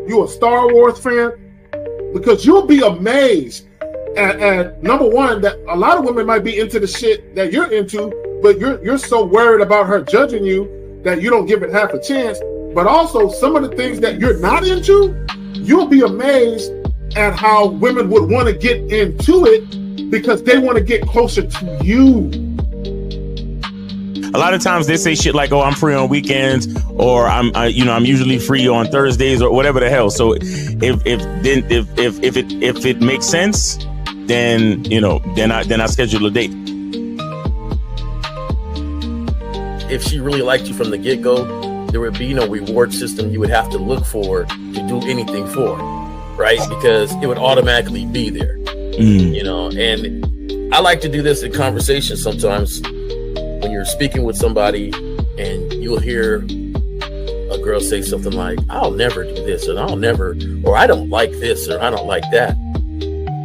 You a Star Wars fan? Because you'll be amazed at number one, that a lot of women might be into the shit that you're into, but you're so worried about her judging you that you don't give it half a chance. But also some of the things that you're not into, you'll be amazed at how women would want to get into it because they want to get closer to you. A lot of times they say shit like, "Oh, I'm free on weekends," or I'm usually free on Thursdays," or whatever the hell. So if it makes sense, then I schedule a date. If she really liked you from the get-go, there would be no reward system you would have to look for to do anything for, right? Because it would automatically be there, And I like to do this in conversations sometimes. When you're speaking with somebody and you'll hear a girl say something like, "I'll never do this," or "I don't like this," or "I don't like that."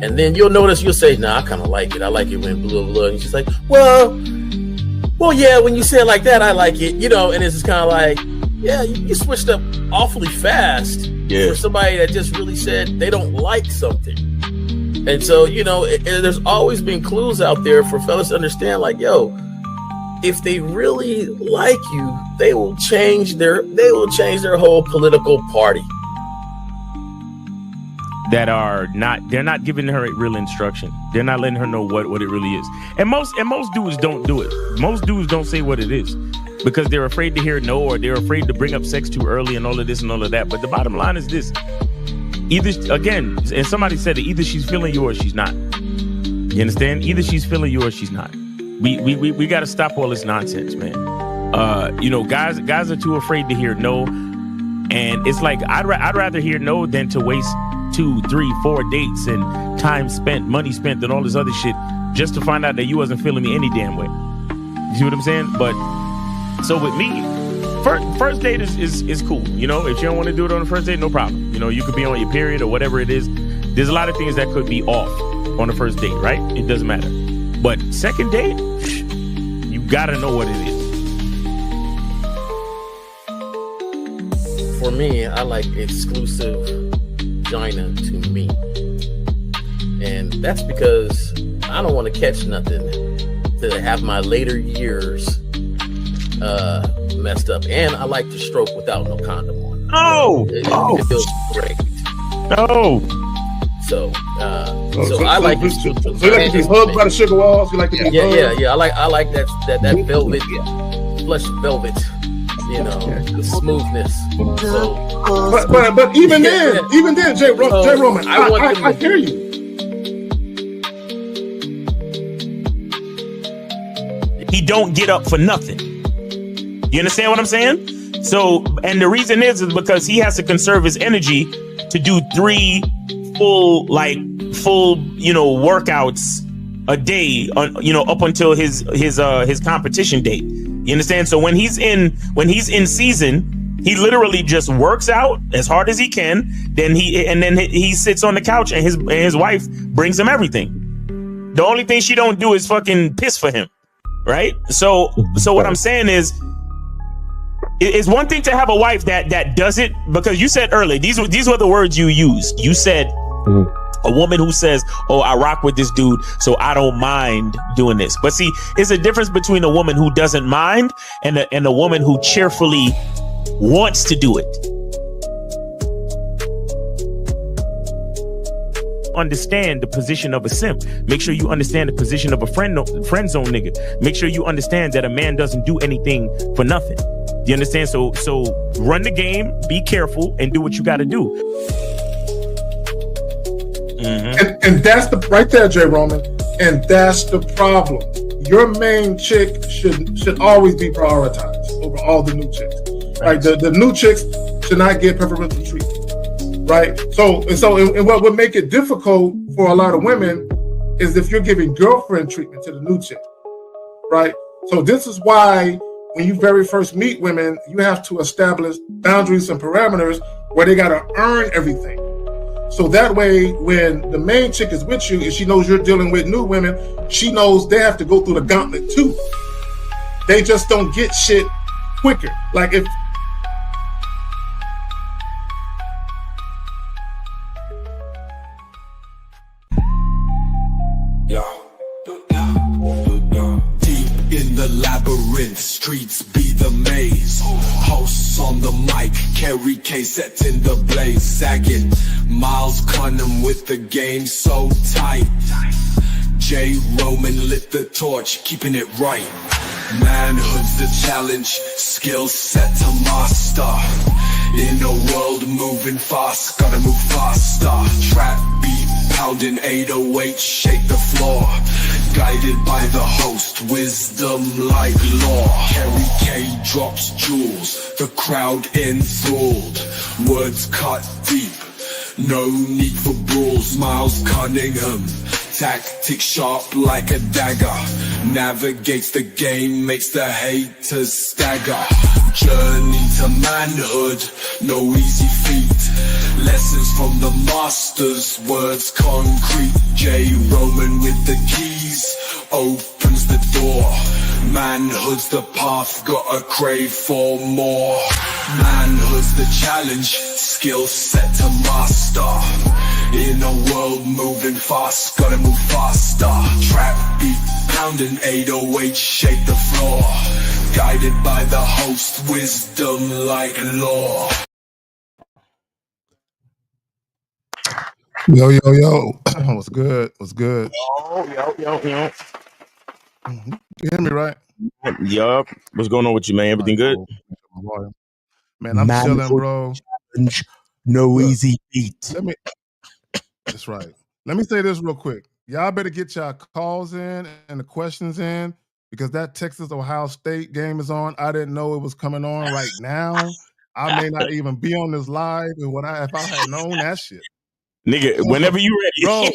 And then you'll notice, you'll say, "Nah, I kind of like it. I like it when blah, blah, blah." And she's like, well, yeah, when you say it like that, I like it, and it's just kind of like, yeah, you switched up awfully fast for somebody that just really said they don't like something. And so, there's always been clues out there for fellas to understand, like, yo, if they really like you, they will change their whole political party. They're not giving her real instruction. They're not letting her know what it really is. And most dudes don't do it. Most dudes don't say what it is because they're afraid to hear no, or they're afraid to bring up sex too early and all of this and all of that. But the bottom line is this. Either, again, and somebody said it, either she's feeling you or she's not. You understand? Either she's feeling you or she's not. We got to stop all this nonsense, man. Guys are too afraid to hear no, and it's like I'd rather hear no than to waste 2, 3, 4 dates and time spent, money spent, and all this other shit just to find out that you wasn't feeling me any damn way. You see what I'm saying? But so with me, first date is cool. If you don't want to do it on the first date, no problem. You could be on your period or whatever it is. There's a lot of things that could be off on the first date, right? It doesn't matter. But second date, you gotta know what it is. For me, I like exclusive vagina to me. And that's because I don't want to catch nothing to have my later years messed up. And I like to stroke without no condom on. It feels great. Oh. So I like it. So you like to be hugged by the sugar walls? You like to be hugged? Yeah. I like that velvet, plush velvet. The smoothness. So, but even then, Jay Roman, I hear you. He don't get up for nothing. You understand what I'm saying? So, and the reason is because he has to conserve his energy to do 3 full workouts a day up until his competition date. You understand? So when he's in season, he literally just works out as hard as he can. Then he sits on the couch and his wife brings him everything. The only thing she don't do is fucking piss for him, right? So what I'm saying is, it's one thing to have a wife that does it, because you said earlier, these were the words you used. You said a woman who says, "Oh, I rock with this dude, so I don't mind doing this." But see, it's a difference between a woman who doesn't mind and a woman who cheerfully wants to do it. Understand the position of a simp. Make sure you understand the position of a friend zone nigga. Make sure you understand that a man doesn't do anything for nothing. You understand? So run the game, be careful, and do what you got to do. Mm-hmm. And that's the right there, Jay Roman. And that's the problem. Your main chick should always be prioritized over all the new chicks. Right? The new chicks should not get preferential treatment. Right? So what would make it difficult for a lot of women is if you're giving girlfriend treatment to the new chick. Right? So this is why when you very first meet women, you have to establish boundaries and parameters where they got to earn everything. So that way, when the main chick is with you and she knows you're dealing with new women, she knows they have to go through the gauntlet too. They just don't get shit quicker. Like if the mic, Kerry K setting the blaze, sagging. Miles Cunham with the game so tight. J. Roman lit the torch, keeping it right. Manhood's the challenge, skill set to master. In a world moving fast, gotta move faster. Trap beat, pounding 808, shake the floor. Guided by the host, wisdom like law. Kerry K drops jewels, the crowd enthralled. Words cut deep, no need for brawls. Miles Cunningham, tactic sharp like a dagger. Navigates the game, makes the haters stagger. Journey to manhood, no easy feat. Lessons from the masters, words concrete. J. Roman with the keys, opens the door. Manhood's the path, gotta crave for more. Manhood's the challenge, skill set to master. In a world moving fast, gotta move faster. Trap beat, pounding 808, shake the floor. Guided by the host, wisdom like law. Yo, yo, yo. What's good? What's good? Yo. You hear me right? Yup. What's going on with you, man? Everything good? Man, I'm chilling, bro. No easy beat. That's right. Let me say this real quick. Y'all better get y'all calls in and the questions in because that Texas-Ohio State game is on. I didn't know it was coming on right now. I may not even be on this live, and if I had known that shit. Nigga, whenever you ready. Bro,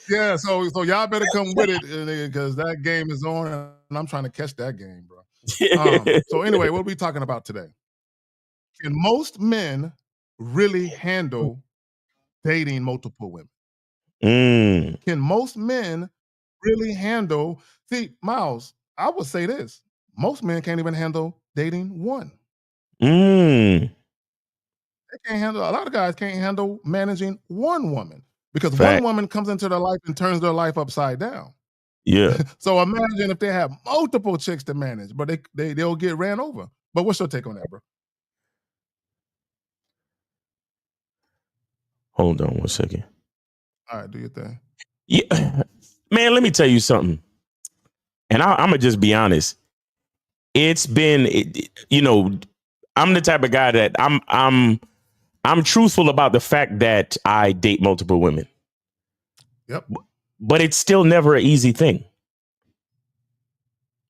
yeah, so y'all better come with it because that game is on and I'm trying to catch that game, bro. So anyway, what are we talking about today? Can most men really handle dating multiple women? Can most men really handle? See, Miles, I would say this. Most men can't even handle dating one. They can't handle, a lot of guys can't handle managing one woman because one woman comes into their life and turns their life upside down. Yeah. So imagine if they have multiple chicks to manage, but they'll get ran over. But what's your take on that, bro? Hold on one second. All right, do your thing. Yeah, man, let me tell you something. And I'm going to just be honest. It's been, I'm the type of guy that I'm truthful about the fact that I date multiple women. Yep. But it's still never an easy thing.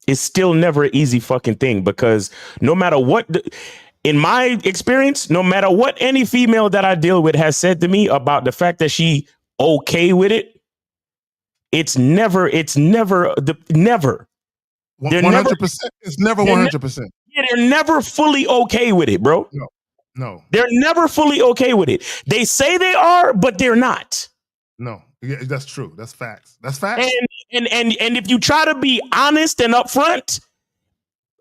It's still never an easy fucking thing because no matter what, in my experience, no matter what any female that I deal with has said to me about the fact that she okay with it, it's never. 100%. It's never 100%. Yeah, they're never fully okay with it, bro. No. They're never fully okay with it. They say they are, but they're not. No, yeah, that's true. That's facts. That's facts. And if you try to be honest and upfront,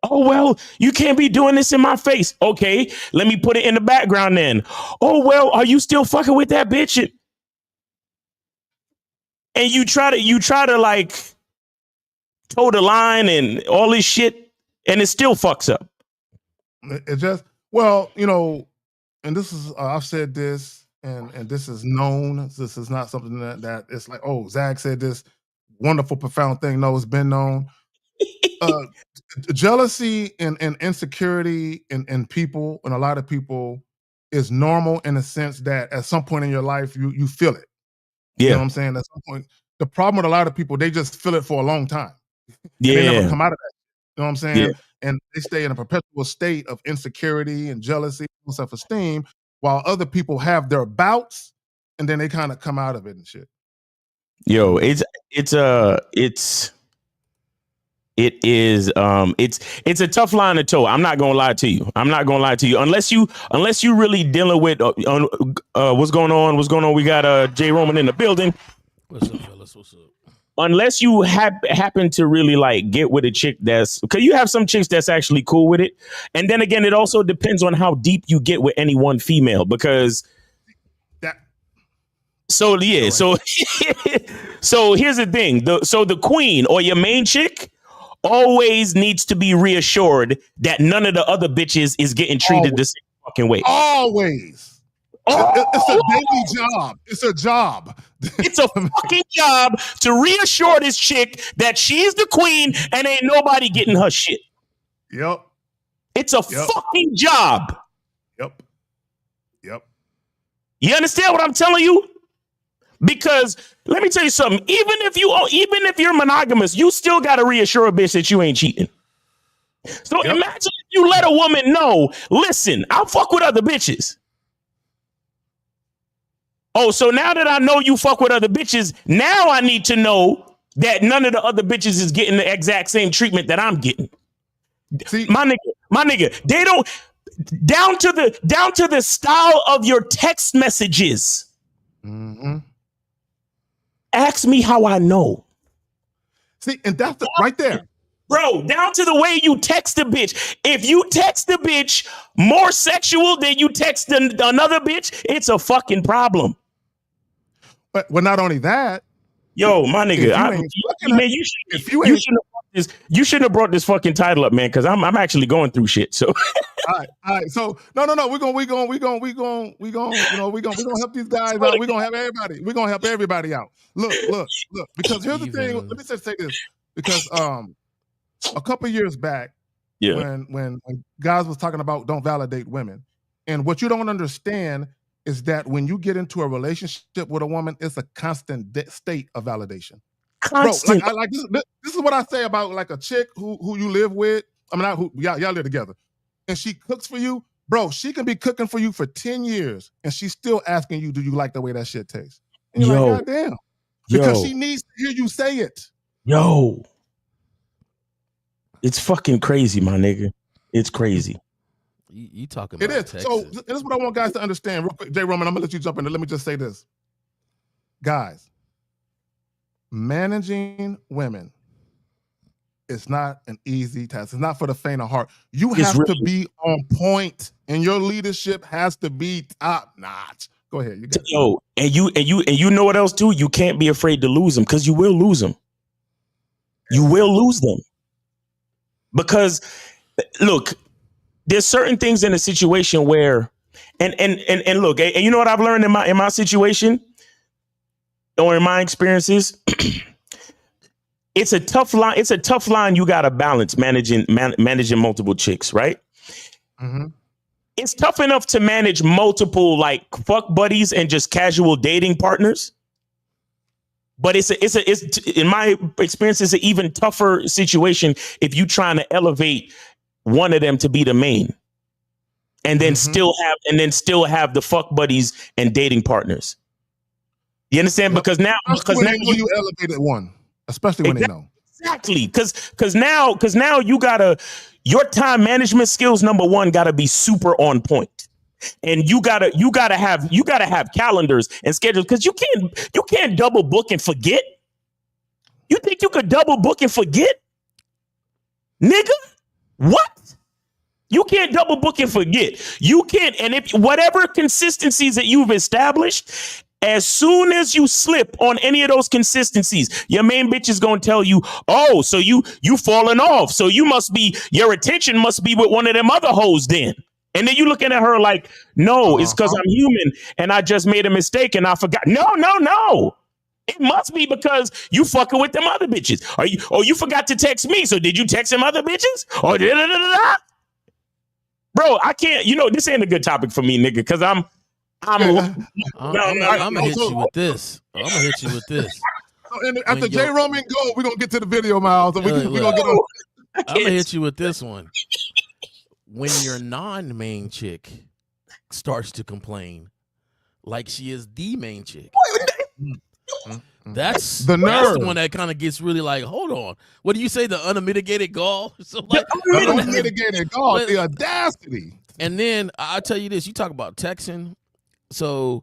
oh, well, you can't be doing this in my face. Okay, let me put it in the background then. Oh, well, are you still fucking with that bitch? And you try to like toe the line and all this shit, and it still fucks up. It just, well, and this is, I've said this, and this is known. This is not something that it's like, oh, Zach said this wonderful, profound thing. No, it's been known. Jealousy and insecurity in people, and a lot of people, is normal in the sense that at some point in your life, you feel it. Yeah. You know what I'm saying? At some point, the problem with a lot of people, they just feel it for a long time. Yeah. They never come out of that. You know what I'm saying? Yeah. And they stay in a perpetual state of insecurity and jealousy and self-esteem while other people have their bouts and then they kind of come out of it and shit. Yo, it's a tough line to toe. I'm not gonna lie to you. Unless you really dealing with what's going on. We got J. Roman in the building. What's up, fellas? What's up? Unless you happen to really like get with a chick because you have some chicks that's actually cool with it. And then again, it also depends on how deep you get with any one female because so here's the thing. The queen or your main chick always needs to be reassured that none of the other bitches is getting treated the same fucking way. Always. It's a daily job. It's a job. It's a fucking job to reassure this chick that she's the queen and ain't nobody getting her shit. Yep. It's a fucking job. Yep. You understand what I'm telling you? Because let me tell you something. Even if you're monogamous, you still got to reassure a bitch that you ain't cheating. So imagine if you let a woman know, listen, I'll fuck with other bitches. Oh, so now that I know you fuck with other bitches, now I need to know that none of the other bitches is getting the exact same treatment that I'm getting. See, my nigga, they don't down to the style of your text messages. Mm-hmm. Ask me how I know. See, and that's right there. Bro, down to the way you text a bitch. If you text a bitch more sexual than you text another bitch, it's a fucking problem. But not only that, yo, my nigga, you shouldn't have brought this fucking title up, man, because I'm actually going through shit. So all right. So no, we're gonna help these guys out. We're gonna help everybody out. Look. Because here's the thing. Let me just say this. Because a couple of years back, when guys was talking about don't validate women, and what you don't understand is that when you get into a relationship with a woman, it's a constant state of validation. Constant. Bro, this is what I say about like a chick who you live with. I mean, y'all live together, and she cooks for you, bro. She can be cooking for you for 10 years, and she's still asking you, "Do you like the way that shit tastes?" And you're like, "God damn," because she needs to hear you say it. Yo, it's fucking crazy, my nigga. It's crazy. You talking about it is. Texas. So this is what I want guys to understand real quick. J. Roman, I'm gonna let you jump in there. Let me just say this. Guys, managing women is not an easy task. It's not for the faint of heart. You have to be on point, and your leadership has to be top notch. Go ahead. And you know what else too? You can't be afraid to lose them, because you will lose them. You will lose them. Because look, there's certain things in a situation where, and look, and you know what I've learned in my situation or in my experiences, it's a tough line. It's a tough line you got to balance managing multiple chicks, right? Mm-hmm. It's tough enough to manage multiple like fuck buddies and just casual dating partners. But it's in my experience, it's an even tougher situation if you're trying to elevate one of them to be the main, and then still have the fuck buddies and dating partners. You understand? Because now you elevated one, especially when they know exactly. Because now your time management skills, number one, gotta be super on point. And you gotta have calendars and schedules, because you can't double book and forget. You think you could double book and forget? Nigga, what? You can't double book and forget. You can't, and if whatever consistencies that you've established, as soon as you slip on any of those consistencies, your main bitch is gonna tell you, oh, so you falling off. So your attention must be with one of them other hoes then. And then you looking at her like, no, it's because I'm human and I just made a mistake and I forgot. No. It must be because you fucking with them other bitches. You forgot to text me. So did you text them other bitches? Or bro, I can't. This ain't a good topic for me, nigga. Because I'm gonna hit you with this. And after J. Roman go, we're gonna get to the video, Miles. And we're gonna get on. I'm gonna hit you with this one. When your non-main chick starts to complain like she is the main chick, that's the one that kind of gets really like, hold on, what do you say? The unmitigated gall? So like, the unmitigated gall, the audacity. And then I'll tell you this: you talk about texting. So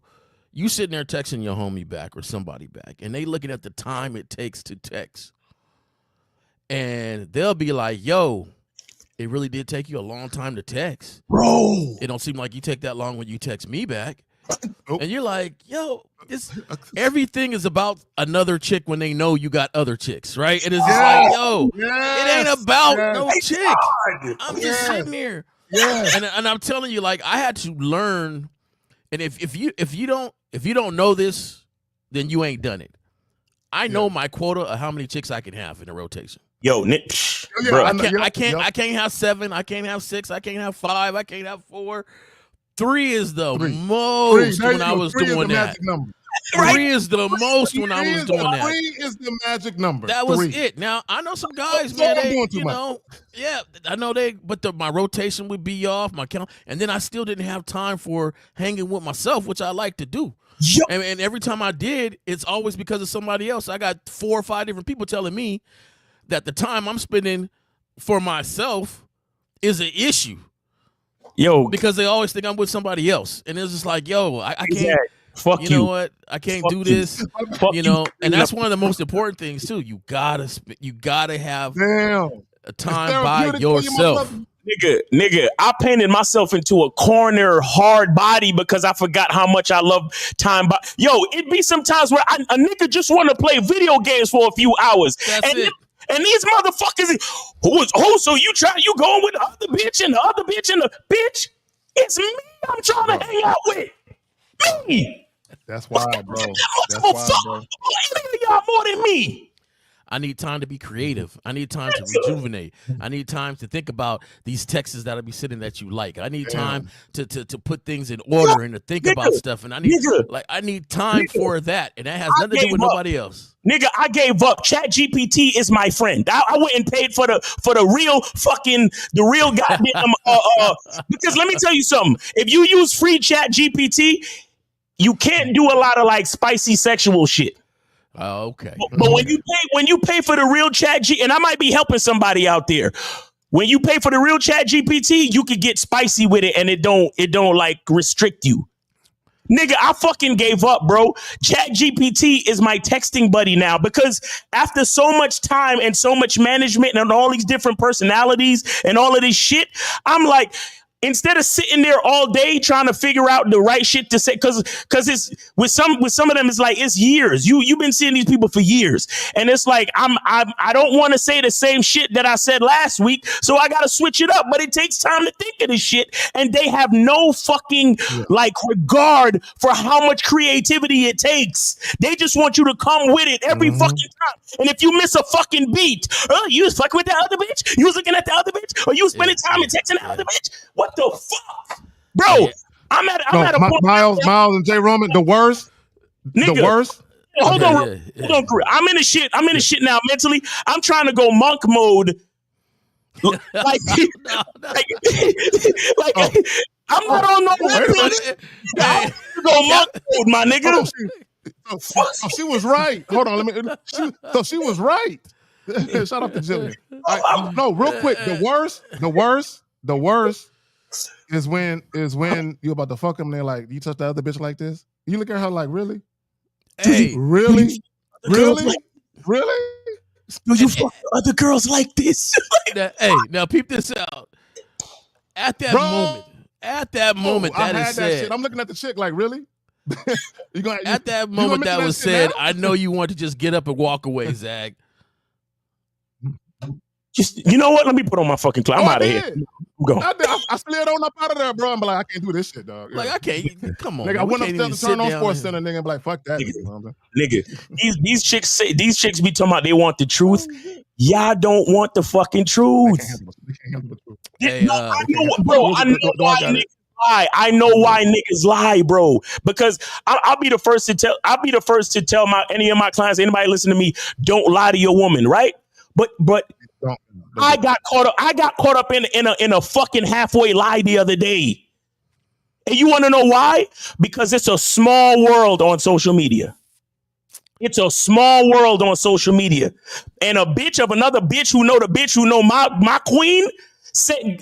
you sitting there texting your homie back or somebody back, and they looking at the time it takes to text, and they'll be like, yo, it really did take you a long time to text. Bro. It don't seem like you take that long when you text me back. And you're like, yo, everything is about another chick when they know you got other chicks, right? And it's just like, yo, it ain't about no chick. I'm just sitting here. And I'm telling you, like, I had to learn. And if you don't know this, then you ain't done it. I know my quota of how many chicks I can have in a rotation. Yo, Nick, bro. I can't have 7. I can't have 6. I can't have 5. I can't have 4. 3 is the most when I was doing that. 3 is the most when I was doing that. 3 is the magic number. That was it. Now I know some guys, man. I know but my rotation would be off my count, and then I still didn't have time for hanging with myself, which I like to do. And every time I did, it's always because of somebody else. I got 4 or 5 different people telling me that the time I'm spending for myself is an issue. Yo, because they always think I'm with somebody else, and it's just like, yo, I can't. Fuck you know what? I can't do this. You know, and that's one of the most important things too. You gotta have a time by yourself. Nigga, I painted myself into a corner hard body because I forgot how much I love time. Yo, it be sometimes where a nigga just want to play video games for a few hours. That's it. And these motherfuckers, so you going with the other bitch and the other bitch and the bitch? It's me I'm trying to hang out with. Me. That's why, bro. That's why, bro. Y'all more than me. I need time to be creative. I need time to rejuvenate. I need time to think about these texts that'll be sitting that you like. I need time to put things in order and to think about stuff. And I need time for that. And that has nothing to do with nobody else. Nigga, I gave up. ChatGPT is my friend. I went and paid for the real goddamn because let me tell you something. If you use free ChatGPT, you can't do a lot of like spicy sexual shit. Oh, okay. But when you pay for the real and I might be helping somebody out there. When you pay for the real ChatGPT, you could get spicy with it and it don't like restrict you. Nigga, I fucking gave up, bro. ChatGPT is my texting buddy now because after so much time and so much management and of these different personalities and all of this shit, I'm like, instead of sitting there all day trying to figure out the right shit to say, because it's with some of them, it's like it's years. You've been seeing these people for years, and it's like I don't want to say the same shit that I said last week, so I gotta switch it up. But it takes time to think of this shit, and they have no fucking like regard for how much creativity it takes. They just want you to come with it every fucking time. And if you miss a fucking beat, you was fucking with that other bitch, you was looking at the other bitch, or you was spending time and texting that other bitch. What the fuck, bro? I'm at a point. Miles and J. Roman, the worst. Nigga, the worst. Hold on, I'm in the shit. I'm in the shit now mentally. I'm trying to go monk mode. Like, I'm not on no bitch. I'm go monk mode, my nigga. So she was right. Hold on, she was right. Shout out to Jillian. No, real quick. The worst is when you about to fuck them and they're like, you touch the other bitch like this? You look at her like, really? Hey, really? Really? Do you fuck other girls like this? Now peep this out. At that moment, that is said. That shit. I'm looking at the chick like, really? At that moment that was said, I know you want to just get up and walk away, Zach. Just, you know what? Let me put on my fucking clothes. I'm out of here. I'm going. I slid on up out of there, bro. I'm like, I can't do this shit, dog. Like, I can't. Come on, nigga. I went upstairs to turn on Sports Center, nigga. And be like, fuck that, nigga. These chicks be talking about they want the truth. Y'all don't want the fucking truth. They can't handle the truth. Hey, I know, bro. I know why niggas lie. I know why niggas lie, bro. Because I'll be the first to tell. Any of my clients, anybody listen to me, don't lie to your woman, right? But I got caught up in a fucking halfway lie the other day. And you want to know why? Because it's a small world on social media. It's a small world on social media. And a bitch of another bitch who know the bitch who know my queen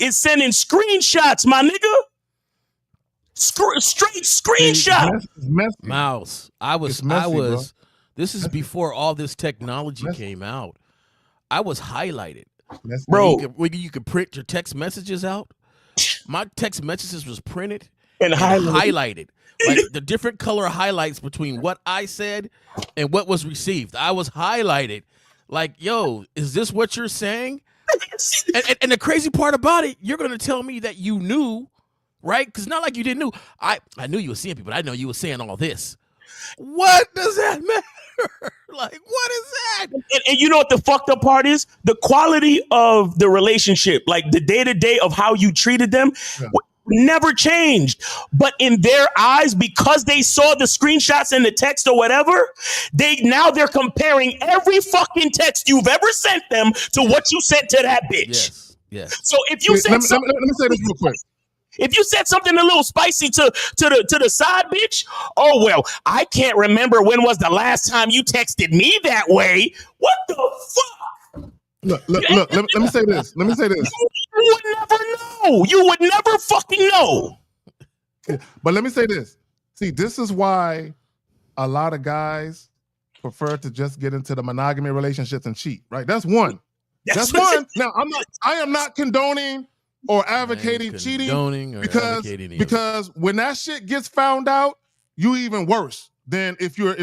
is sending screenshots, my nigga. Straight screenshot. Miles, I was. This is before all this technology came out. I was highlighted, bro. Where you could print your text messages out. My text messages was printed, And highlighted. Like the different color highlights between what I said and what was received. I was highlighted. Like, yo, is this what you're saying? And the crazy part about it, you're going to tell me that you knew, right? Because not like you didn't know. I knew you were seeing people. I know you were saying all this. What does that matter? Like, what is that? And you know what the fucked up part is? The quality of the relationship, like the day-to-day of how you treated them, never changed. But in their eyes, because they saw the screenshots and the text or whatever, they're comparing every fucking text you've ever sent them to what you sent to that bitch. Yes. So if you said something, let me say this real quick. if you said something a little spicy to the side bitch, oh well, I can't remember when was the last time you texted me that way. What the fuck? Look. Let me say this. You would never know. You would never fucking know. But let me say this. See, this is why a lot of guys prefer to just get into the monogamy relationships and cheat. Right? That's one. That's one. Now, I am not condoning or advocating cheating because when that shit gets found out, you even worse than if you're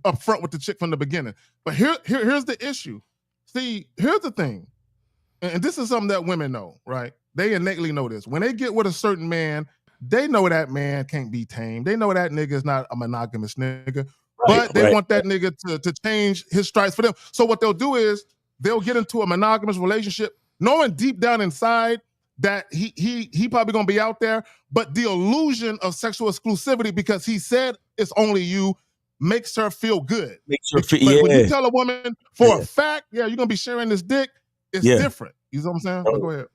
upfront with the chick from the beginning. But here's the issue. See, here's the thing, and this is something that women know, right? They innately know this. When they get with a certain man, they know that man can't be tamed. They know that nigga is not a monogamous nigga, but they want that nigga to change his stripes for them. So what they'll do is they'll get into a monogamous relationship, knowing deep down inside that he probably gonna be out there, but the illusion of sexual exclusivity because he said it's only you makes her feel good. When you tell a woman for a fact, you're gonna be sharing this dick, it's different. You know what I'm saying? Go ahead.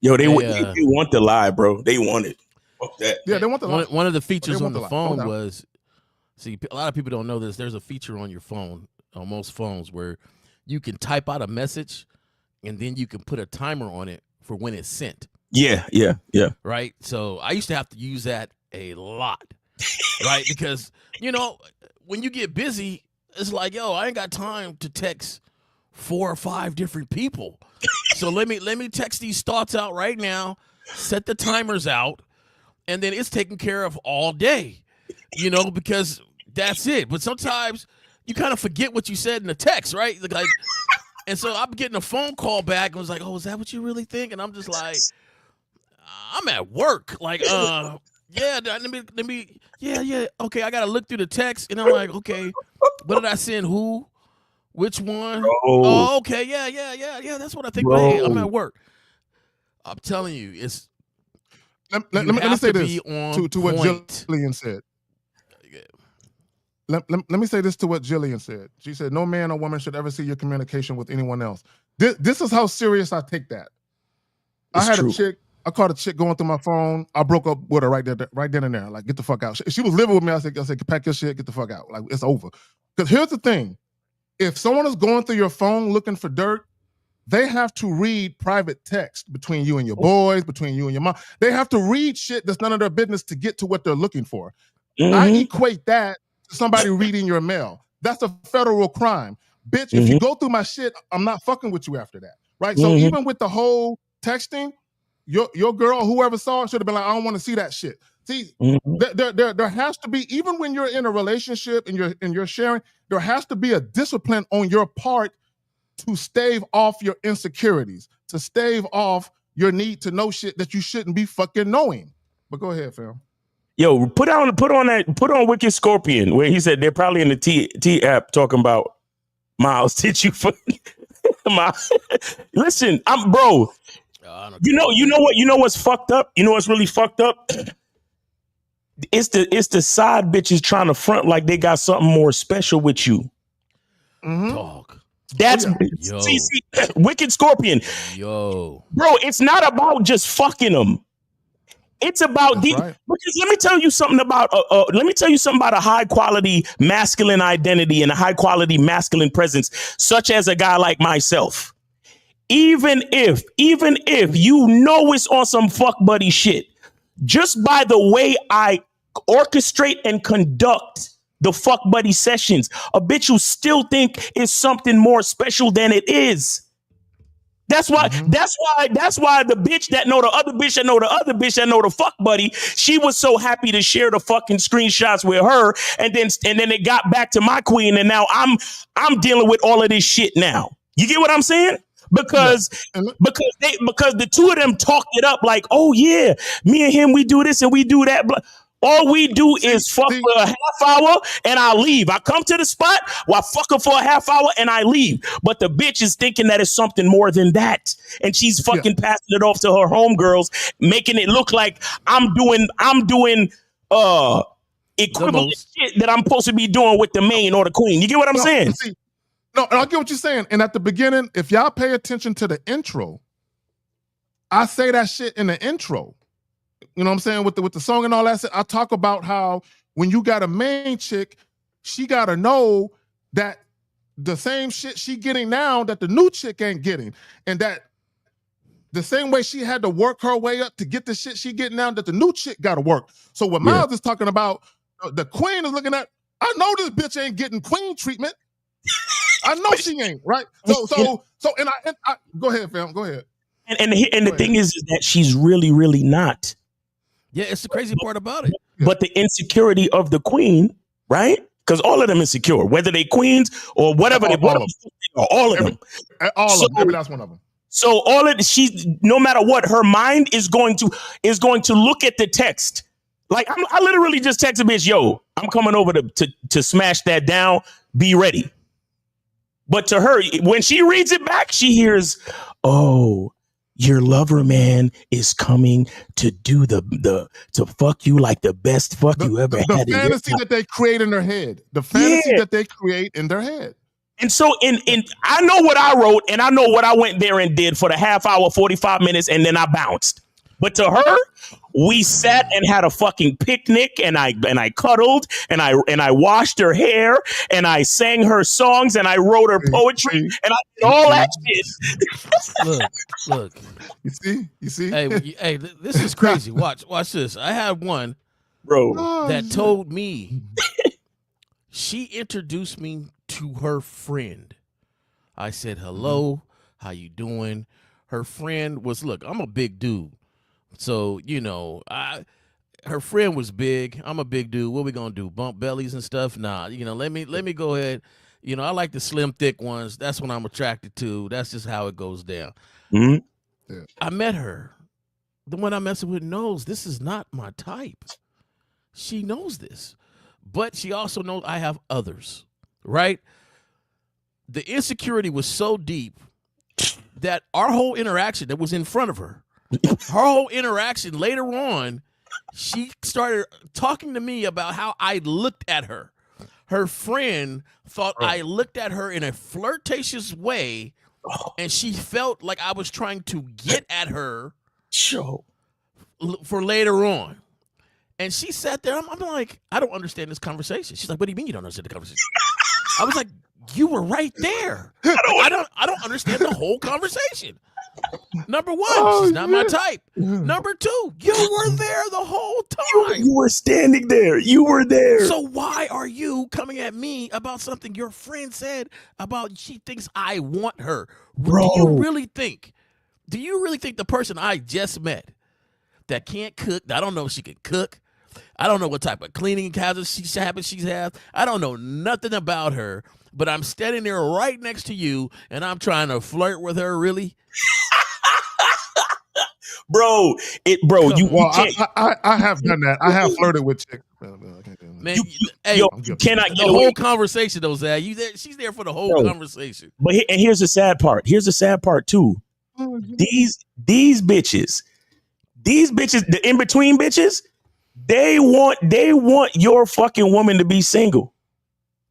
Yo, they want the lie, bro. They want it. Fuck that. Yeah, they want the lie. One of the features on the phone was, see, a lot of people don't know this. There's a feature on your phone, on most phones, where you can type out a message and then you can put a timer on it for when it's sent. Yeah. Right? So I used to have to use that a lot, right? Because, when you get busy, it's like, yo, I ain't got time to text 4 or 5 different people. So let me text these thoughts out right now, set the timers out, and then it's taken care of all day, because that's it. But sometimes you kind of forget what you said in the text, right? Like, and so I'm getting a phone call back and was like, oh, is that what you really think? And I'm just like, I'm at work. Like, let me, okay, I got to look through the text. And I'm like, okay, what did I send? Who? Which one? Oh, okay, yeah, that's what I think. But hey, I'm at work. I'm telling you, it's. Let me say this to what Jillian said. Let me say this to what Jillian said. She said, no man or woman should ever see your communication with anyone else. This is how serious I take that. I caught a chick going through my phone. I broke up with her right then and there. Like, get the fuck out. She was living with me. I said, pack your shit, get the fuck out. Like, it's over. Because here's the thing. If someone is going through your phone looking for dirt, they have to read private text between you and your boys, between you and your mom. They have to read shit that's none of their business to get to what they're looking for. Mm-hmm. I equate that to somebody reading your mail. That's a federal crime. Bitch, if you go through my shit, I'm not fucking with you after that. Right? So even with the whole texting, your girl, whoever saw it, should have been like, I don't want to see that shit. See, there has to be, even when you're in a relationship and you're sharing, there has to be a discipline on your part to stave off your insecurities, to stave off your need to know shit that you shouldn't be fucking knowing. But go ahead, fam. Yo, put on Wicked Scorpion, where he said they're probably in the T app talking about Miles. Did you? Listen, bro. You know what's fucked up? You know what's really fucked up? It's the side bitches trying to front like they got something more special with you. Dog. That's see, Wicked Scorpion. Yo, bro, it's not about just fucking them. It's about because let me tell you something about a high quality masculine identity and a high quality masculine presence, such as a guy like myself. Even if you know it's on some fuck buddy shit, just by the way I orchestrate and conduct the fuck buddy sessions, a bitch who still think is something more special than it is. That's why the bitch that know the other bitch that know the other bitch that know the fuck buddy, she was so happy to share the fucking screenshots with her, and then it got back to my queen, and now I'm dealing with all of this shit now. You get what I'm saying? Because the two of them talked it up like, oh yeah, me and him, we do this and we do that. All we do is fuck for a half hour and I leave. I come to the spot while fuck her for a half hour and I leave. But the bitch is thinking that it's something more than that. And she's fucking passing it off to her homegirls, making it look like I'm doing equivalent shit that I'm supposed to be doing with the main or the queen. You get what I'm saying? No, and I get what you're saying. And at the beginning, if y'all pay attention to the intro, I say that shit in the intro. You know what I'm saying? With the song and all that, I talk about how when you got a main chick, she got to know that the same shit she getting now that the new chick ain't getting. And that the same way she had to work her way up to get the shit she getting now that the new chick got to work. So what Miles is talking about, the queen is looking at, I know this bitch ain't getting queen treatment. I know she ain't, right? So and I go ahead, fam, go ahead. And the thing is that she's really, really not. Yeah, it's the crazy part about it. But the insecurity of the queen, right? Because all of them insecure, whether they queens or whatever all of them. All of them. Every last one of them. So all of she's no matter what, her mind is going to look at the text. Like I literally just text a bitch, yo, I'm coming over to smash that down. Be ready. But to her, when she reads it back, she hears, oh, your lover man is coming to do to fuck you like the best fuck you ever had. The fantasy that they create in their head. The fantasy that they create in their head. And so in I know what I wrote and I know what I went there and did for the half hour, 45 minutes, and then I bounced. But to her, we sat and had a fucking picnic, and I cuddled, and I washed her hair, and I sang her songs, and I wrote her poetry, and I did all that shit. Look. You see? Hey, this is crazy. Watch this. I had one, bro, that told me she introduced me to her friend. I said, hello, how you doing? Her friend was, look, I'm a big dude. So, her friend was big. I'm a big dude. What we gonna do? Bump bellies and stuff? Nah, let me go ahead. I like the slim, thick ones. That's what I'm attracted to. That's just how it goes down. Mm-hmm. Yeah. I met her. The one I'm messing with knows this is not my type. She knows this. But she also knows I have others, right? The insecurity was so deep that our whole interaction that was in front of her, whole interaction later on, she started talking to me about how I looked at her. Her friend thought I looked at her in a flirtatious way, and she felt like I was trying to get at her for later on. And she sat there. I'm like, I don't understand this conversation. She's like, what do you mean you don't understand the conversation? I was like, you were right there. I don't understand the whole conversation. Number one, she's not my type. Number two, you were there the whole time. You were standing there. You were there. So why are you coming at me about something your friend said about she thinks I want her? Bro. Do you really think the person I just met that can't cook, I don't know if she can cook, I don't know what type of cleaning habits she has, I don't know nothing about her, but I'm standing there right next to you and I'm trying to flirt with her, really? Bro, you can't. I have done that. I have flirted with chicks. Man, you cannot get the away. whole conversation, though, Zach. She's there for the whole conversation. But here's the sad part. Here's the sad part too. These bitches, the in between bitches, they want your fucking woman to be single.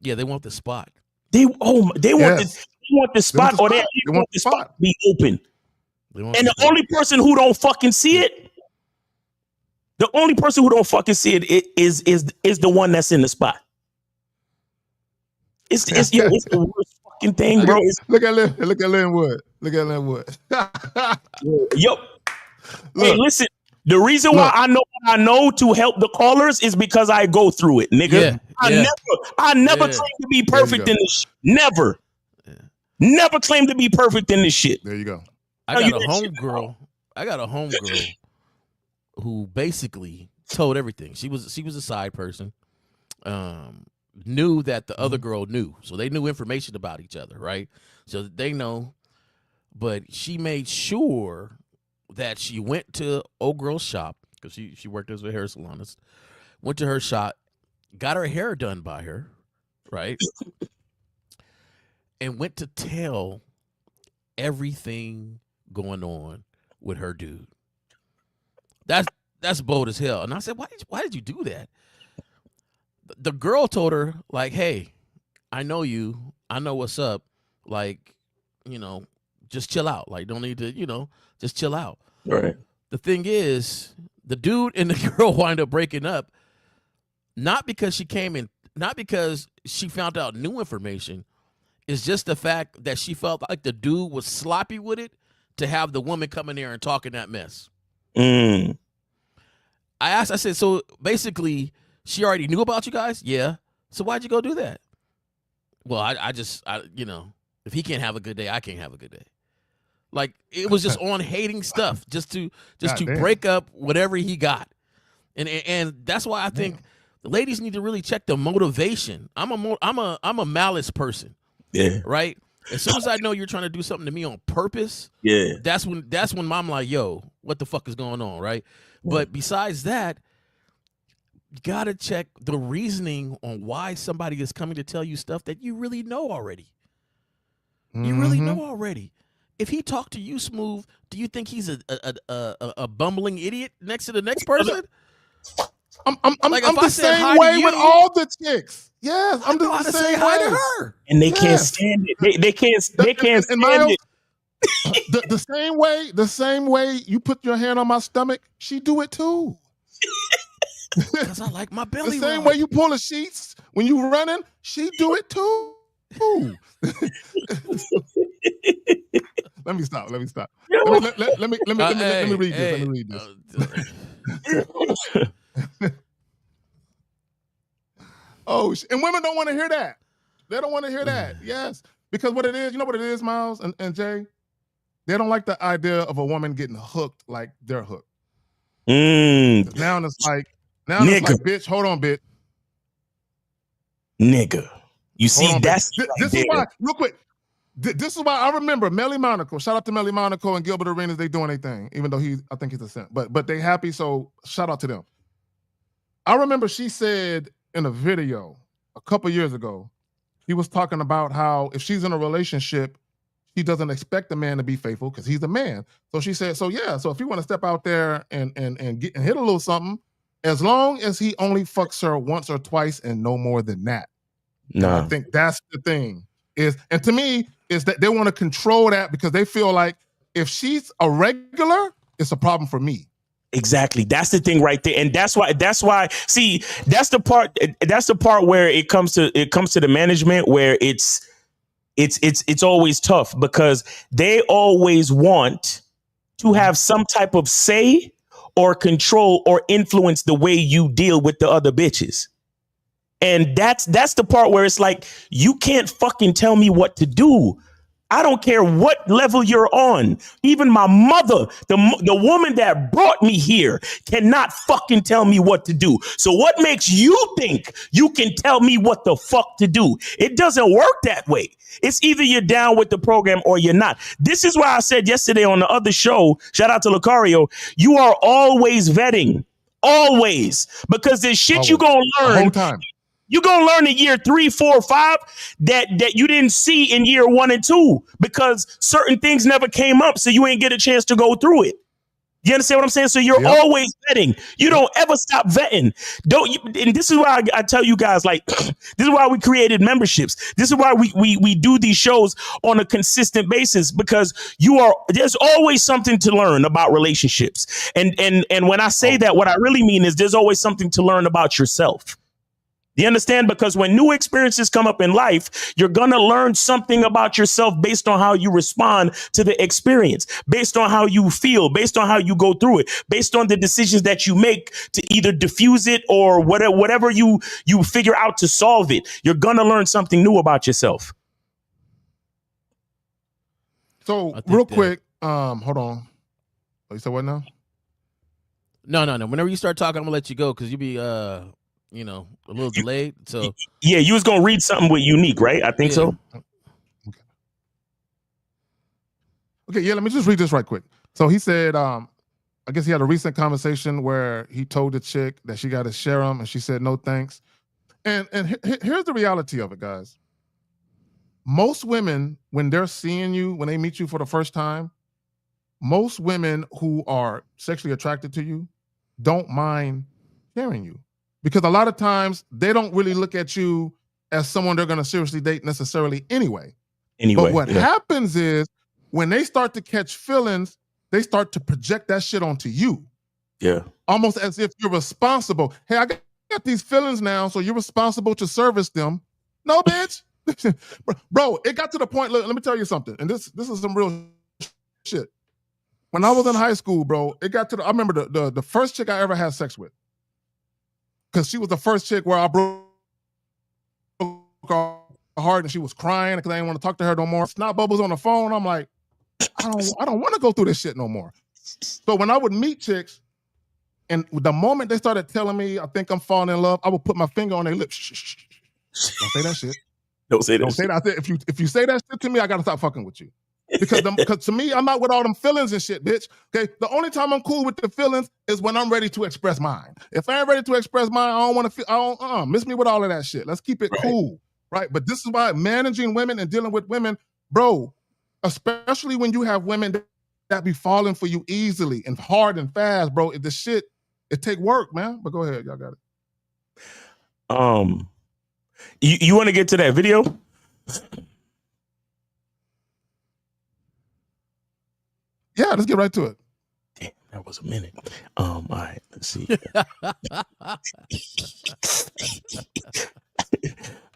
Yeah, they want the spot. They want the spot, or they want the spot to be open. And the only person who don't fucking see it, is the one that's in the spot. It's the worst fucking thing, bro. Look at Lynn Wood. Yo, hey, listen. The reason why I know what I know to help the callers is because I go through it, nigga. I never claim to be perfect in this shit. Never claim to be perfect in this shit. There you go. I got a homegirl who basically told everything. She was a side person. Knew that the other girl knew, so they knew information about each other, right? So they know, but she made sure that she went to old girl's shop because she worked as a hair salonist. Went to her shop, got her hair done by her, right? And went to tell everything going on with her dude. That's bold as hell. And I said, why did you do that? The girl told her, like, hey, I know you. I know what's up. Like, just chill out. Like, don't need to, just chill out. Right. The thing is, the dude and the girl wind up breaking up, not because she found out new information. It's just the fact that she felt like the dude was sloppy with it to have the woman come in there and talking that mess. Mm. I said, so basically, she already knew about you guys? Yeah. So why'd you go do that? Well, I just, if he can't have a good day, I can't have a good day. Like, it was just on hating stuff just to break up whatever he got. And that's why I think the ladies need to really check the motivation. I'm a malice person. Yeah. Right? As soon as I know you're trying to do something to me on purpose, yeah, that's when I'm like, yo, what the fuck is going on, right? But besides that, you gotta check the reasoning on why somebody is coming to tell you stuff that you really know already. You really know already. If he talked to you smooth, do you think he's a bumbling idiot next to the next person? I'm the same way with all the chicks. Yes, I'm the same way. Hi to her, and they can't stand it. They can't stand Miles, it. the same way you put your hand on my stomach, she do it too. Because I like my belly. The same way you pull the sheets when you running, she do it too. Let me stop. Let me read this. Oh, and women don't want to hear that. They don't want to hear that. Yes, because what it is, you know what it is, Miles and Jay. They don't like the idea of a woman getting hooked like they're hooked. Now it's like, bitch, hold on, bitch. Nigga. You see, this is why, real quick, this is why I remember Melly Monaco. Shout out to Melly Monaco and Gilbert Arenas. They doing their thing, even though I think he's a simp. But they happy, so shout out to them. I remember she said in a video a couple years ago, he was talking about how if she's in a relationship, she doesn't expect the man to be faithful because he's a man. So she said, so if you want to step out there and hit a little something, as long as he only fucks her once or twice and no more than that. No, I think that's the thing. And to me, is that they want to control that because they feel like if she's a regular, it's a problem for me. Exactly. That's the thing right there. And that's why, see, that's the part where it comes to the management where it's always tough because they always want to have some type of say or control or influence the way you deal with the other bitches. And that's the part where it's like, you can't fucking tell me what to do. I don't care what level you're on. Even my mother, the woman that brought me here, cannot fucking tell me what to do. So what makes you think you can tell me what the fuck to do? It doesn't work that way. It's either you're down with the program or you're not. This is why I said yesterday on the other show, shout out to Lucario, you are always vetting. Always. Because there's shit you gonna learn. The whole time. You're going to learn in year 3, 4, 5 that you didn't see in year 1 and 2 because certain things never came up. So you ain't get a chance to go through it. You understand what I'm saying? So you're always vetting. You don't ever stop vetting. And this is why I tell you guys, like, this is why we created memberships. This is why we do these shows on a consistent basis because there's always something to learn about relationships. And when I say that, what I really mean is there's always something to learn about yourself. Do you understand? Because when new experiences come up in life, you're going to learn something about yourself based on how you respond to the experience, based on how you feel, based on how you go through it, based on the decisions that you make to either diffuse it or whatever you figure out to solve it. You're going to learn something new about yourself. So real quick, Hold on. Oh, you said what now? No. Whenever you start talking, I'm gonna let you go because you be a little delayed. So yeah, you was gonna read something with Unique, right? I think so. Okay, yeah, let me just read this right quick. So he said, I guess he had a recent conversation where he told the chick that she got to share him, and she said no thanks. And here's the reality of it, guys. Most women, when they're seeing you, when they meet you for the first time, most women who are sexually attracted to you don't mind sharing you. Because a lot of times they don't really look at you as someone they're going to seriously date necessarily anyway. But what happens is when they start to catch feelings, they start to project that shit onto you. Yeah. Almost as if you're responsible. Hey, I got these feelings now, so you're responsible to service them. No, bitch. Bro, it got to the point, look, let me tell you something. And this is some real shit. When I was in high school, bro, it got to I remember the first chick I ever had sex with. Because she was the first chick where I broke her heart and she was crying because I didn't want to talk to her no more. Snot bubbles on the phone. I'm like, I don't want to go through this shit no more. So when I would meet chicks, and the moment they started telling me, I think I'm falling in love, I would put my finger on their lips. Shh. Don't say that shit. Don't say that. Don't say that. If you say that shit to me, I gotta stop fucking with you. Because to me, I'm not with all them feelings and shit, bitch. Okay, the only time I'm cool with the feelings is when I'm ready to express mine. If I ain't ready to express mine, I don't want to feel. I don't miss me with all of that shit. Let's keep it cool, right? But this is why managing women and dealing with women, bro, especially when you have women that be falling for you easily and hard and fast, bro. The shit, it take work, man. But go ahead, y'all got it. You want to get to that video? Yeah, let's get right to it. Damn, that was a minute. All right, let's see.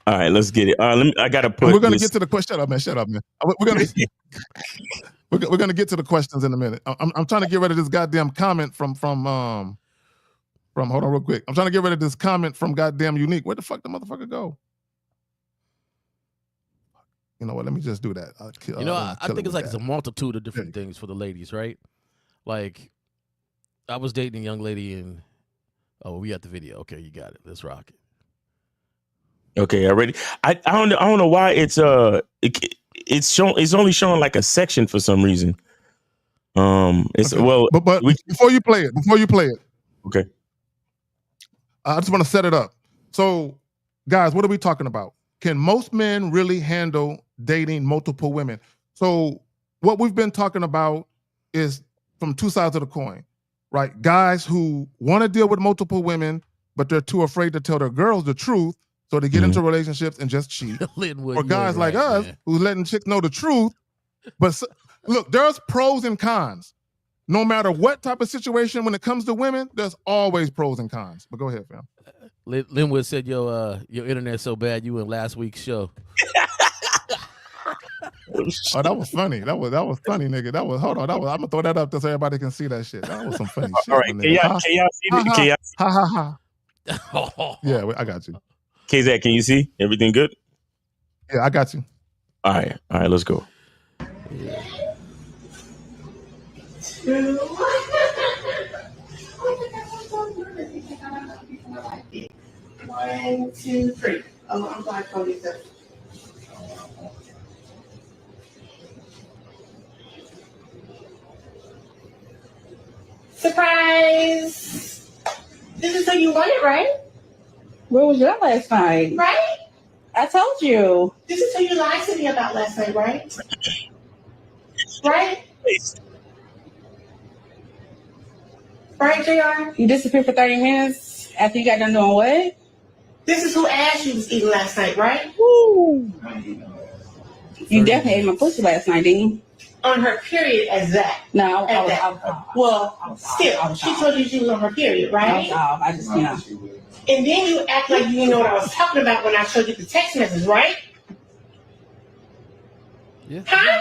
All right, let's get it. I gotta put. We're gonna get to the question. Shut up, man. We're gonna get to the questions in a minute. I'm trying to get rid of this goddamn comment from. Hold on, real quick. I'm trying to get rid of this comment from goddamn Unique. Where the fuck the motherfucker go? You know what? Let me just do that. I think it's like it's a multitude of different things for the ladies, right? Like, I was dating a young lady, and we got the video. Okay, you got it. Let's rock it. Okay, already. I don't know why it's it's only showing like a section for some reason. It's okay. But before you play it. Okay. I just want to set it up. So, guys, what are we talking about? Can most men really handle dating multiple women? So what we've been talking about is from two sides of the coin, right? Guys who want to deal with multiple women, but they're too afraid to tell their girls the truth, so they get into relationships and just cheat. Or guys like us who's letting chicks know the truth. But look, there's pros and cons. No matter what type of situation, when it comes to women, there's always pros and cons. But go ahead, fam. Linwood said your internet's so bad you in last week's show. Oh, that was funny. That was funny, nigga. Hold on. I'm gonna throw that up so everybody can see that shit. That was some funny shit. All right, can y'all see it? Ha. Yeah, I got you. KZ, can you see everything good? Yeah, I got you. All right, let's go. Yeah. 1, 2, 3. Oh, I'm glad Cody said. Surprise! This is who you wanted, right? Where was your last night? Right? I told you. This is who you lied to me about last night, right? Right? Right, JR? You disappeared for 30 minutes after you got done doing what? This is who Ashley was eating last night, right? Woo. You definitely ate my pussy last night, didn't you? On her period as that. No, she told you she was on her period, right? I just, And then you act like you didn't know what I was talking about when I showed you the text message, right? Yeah. Huh?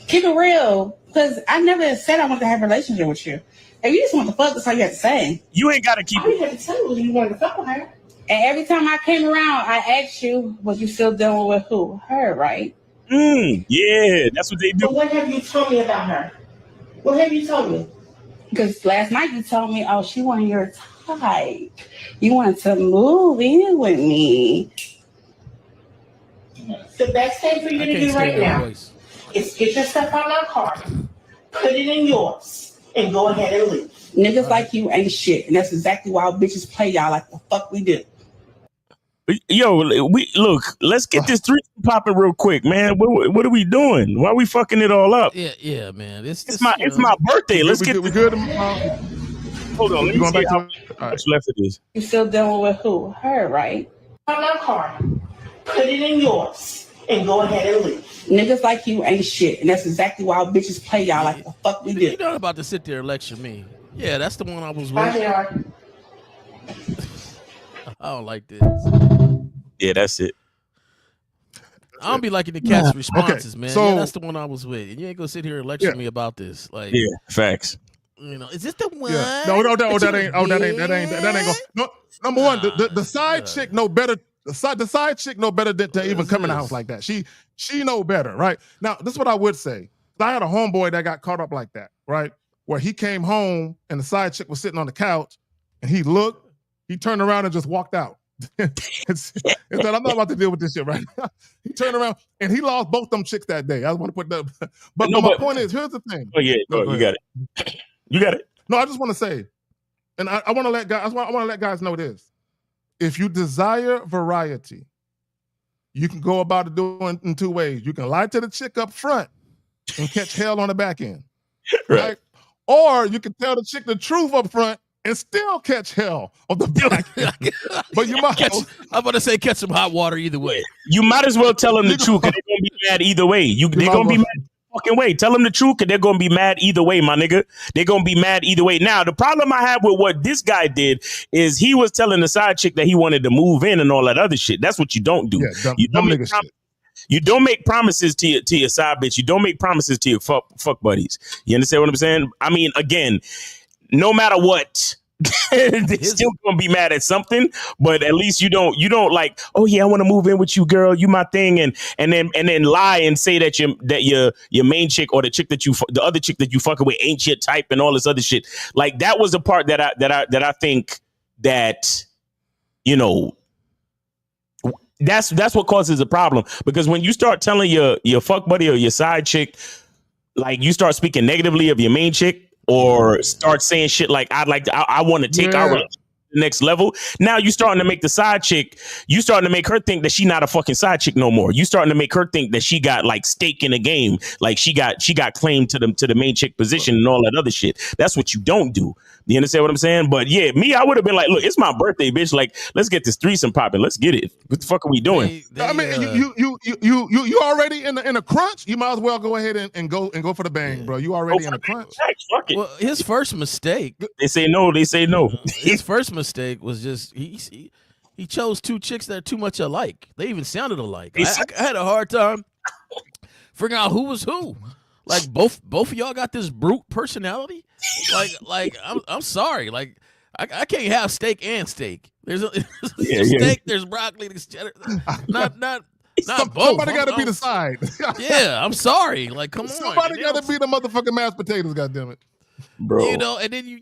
Keep it real, because I never said I wanted to have a relationship with you. If you just want to fuck, that's all you have to say. You ain't got to keep it. You had to tell me you wanted to fuck with her. And every time I came around, I asked you, was you still dealing with who? Her, right? Yeah, that's what they do. But what have you told me about her? What have you told me? Because last night you told me, oh, she wasn't your type. You wanted to move in with me. The best thing for you to do right now is get your stuff out of my car, put it in yours, and go ahead and leave. Niggas like you ain't shit. And that's exactly why bitches play y'all like the fuck we do. Yo, let's get this three popping real quick, man. What are we doing? Why are we fucking it all up? Yeah, man. It's my birthday. Let's get we good. Hold on, let me see how much left it is. You still dealing with who? Her, right? Out my car, put it in yours, and go ahead and leave. Niggas like you ain't shit. And that's exactly why bitches play y'all like the fuck we do. You're not about to sit there and lecture me. Yeah, that's the one I was Bye, with. JR. I don't like this. Yeah, that's it. I don't be liking the cat's responses, man. So, yeah, that's the one I was with. And you ain't gonna sit here and lecture me about this. Like, yeah, facts. You know, is this the one? Yeah. No, that ain't going. No, number one, the side chick know better. The side chick know better than to even come in the house like that. She know better, right? Now, this is what I would say. I had a homeboy that got caught up like that, right? Where he came home and the side chick was sitting on the couch, and he looked, he turned around and just walked out. He said, I'm not about to deal with this shit right now. He turned around and he lost both them chicks that day. I want to put that. But my point is, here's the thing. Oh yeah, you got it. You got it. No, I just want to say, and I want to let guys. I want to let guys know this. If you desire variety, you can go about it doing in two ways. You can lie to the chick up front and catch hell on the back end, right? Or you can tell the chick the truth up front and still catch hell on the back end. But you might I'm about to say catch some hot water either way. You might as well tell them the truth because they're gonna be mad either way. They're gonna be mad fucking way. Tell them the truth because they're gonna be mad either way, my nigga. They're gonna be mad either way. Now, the problem I have with what this guy did is he was telling the side chick that he wanted to move in and all that other shit. That's what you don't do. Yeah, you don't make promises to your side bitch. You don't make promises to your fuck buddies. You understand what I'm saying? I mean, again, no matter what, they're still gonna be mad at something, but at least you don't like, oh yeah, I want to move in with you, girl, you my thing, and then lie and say that your main chick or the other chick that you fucking with ain't your type and all this other shit. Like that was the part that I think that, you know, that's what causes a problem, because when you start telling your fuck buddy or your side chick, like you start speaking negatively of your main chick, or start saying shit like I want to take our relationship to the next level. Now you starting to make the side chick, you starting to make her think that she not a fucking side chick no more. You starting to make her think that she got like stake in the game, like she got claim to the main chick position and all that other shit. That's what you don't do. You understand what I'm saying? But yeah, me, I would have been like, look, it's my birthday, bitch. Like, let's get this threesome popping. Let's get it. What the fuck are we doing? I mean, you already in a crunch. You might as well go ahead and go for the bang, bro. You already in a crunch. Fuck it. Well, his first mistake. They say no. His first mistake was just he chose two chicks that are too much alike. They even sounded alike. I had a hard time figuring out who was who. Like both of y'all got this brute personality. Like I'm sorry. Like I can't have steak and steak. There's steak. There's broccoli. There's cheddar. Not both. Somebody got to be the side. Yeah, I'm sorry. Like come on. Somebody got to be the motherfucking mashed potatoes. Goddamn it, bro. You know, and then you.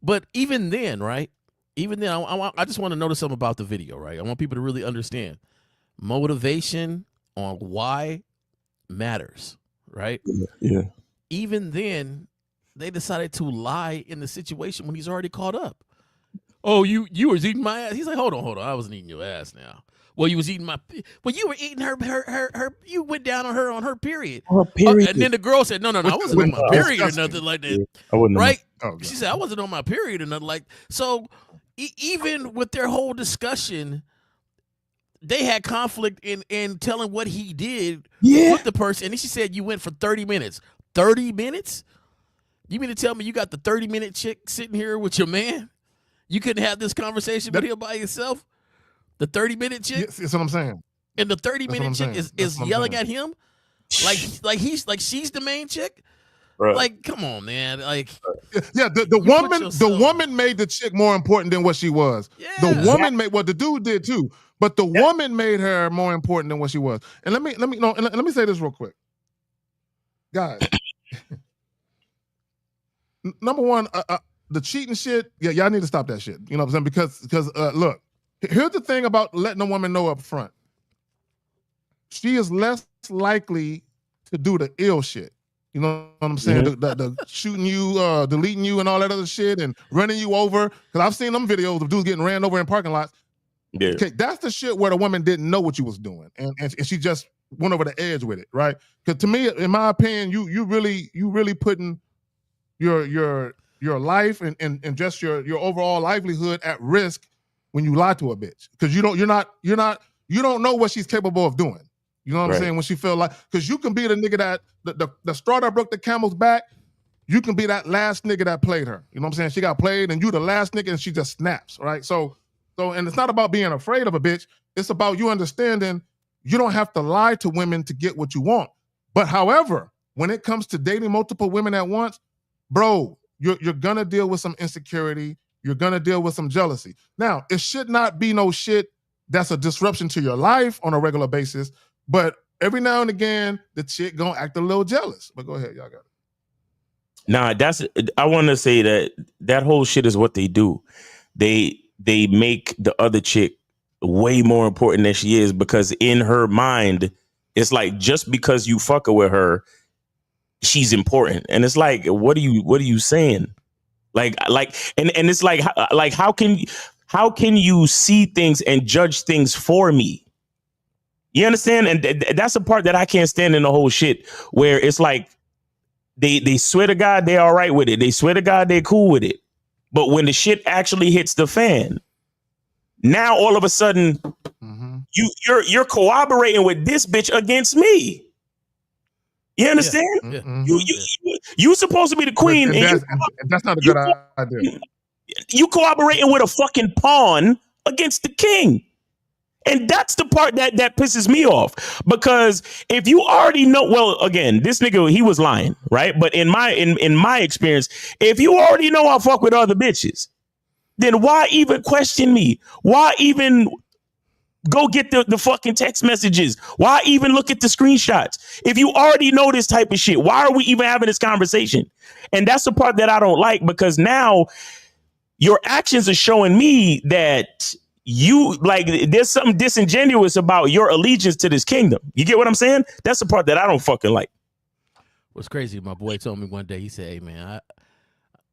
But even then, right? Even then, I just want to notice something about the video, right? I want people to really understand motivation on why matters, right? Yeah. Even then, they decided to lie in the situation when he's already caught up. Oh, you was eating my ass. He's like, hold on. I wasn't eating your ass now. Well, you was eating you were eating her. You went down on her period. Her period. And then the girl said, no, I wasn't on my period or nothing like that. I wouldn't. Right? She said, I wasn't on my period or nothing like. So even with their whole discussion, they had conflict in telling what he did with the person. And then she said, you went for 30 minutes. 30 minutes? You mean to tell me you got the 30-minute chick sitting here with your man? You couldn't have this conversation with him by yourself? The 30-minute chick? Yes, that's what I'm saying. And the 30-minute chick is yelling at him? Like she's the main chick? Right. Like, come on, man. Like, yeah, the woman made the chick more important than what she was. Yeah. The woman made what the dude did too. But the woman made her more important than what she was. And let me say this real quick, guys. Number one, the cheating shit. Yeah, y'all need to stop that shit. You know what I'm saying? Because look, here's the thing about letting a woman know up front. She is less likely to do the ill shit. You know what I'm saying? Mm-hmm. The shooting you, deleting you, and all that other shit, and running you over. Because I've seen them videos of dudes getting ran over in parking lots. Yeah. Okay, that's the shit where the woman didn't know what you was doing, and she just went over the edge with it, right? Because to me, in my opinion, you really putting your life and just your overall livelihood at risk when you lie to a bitch, because you don't know what she's capable of doing. You know what I'm saying? When she feel like, because you can be the nigga that the straw that broke the camel's back. You can be that last nigga that played her. You know what I'm saying? She got played, and you the last nigga, and she just snaps, right? So, and it's not about being afraid of a bitch. It's about you understanding you don't have to lie to women to get what you want. But however, when it comes to dating multiple women at once, bro, you're gonna deal with some insecurity. You're gonna deal with some jealousy. Now, it should not be no shit that's a disruption to your life on a regular basis. But every now and again, the chick gonna act a little jealous. But go ahead, y'all got it. Nah, I want to say that whole shit is what they do. They make the other chick way more important than she is, because in her mind, it's like, just because you fucker with her, she's important. And it's like, what are you saying? Like, and it's like how can you see things and judge things for me? You understand? And that's the part that I can't stand in the whole shit, where it's like they swear to God they're all right with it. They swear to God they're cool with it. But when the shit actually hits the fan, now all of a sudden you're cooperating with this bitch against me. You understand? Yeah. Mm-hmm. You supposed to be the queen, and that's not a good idea. You cooperating with a fucking pawn against the king. And that's the part that pisses me off, because if you already know, well, again, this nigga, he was lying, right? But in my experience, if you already know I fuck with other bitches, then why even question me? Why even go get the fucking text messages? Why even look at the screenshots? If you already know this type of shit, why are we even having this conversation? And that's the part that I don't like, because now your actions are showing me that you, like, there's something disingenuous about your allegiance to this kingdom. You get what I'm saying? That's the part that I don't fucking like. What's crazy, my boy told me one day, he said, hey man,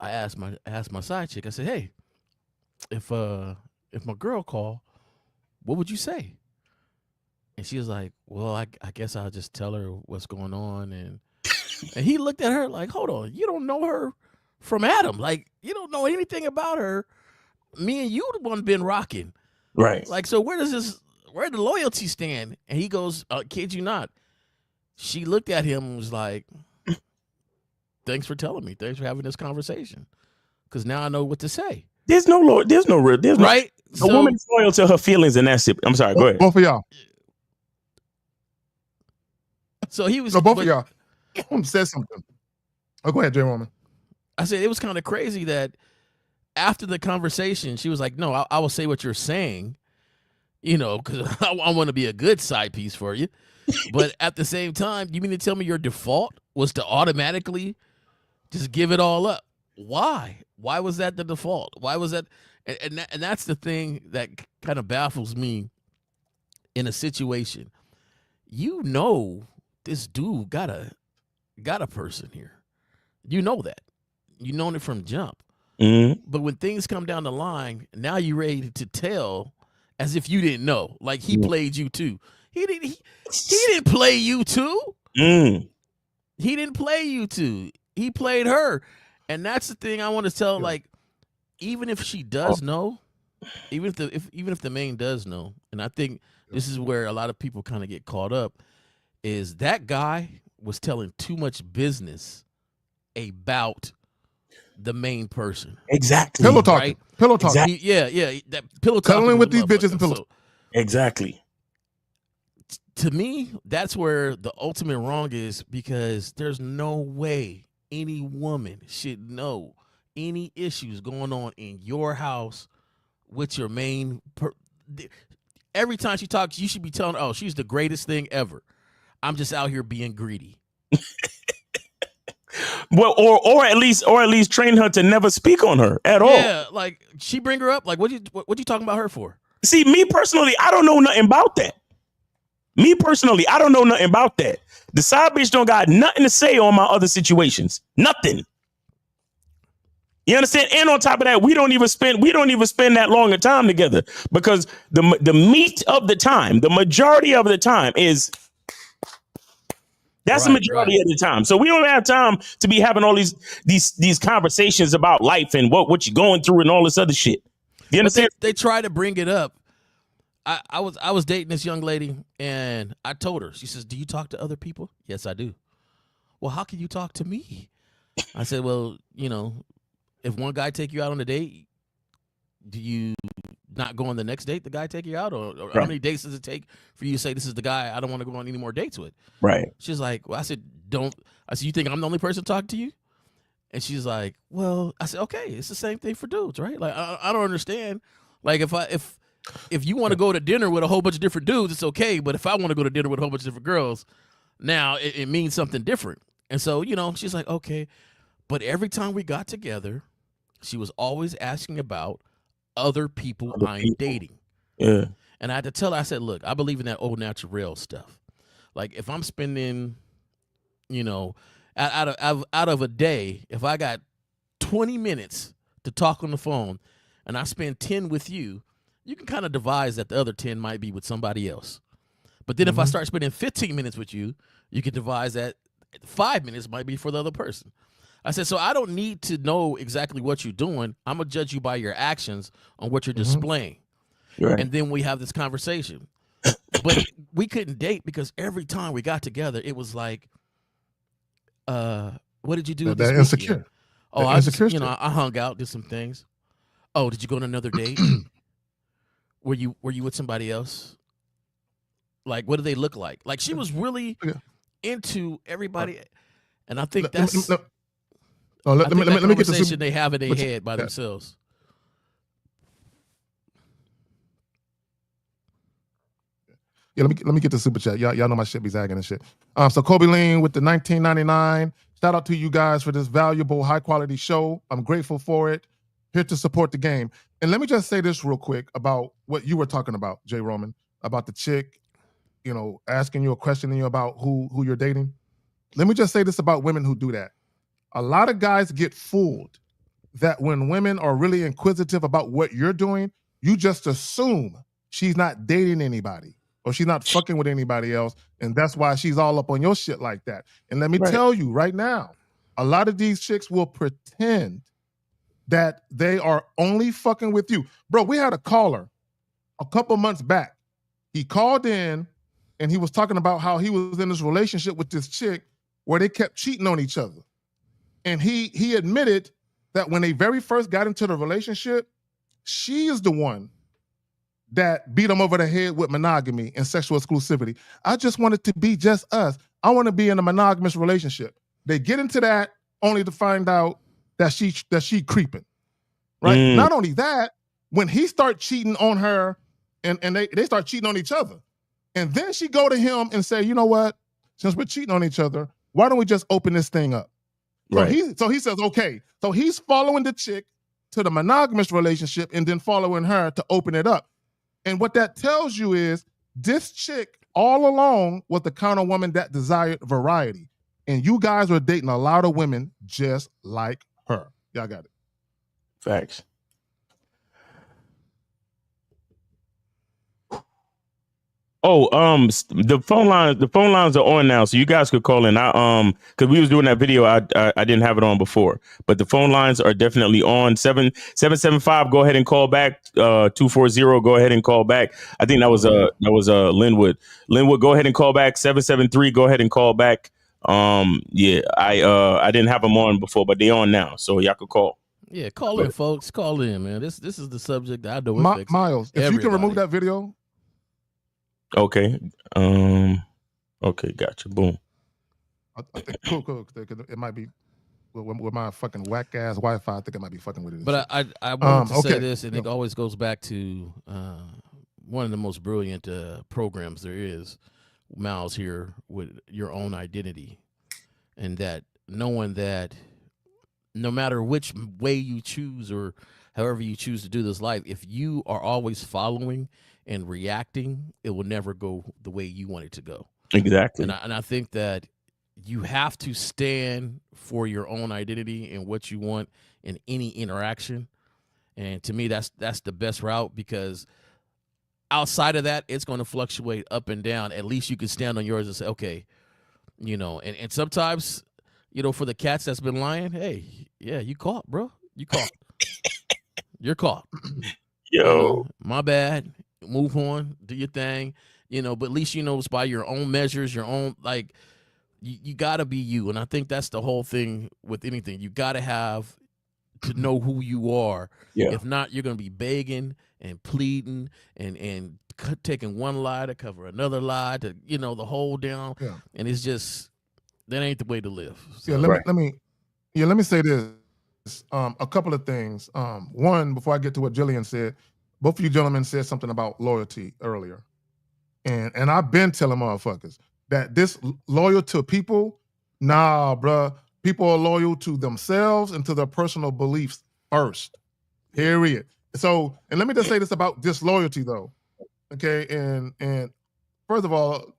I asked my side chick, I said, hey, if my girl called, what would you say? And she was like, well, I guess I'll just tell her what's going on. And he looked at her like, hold on, you don't know her from Adam. Like, you don't know anything about her. Me and you the one been rocking. Right. Like, so where the loyalty stand? And he goes, kid you not. She looked at him and was like, thanks for telling me. Thanks for having this conversation. Because now I know what to say. There's no right? The woman's loyal to her feelings, and that's it. I'm sorry, go ahead. Both of y'all. So he was. No, both of y'all said something. Oh, go ahead, J Woman. I said it was kind of crazy that after the conversation, she was like, no, I will say what you're saying, you know, because I want to be a good side piece for you. But at the same time, you mean to tell me your default was to automatically just give it all up? Why? Why was that the default? Why was that? And that's the thing that kind of baffles me in a situation. You know, this dude got a person here. You know that. You known it from jump. Mm-hmm. But when things come down the line, now you're ready to tell as if you didn't know. Like he played you too. He didn't play you too. Mm. He didn't play you too. He played her. And that's the thing I want to tell, like, even if she does know, even if the main does know, and I think this is where a lot of people kind of get caught up, is that guy was telling too much business about the main person. Exactly. Pillow talking. Right? Pillow talking. Exactly. Yeah. That pillow talking. Cuddling with these bitches and pillow. So, exactly. To me, that's where the ultimate wrong is, because there's no way any woman should know any issues going on in your house with your main every time she talks, you should be telling her, oh, she's the greatest thing ever. I'm just out here being greedy. Well, or at least train her to never speak on her at all. Yeah, like she bring her up. Like, what you talking about her for? See, me personally, I don't know nothing about that. The side bitch don't got nothing to say on my other situations. Nothing. You understand? And on top of that, we don't even spend that long a time together because the meat of the time, the majority of the time is. That's the majority of the time. So we don't have time to be having all these conversations about life and what you're going through and all this other shit. You understand? They try to bring it up. I was dating this young lady and I told her, she says, do you talk to other people? Yes, I do. Well, how can you talk to me? I said, well, if one guy take you out on a date, do you not go on the next date, the guy take you out? Or how many dates does it take for you to say, this is the guy I don't want to go on any more dates with? Right. She's like, well, I said, you think I'm the only person talking to you? And she's like, well, I said, okay, it's the same thing for dudes, right? Like, I don't understand. Like, if you want to go to dinner with a whole bunch of different dudes, it's okay. But if I want to go to dinner with a whole bunch of different girls, now it means something different. And so, she's like, okay. But every time we got together, she was always asking about other people I'm dating. Yeah. And I had to tell her, I said, look, I believe in that old natural stuff. Like if I'm spending, out of a day, if I got 20 minutes to talk on the phone and I spend 10 with you, you can kind of devise that the other 10 might be with somebody else. But then if I start spending 15 minutes with you, you can devise that 5 minutes might be for the other person. I said, so I don't need to know exactly what you're doing. I'm going to judge you by your actions on what you're displaying. Right. And then we have this conversation. But we couldn't date because every time we got together, it was like, what did you do? That insecure. Oh, I just, I hung out, did some things. Oh, did you go on another date? Were you with somebody else? Like, what do they look like? Like, she was really into everybody. And I think that's... let me get the they have in their head by themselves. Yeah, let me get the super chat. Y'all know my shit be zagging and shit. So Kobe Lean with the 1999. Shout out to you guys for this valuable, high quality show. I'm grateful for it. Here to support the game. And let me just say this real quick about what you were talking about, Jay Roman, about the chick, asking you a question about who you're dating. Let me just say this about women who do that. A lot of guys get fooled that when women are really inquisitive about what you're doing, you just assume she's not dating anybody or she's not fucking with anybody else, and that's why she's all up on your shit like that. And let me tell you right now, a lot of these chicks will pretend that they are only fucking with you. Bro, we had a caller a couple months back. He called in and he was talking about how he was in this relationship with this chick where they kept cheating on each other. And he admitted that when they very first got into the relationship, she is the one that beat him over the head with monogamy and sexual exclusivity. I just want it to be just us. I want to be in a monogamous relationship. They get into that only to find out that she creeping, right? Not only that, when he start cheating on her and they start cheating on each other, and then she go to him and say, you know what? Since we're cheating on each other, why don't we just open this thing up? Right. So he says, okay. So he's following the chick to the monogamous relationship and then following her to open it up. And what that tells you is this chick all along was the kind of woman that desired variety. And you guys are dating a lot of women just like her. Y'all got it. Facts. Oh, the phone lines are on now, so you guys could call in. Because we was doing that video, I didn't have it on before, but the phone lines are definitely on. 775. Go ahead and call back. 240. Go ahead and call back. I think that was Linwood. Linwood, go ahead and call back. 773. Go ahead and call back. Yeah, I didn't have them on before, but they on now, so y'all could call. Yeah, call in, folks. Call in, man. This is the subject that I know. Miles, if you can remove that video. Okay. Okay, gotcha. Boom. I think cool. It might be with my fucking whack ass Wi-Fi. I think it might be fucking with it. But I wanted to say this, and it always goes back to one of the most brilliant programs there is, Miles, here with your own identity, and that knowing that no matter which way you choose or however you choose to do this life, if you are always following and reacting, it will never go the way you want it to go. Exactly. And I think that you have to stand for your own identity and what you want in any interaction. And to me, that's the best route, because outside of that, it's going to fluctuate up and down. At least you can stand on yours and say, okay, and sometimes, for the cats that's been lying, hey, yeah, you caught, bro. You caught. You're caught. Yo. My bad. Move on. Do your thing. But at least it's by your own measures, your own, like, you got to be you. And I think that's the whole thing with anything. You got to have to know who you are. Yeah. If not, you're going to be begging and pleading and taking one lie to cover another lie to, the whole down. Yeah. And it's just, that ain't the way to live. So, Yeah, let me say this. A couple of things. One, before I get to what Jillian said, both of you gentlemen said something about loyalty earlier. And I've been telling motherfuckers that this loyal to people, nah, bruh. People are loyal to themselves and to their personal beliefs first. Period. So, and let me just say this about disloyalty though. Okay, and first of all,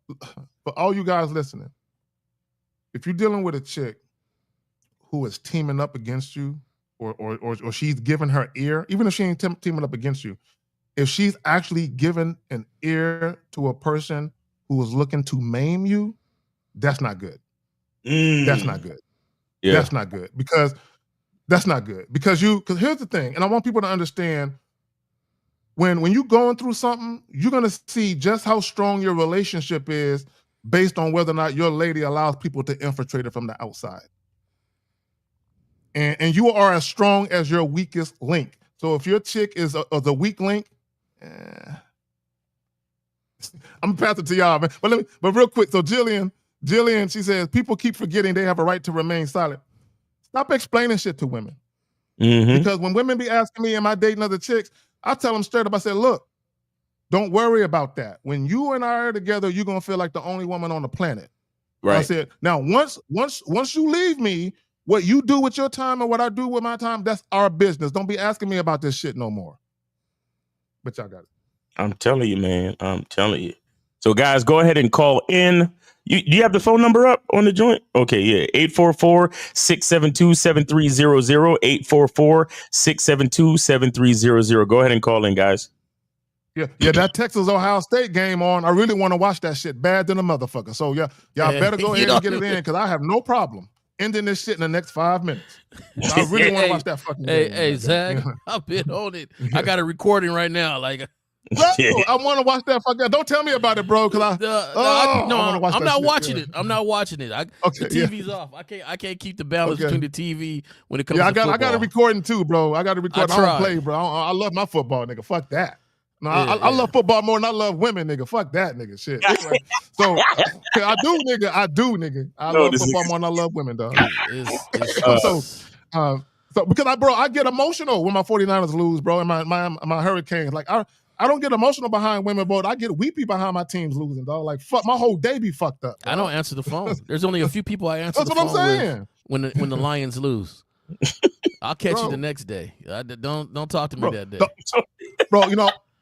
for all you guys listening, if you're dealing with a chick who is teaming up against you, or she's giving her ear, even if she ain't teaming up against you, if she's actually giving an ear to a person who is looking to maim you, that's not good. That's not good. Yeah. That's not good, because that's not good. Because here's the thing, and I want people to understand, when you're going through something, you're going to see just how strong your relationship is based on whether or not your lady allows people to infiltrate it from the outside. And you are as strong as your weakest link. So if your chick is the weak link, I'm gonna pass it to y'all, man. But real quick, so Jillian, she says, people keep forgetting they have a right to remain silent. Stop explaining shit to women. Mm-hmm. Because when women be asking me, am I dating other chicks? I tell them straight up, I said, look, don't worry about that. When you and I are together, you're gonna feel like the only woman on the planet. Right. I said, now once you leave me, what you do with your time and what I do with my time, that's our business. Don't be asking me about this shit no more. But y'all got it. I'm telling you, man. I'm telling you. So, guys, go ahead and call in. Do you have the phone number up on the joint? Okay, yeah. 844-672-7300. 844-672-7300. Go ahead and call in, guys. Yeah, that Texas-Ohio State game on. I really want to watch that shit bad than a motherfucker. So, y'all better go ahead and get it in, because I have no problem ending this shit in the next 5 minutes. I really want to watch that fucking game. Hey, Zach, I've been on it. I got a recording right now. Like, bro, I want to watch that fucking. Don't tell me about it, bro, because I'm not watching it. I'm not watching it. The TV's off. I can't keep the balance between the TV when it comes to football. I got a recording too, bro. I got a recording. I don't play, bro. I love my football, nigga. Fuck that. No, I love football more than I love women, nigga. Fuck that, nigga. Shit. Anyway, so I do, nigga. I love football more than I love women, dog. So because I get emotional when my 49ers lose, bro, and my Hurricanes. Like I don't get emotional behind women, bro. I get weepy behind my teams losing, dog. Like fuck, my whole day be fucked up. Bro. I don't answer the phone. There's only a few people I answer the phone with when the Lions lose. I'll catch you the next day. Don't talk to me that day, bro.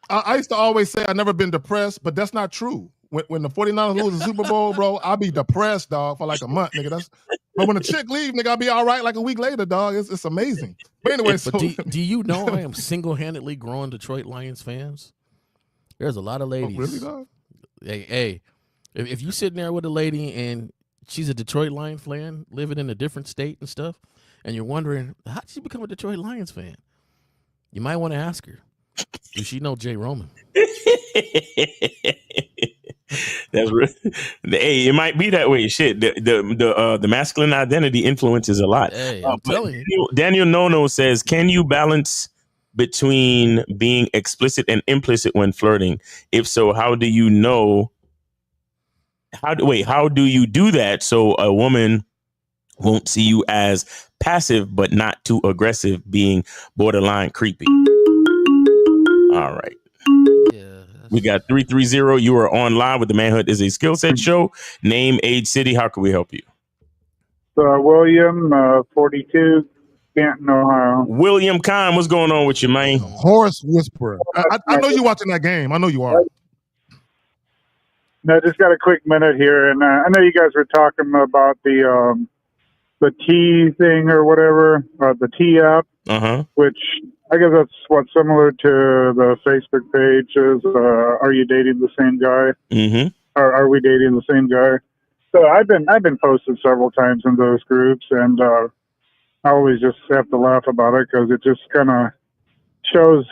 I used to always say I've never been depressed, but that's not true. When the 49ers lose the Super Bowl, bro, I'll be depressed, dog, for like a month, nigga. But when the chick leave, nigga, I'll be all right like a week later, dog. It's amazing. But anyway, do you know I am single-handedly growing Detroit Lions fans? There's a lot of ladies. Oh, really, dog? Hey, if you sitting there with a lady and she's a Detroit Lions fan, living in a different state and stuff, and you're wondering, how did she become a Detroit Lions fan? You might want to ask her. Does she know Jay Roman? That's real. Hey, it might be that way. Shit, the masculine identity influences a lot. Hey, I'm telling you. Daniel Nono says, "Can you balance between being explicit and implicit when flirting? If so, how do you know? How do you do that so a woman won't see you as passive but not too aggressive, being borderline creepy?" All right. Yeah, We got 330. You are online with the Manhood is a Skill Set show. Name, age, city. How can we help you? William, 42, Canton, Ohio. William Kahn, what's going on with you, man? Horse whisperer. I know you're watching that game. I know you are. No, just got a quick minute here, and I know you guys were talking about the T thing or whatever, the T app, which I guess that's similar to the Facebook page is, are you dating the same guy? Mm-hmm. Or are we dating the same guy? So I've been posted several times in those groups, and I always just have to laugh about it because it just kind of shows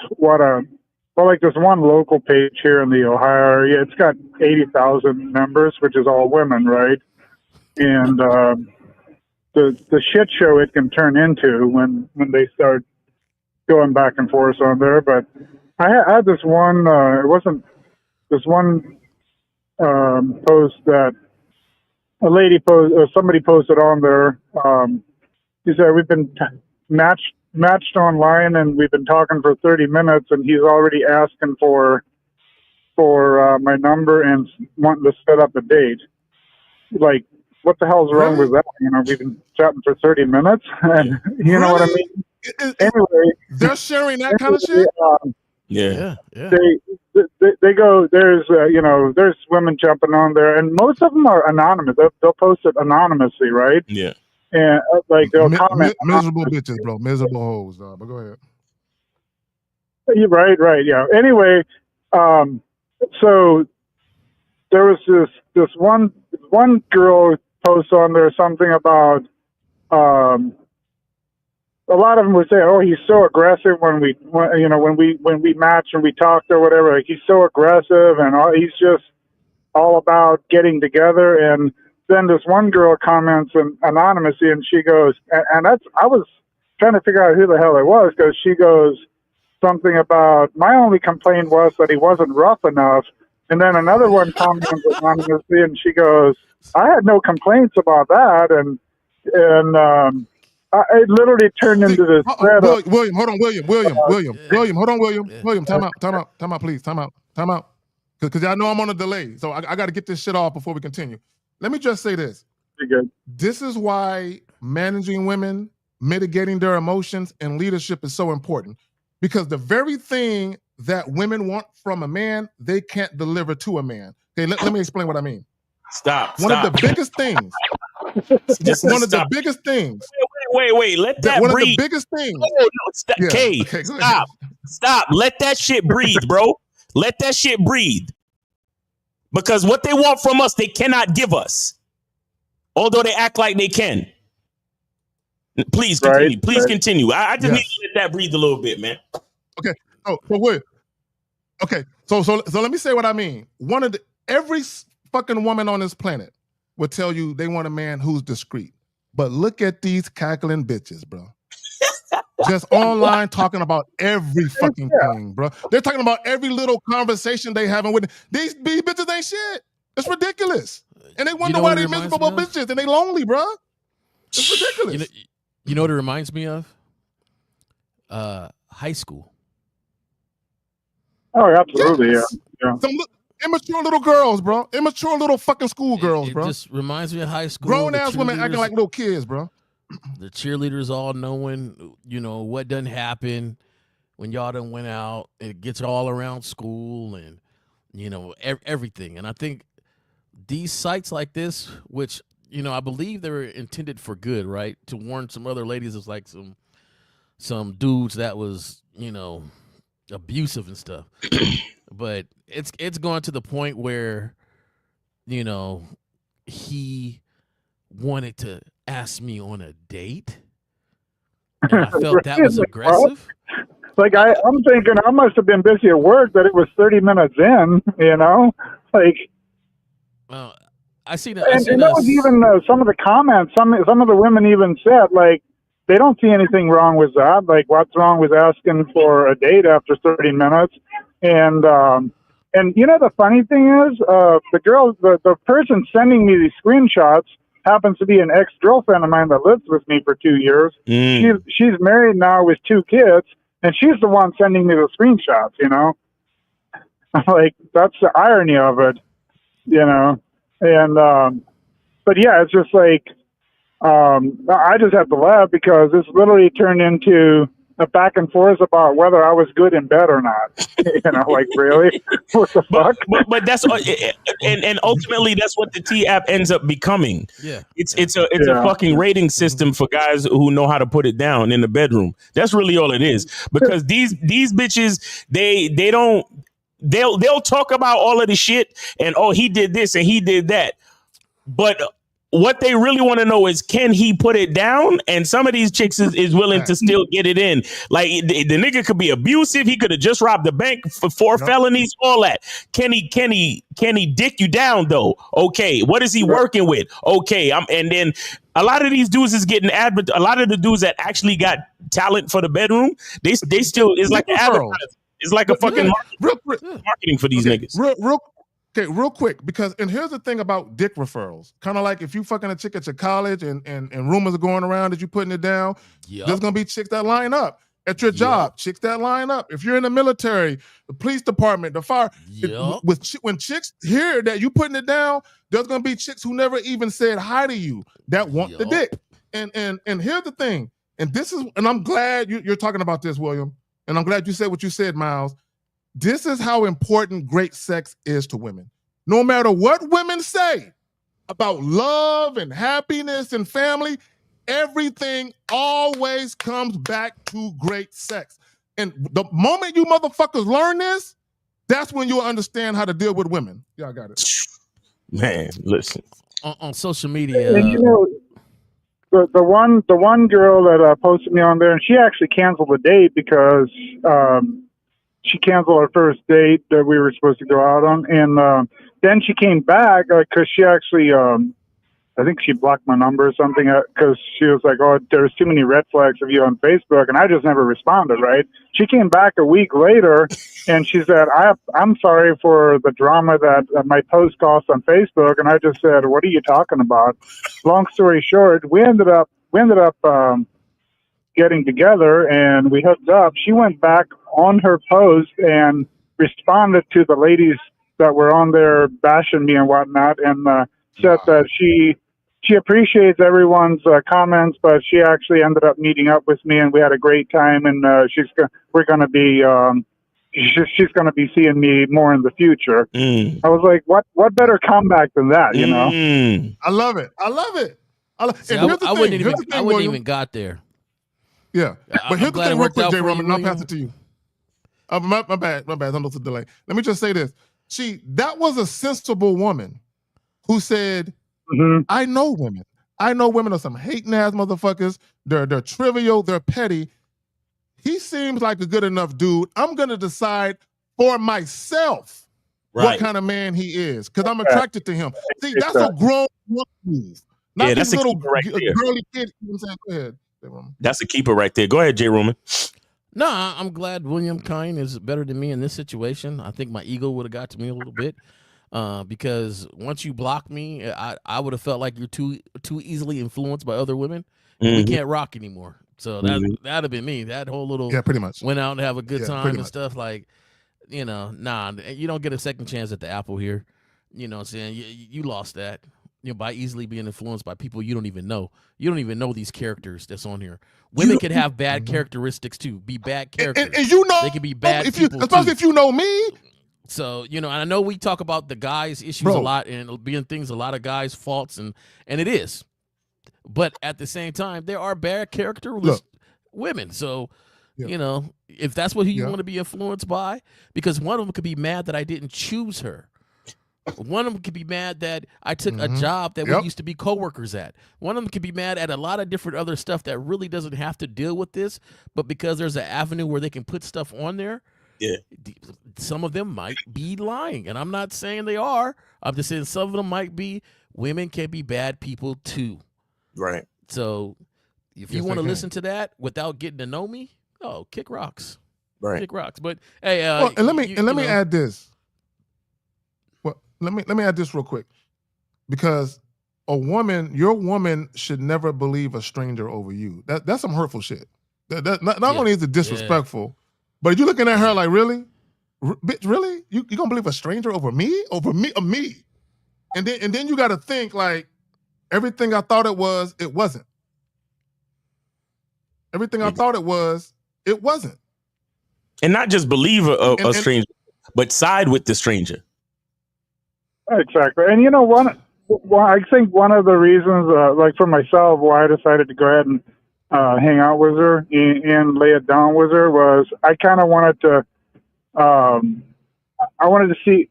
like this one local page here in the Ohio area. It's got 80,000 members, which is all women, right? And the shit show it can turn into when they start going back and forth on there. But I had this one. It wasn't this one post that a lady somebody posted on there. He said we've been matched online and we've been talking for 30 minutes and he's already asking for my number and wanting to set up a date. Like, what the hell's wrong with that? You know, we've been chatting for 30 minutes and you know what I mean? Anyway, they're sharing that kind of shit. Yeah. They go. There's there's women jumping on there, and most of them are anonymous. They'll post it anonymously, right? Yeah. And they'll comment. Miserable bitches, bro. Miserable hoes. But go ahead. You're right. Yeah. Anyway, so there was this one girl post on there something about a lot of them would say, "Oh, he's so aggressive when we match and we talked or whatever. Like, he's so aggressive and he's just all about getting together." And then this one girl comments anonymously, and she goes, and I was trying to figure out who the hell it was because she goes something about my only complaint was that he wasn't rough enough. And then another one comments anonymously, and she goes, "I had no complaints about that," and it literally turned into this. William, hold on, William, time out, please, time out, because I know I'm on a delay, so I got to get this shit off before we continue. Let me just say this. You're good. This is why managing women, mitigating their emotions, and leadership is so important, because the very thing that women want from a man, they can't deliver to a man. Okay, let me explain what I mean. Stop. One of the biggest things. The biggest things. Wait. Let that one breathe. One of the biggest things. No, stop. Let that shit breathe, bro. Let that shit breathe. Because what they want from us, they cannot give us. Although they act like they can. Please continue. Continue. I just need to let that breathe a little bit, man. Okay. So let me say what I mean. Every fucking woman on this planet will tell you they want a man who's discreet. But look at these cackling bitches, bro. Just online talking about every fucking thing, bro. They're talking about every little conversation they having with these bitches ain't shit. It's ridiculous. And they wonder why they're miserable bitches and they lonely, bro. It's ridiculous. You know what it reminds me of? High school. Oh, absolutely, yeah. Some immature little girls, bro. Immature little fucking schoolgirls, bro. It just reminds me of high school. Grown-ass women acting like little kids, bro. The cheerleaders all knowing, what done happen when y'all done went out. It gets all around school and, everything. And I think these sites like this, which, I believe they were intended for good, right? To warn some other ladies of like some dudes that was, abusive and stuff. But it's going to the point where, he wanted to ask me on a date. And I felt that was aggressive. Like I'm thinking I must have been busy at work that it was 30 minutes in, like. Well, I see that. And that was even some of the comments. Some of the women even said like they don't see anything wrong with that. Like, what's wrong with asking for a date after 30 minutes? And the funny thing is, the person sending me these screenshots happens to be an ex-girlfriend of mine that lives with me for 2 years. She's married now with 2 kids, and she's the one sending me the screenshots, Like, that's the irony of it, you know? And, but yeah, it's just like, I just have to laugh because this literally turned into a back and forth about whether I was good in bed or not. You know, like, really? What the fuck? But that's and ultimately that's what the T app ends up becoming. Yeah, it's a fucking rating system for guys who know how to put it down in the bedroom. That's really all it is. Because these bitches, they'll talk about all of the shit and he did this and he did that, but what they really want to know is, can he put it down? And some of these chicks is willing to still get it in. Like, the nigga could be abusive. He could have just robbed the bank for 4 felonies, all that. Can he dick you down though? Okay. What is he working with? Okay. And then a lot of these dudes is getting a lot of the dudes that actually got talent for the bedroom, they still is like advertising. It's like a fucking marketing for these niggas. Real quick, because, and here's the thing about dick referrals. Kind of like if you fucking a chick at your college and rumors are going around that you putting it down, there's going to be chicks that line up. At your job, chicks that line up. If you're in the military, the police department, the fire, when chicks hear that you putting it down, there's going to be chicks who never even said hi to you that want the dick. And here's the thing, and I'm glad you're talking about this, William, and I'm glad you said what you said, Miles. This is how important great sex is to women. No matter what women say about love and happiness and family, everything always comes back to great sex. And the moment you motherfuckers learn this, that's when you'll understand how to deal with women. Yeah, I got it. Man, listen. On social media. And, you know, the one girl that posted me on there, and she actually canceled the date because she canceled our first date that we were supposed to go out on. And then she came back because she actually, I think she blocked my number or something because she was like, oh, there's too many red flags of you on Facebook. And I just never responded, right? She came back a week later and she said, I'm sorry for the drama that my post caused on Facebook. And I just said, what are you talking about? Long story short, we ended up getting together and we hooked up. She went back on her post and responded to the ladies that were on there bashing me and whatnot, and said that she appreciates everyone's comments, but she actually ended up meeting up with me and we had a great time, and she's going to be seeing me more in the future. I was like, what better comeback than that, you know? I love it. See, I wouldn't even got there. Yeah, but here's the thing real quick, J. Roman, and I'll pass it to you. My bad. I don't know the delay. Let me just say this. That was a sensible woman who said, I know women. I know women are some hating ass motherfuckers. They're trivial. They're petty. He seems like a good enough dude. I'm going to decide for myself what kind of man he is because I'm attracted to him. See, that's a grown move. Not that's this a little right there. girly kid. You know what I'm saying? Go ahead. That's a keeper right there. Go ahead, J. Roman. No, I'm glad William Kine is better than me in this situation. I think my ego would have got to me a little bit because once you block me, I would have felt like you're too easily influenced by other women. We can't rock anymore. So that'd have been me. That whole little pretty much went out and have a good time and stuff. Like, you know, you don't get a second chance at the apple here. You know what I'm saying? You lost that. You know, by easily being influenced by people you don't even know. You don't even know these characters that's on here. Women can have bad characteristics too. Be bad characters. And you know, they can be bad people especially if you know me. So, you know, and I know we talk about the guys' issues a lot and being things a lot of guys' faults, and it is. But at the same time, there are bad characterless women. So, you know, if that's what you want to be influenced by, because one of them could be mad that I didn't choose her. One of them could be mad that I took a job that we used to be coworkers at. One of them could be mad at a lot of different other stuff that really doesn't have to deal with this, but because there's an avenue where they can put stuff on there, some of them might be lying. And I'm not saying they are. I'm just saying some of them might be. Women can be bad people too. Right. So if you want to listen to that without getting to know me, kick rocks. Right. Kick rocks. But hey, and let me add this. Let me add this real quick, because your woman should never believe a stranger over you. That's some hurtful shit. That not only is it disrespectful, but you're looking at her like, really? Bitch, really? You gonna believe a stranger over me? Over me? And then you got to think like everything I thought it was, it wasn't. Everything I thought it was, it wasn't. And not just believe a stranger, but side with the stranger. Exactly. And I think one of the reasons, like for myself, why I decided to go ahead and hang out with her and lay it down with her was I kind of wanted to, I wanted to see,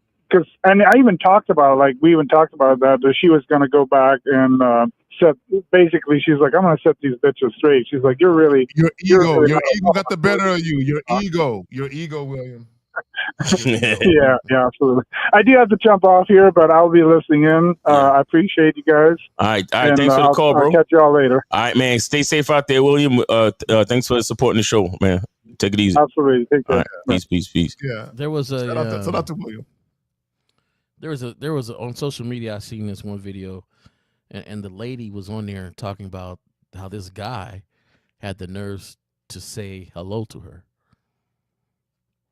and I even talked about, like, we even talked about that she was going to go back and basically she's like, I'm going to set these bitches straight. She's like, your ego got the better of you. Your ego, William. Yeah, absolutely. I do have to jump off here, but I'll be listening in. I appreciate you guys. All right. Thanks for the call, bro. I'll catch y'all later. All right, man. Stay safe out there, William. Thanks for supporting the show, man. Take it easy. Absolutely. Take care. All right. Peace. Yeah. There was a shout out to William. There was on social media. I seen this one video, and the lady was on there talking about how this guy had the nerves to say hello to her.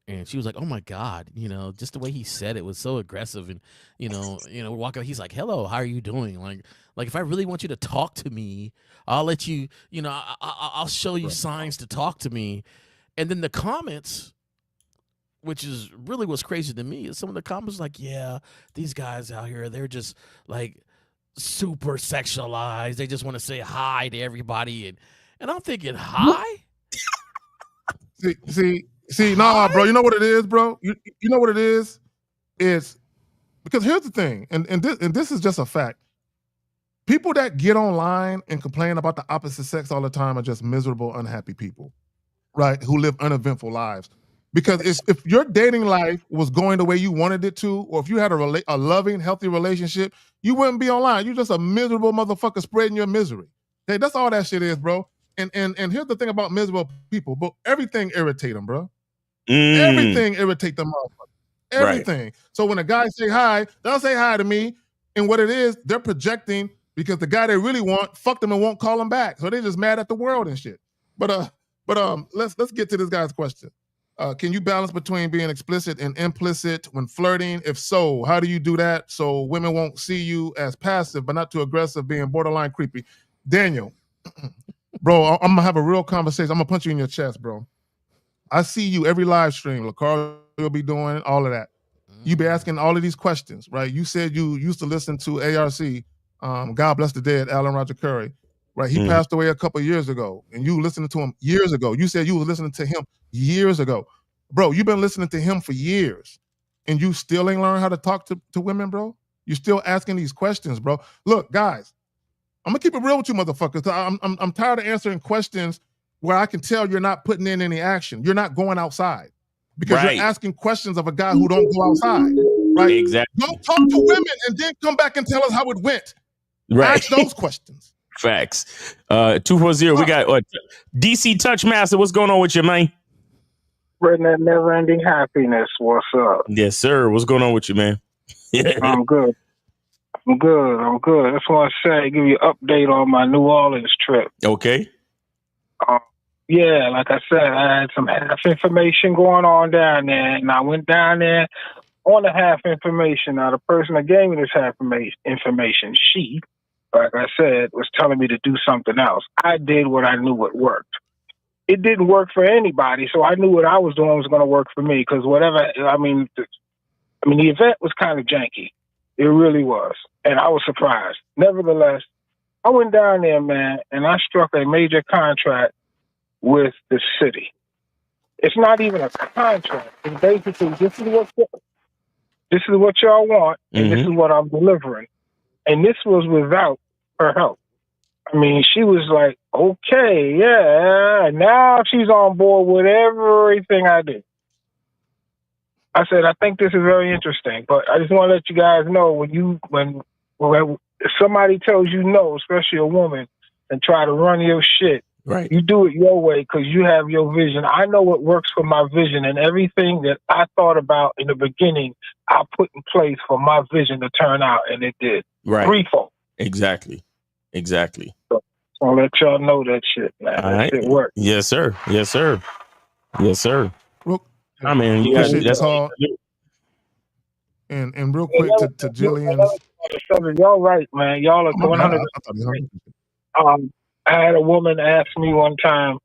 And she was like, "Oh my God, just the way he said it was so aggressive." And walk out. He's like, "Hello, how are you doing?" Like if I really want you to talk to me, I'll let you. I'll show you signs to talk to me. And then the comments, which is really what's crazy to me, is some of the comments like, "Yeah, these guys out here, they're just like super sexualized. They just want to say hi to everybody." And I'm thinking, hi. See, nah, bro. You know what it is, bro? You know what it is? It's because here's the thing, and this is just a fact. People that get online and complain about the opposite sex all the time are just miserable, unhappy people, right? Who live uneventful lives. Because if your dating life was going the way you wanted it to, or if you had a loving, healthy relationship, you wouldn't be online. You're just a miserable motherfucker spreading your misery. Okay, that's all that shit is, bro. And here's the thing about miserable people, but everything irritate them, bro. Everything irritate them motherfuckers. Everything. Right. So when a guy say hi, they'll say hi to me, and what it is, they're projecting because the guy they really want fucked them and won't call them back. So they're just mad at the world and shit. But let's get to this guy's question. Can you balance between being explicit and implicit when flirting? If so, how do you do that so women won't see you as passive but not too aggressive, being borderline creepy? Daniel, bro, I'm gonna have a real conversation. I'm gonna punch you in your chest, bro. I see you every live stream. LaCarl will be doing all of that. You be asking all of these questions, right? You said you used to listen to ARC, God Bless the Dead, Alan Roger Curry, right? He passed away a couple years ago, and you listened to him years ago. You said you were listening to him years ago. Bro, you've been listening to him for years, and you still ain't learned how to talk to women, bro? You're still asking these questions, bro. Look, guys, I'm going to keep it real with you motherfuckers. I'm tired of answering questions where I can tell you're not putting in any action. You're not going outside because you're asking questions of a guy who don't go outside, right? Exactly. Go talk to women and then come back and tell us how it went. Right. Ask those questions. Facts. 240. We got DC Touchmaster. What's going on with you, man? Spreading that never-ending happiness. What's up? Yes, sir. What's going on with you, man? I'm good. I just want to say, give you an update on my New Orleans trip. Okay. Yeah, like I said, I had some half information going on down there, and I went down there on the half information. Now, the person that gave me this half information, she, like I said, was telling me to do something else. I did what I knew would work. It didn't work for anybody, so I knew what I was doing was going to work for me, because the event was kind of janky. It really was, and I was surprised. Nevertheless, I went down there, man, and I struck a major contract with the city. It's not even a contract. It's basically, this is what y'all want, and this is what I'm delivering. And this was without her help. I mean, she was like, okay, yeah, now she's on board with everything I do. I said, I think this is very interesting, but I just want to let you guys know when if somebody tells you no, especially a woman, and try to run your shit, right? You do it your way because you have your vision. I know what works for my vision, and everything that I thought about in the beginning, I put in place for my vision to turn out, and it did. Right. Threefold. Exactly. So I'll let y'all know that shit, man. All right. Shit works. Yes, sir. I mean, you appreciate the that's call. And real quick to Jillian's. Y'all right, man. Y'all are 100. I had a woman ask me one time.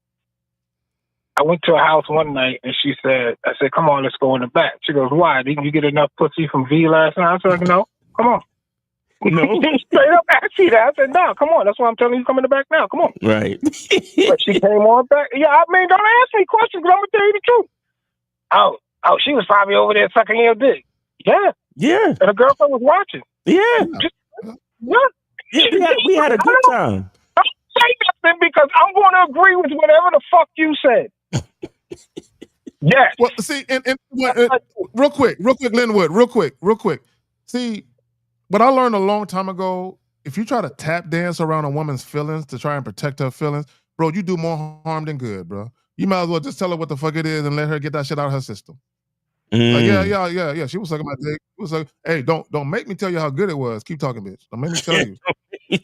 I went to a house one night and she said, I said, come on, let's go in the back. She goes, why? Didn't you get enough pussy from V last night? I said, no, come on. No. Straight up asked me that. I said, no, come on. That's why I'm telling you, come in the back now. Come on. Right. But she came on back. Yeah, I mean, don't ask me questions, because I'm going to tell you the truth. Oh, she was probably over there sucking your dick. Yeah. Yeah. And her girlfriend was watching. Yeah. Yeah. We had a good time. Don't say nothing because I'm going to agree with whatever the fuck you said. Yes. Well, see, and real quick, Linwood, real quick. See, what I learned a long time ago, if you try to tap dance around a woman's feelings to try and protect her feelings, bro, you do more harm than good, bro. You might as well just tell her what the fuck it is and let her get that shit out of her system. Like, yeah. She was sucking my dick. It was like, hey, don't make me tell you how good it was. Keep talking, bitch. Don't make me tell you. I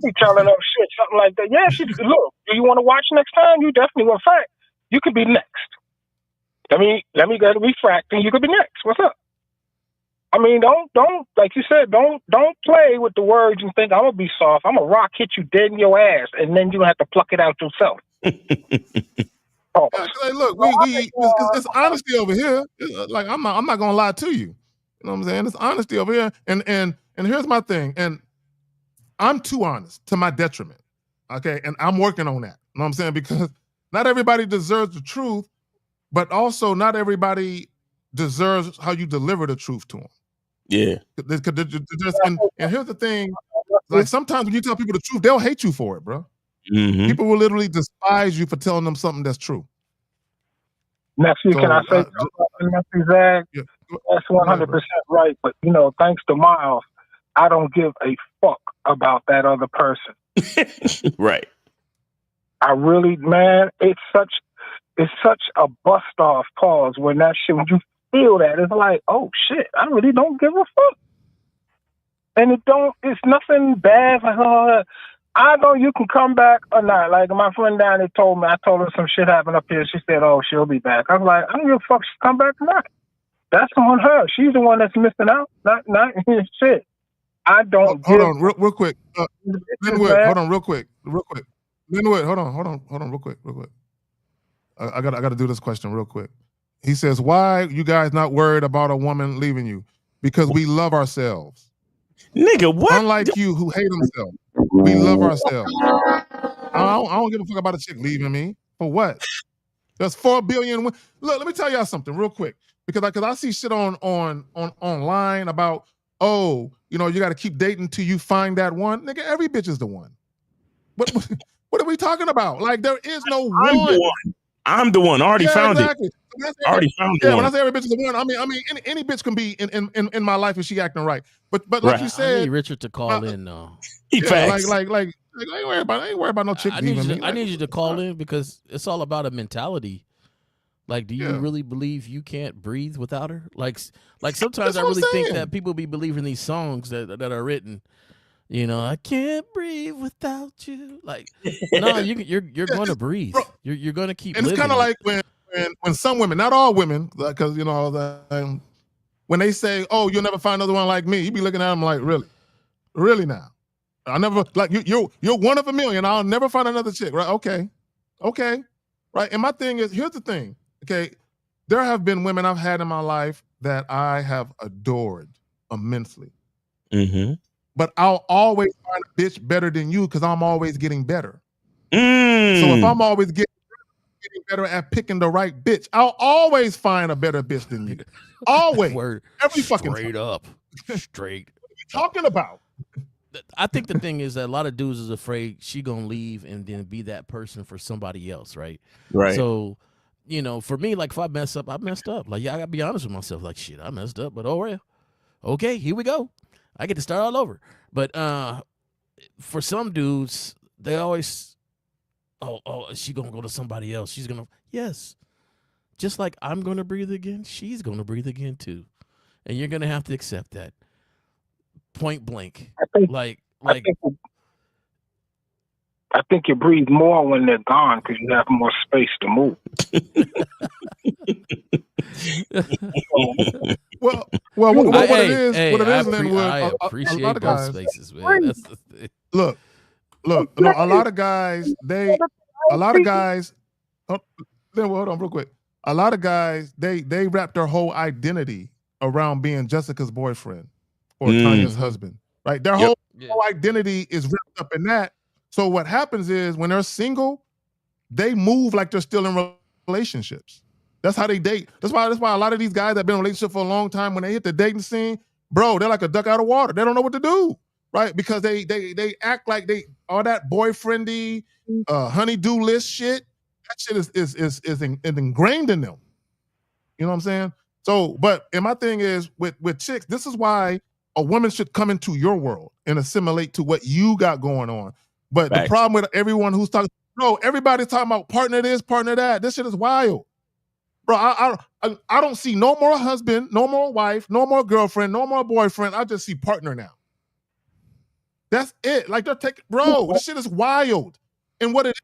be telling her shit, something like that. Yeah, look, do you want to watch next time? You definitely will. In fact, you could be next. Let me go to refract and you could be next. What's up? I mean, don't like you said, don't play with the words and think I'm gonna be soft. I'm gonna rock hit you dead in your ass, and then you have to pluck it out yourself. Oh. Hey, look, it's honesty over here. Like I'm not gonna lie to you. You know what I'm saying? It's honesty over here. And here's my thing. And I'm too honest to my detriment. Okay, and I'm working on that. You know what I'm saying? Because not everybody deserves the truth, but also not everybody deserves how you deliver the truth to them. Yeah. And here's the thing. Like sometimes when you tell people the truth, they'll hate you for it, bro. Mm-hmm. People will literally despise you for telling them something that's true. Nephew, can I say something, Nephew Zag? Yeah. That's 100% right. But, thanks to Miles, I don't give a fuck about that other person. Right. I really, man, it's such a bust off pause when you feel that, it's like, oh shit, I really don't give a fuck. And it's nothing bad. Like, oh, I know you can come back or not. Like my friend down there told me, I told her some shit happened up here. She said, oh, she'll be back. I was like, I don't give a fuck if she come back or not. That's on her. She's the one that's missing out. Not shit. I don't. Hold on, real quick. Linwood, hold on, real quick. Linwood, hold on, real quick. I got to do this question real quick. He says, "Why you guys not worried about a woman leaving you? Because we love ourselves, nigga. What? Unlike you, who hate themselves, we love ourselves. I don't give a fuck about a chick leaving me for what? There's 4 billion. Look, let me tell y'all something real quick because I see shit on online about you got to keep dating till you find that one. Nigga, every bitch is the one. What are we talking about? Like there is no one. I'm the one. Already found exactly. it. Already found the one. When I say every bitch is the one, I mean any bitch can be in my life if she acting right. But like you said, I need Richard to call in though. Like I ain't worried about no chick leaving me. I need you to call in because it's all about a mentality. Like, do you really believe you can't breathe without her? Like sometimes I really think that people be believing these songs that are written. I can't breathe without you. Like, no, you're going to breathe. You're going to keep. And living. It's kind of like when some women, not all women, because when they say, "Oh, you'll never find another one like me," you be looking at them like, really now. I never like you're one of a million. I'll never find another chick, right? Okay, right. And my thing is, here's the thing. Okay, there have been women I've had in my life that I have adored immensely. Mm-hmm. But I'll always find a bitch better than you because I'm always getting better. So if I'm always getting better at picking the right bitch, I'll always find a better bitch than you. Always. Every fucking straight time. Up. Straight. What are you talking about? I think the thing is that a lot of dudes is afraid she gonna leave and then be that person for somebody else, right? Right. So, for me, like if I mess up, I messed up. Like, I gotta be honest with myself. Like, shit, I messed up, but okay, here we go. I get to start all over. But for some dudes, they always, is she gonna go to somebody else? She's gonna, yes. Just like I'm gonna breathe again, she's gonna breathe again too, and you're gonna have to accept that. Point blank. I I think you breathe more when they're gone because you have more space to move. Well, what it is, Linwood, I a appreciate lot of both guys. spaces, man. That's the thing. Look, no, a lot of guys, oh, then hold on real quick. A lot of guys, they wrap their whole identity around being Jessica's boyfriend or Tanya's husband, right? Their whole identity is wrapped up in that. So what happens is when they're single, they move like they're still in relationships. That's how they date. That's why a lot of these guys that have been in a relationship for a long time, when they hit the dating scene, bro, they're like a duck out of water. They don't know what to do, right? Because they act like they all that boyfriendy, honey-do list shit. That shit is ingrained in them. You know what I'm saying? So, but and my thing is with chicks, this is why a woman should come into your world and assimilate to what you got going on. But the problem with everyone who's talking, bro, everybody's talking about partner this, partner that. This shit is wild. Bro, I don't see no more husband, no more wife, no more girlfriend, no more boyfriend. I just see partner now. That's it. Like they're taking, bro, this shit is wild. And what it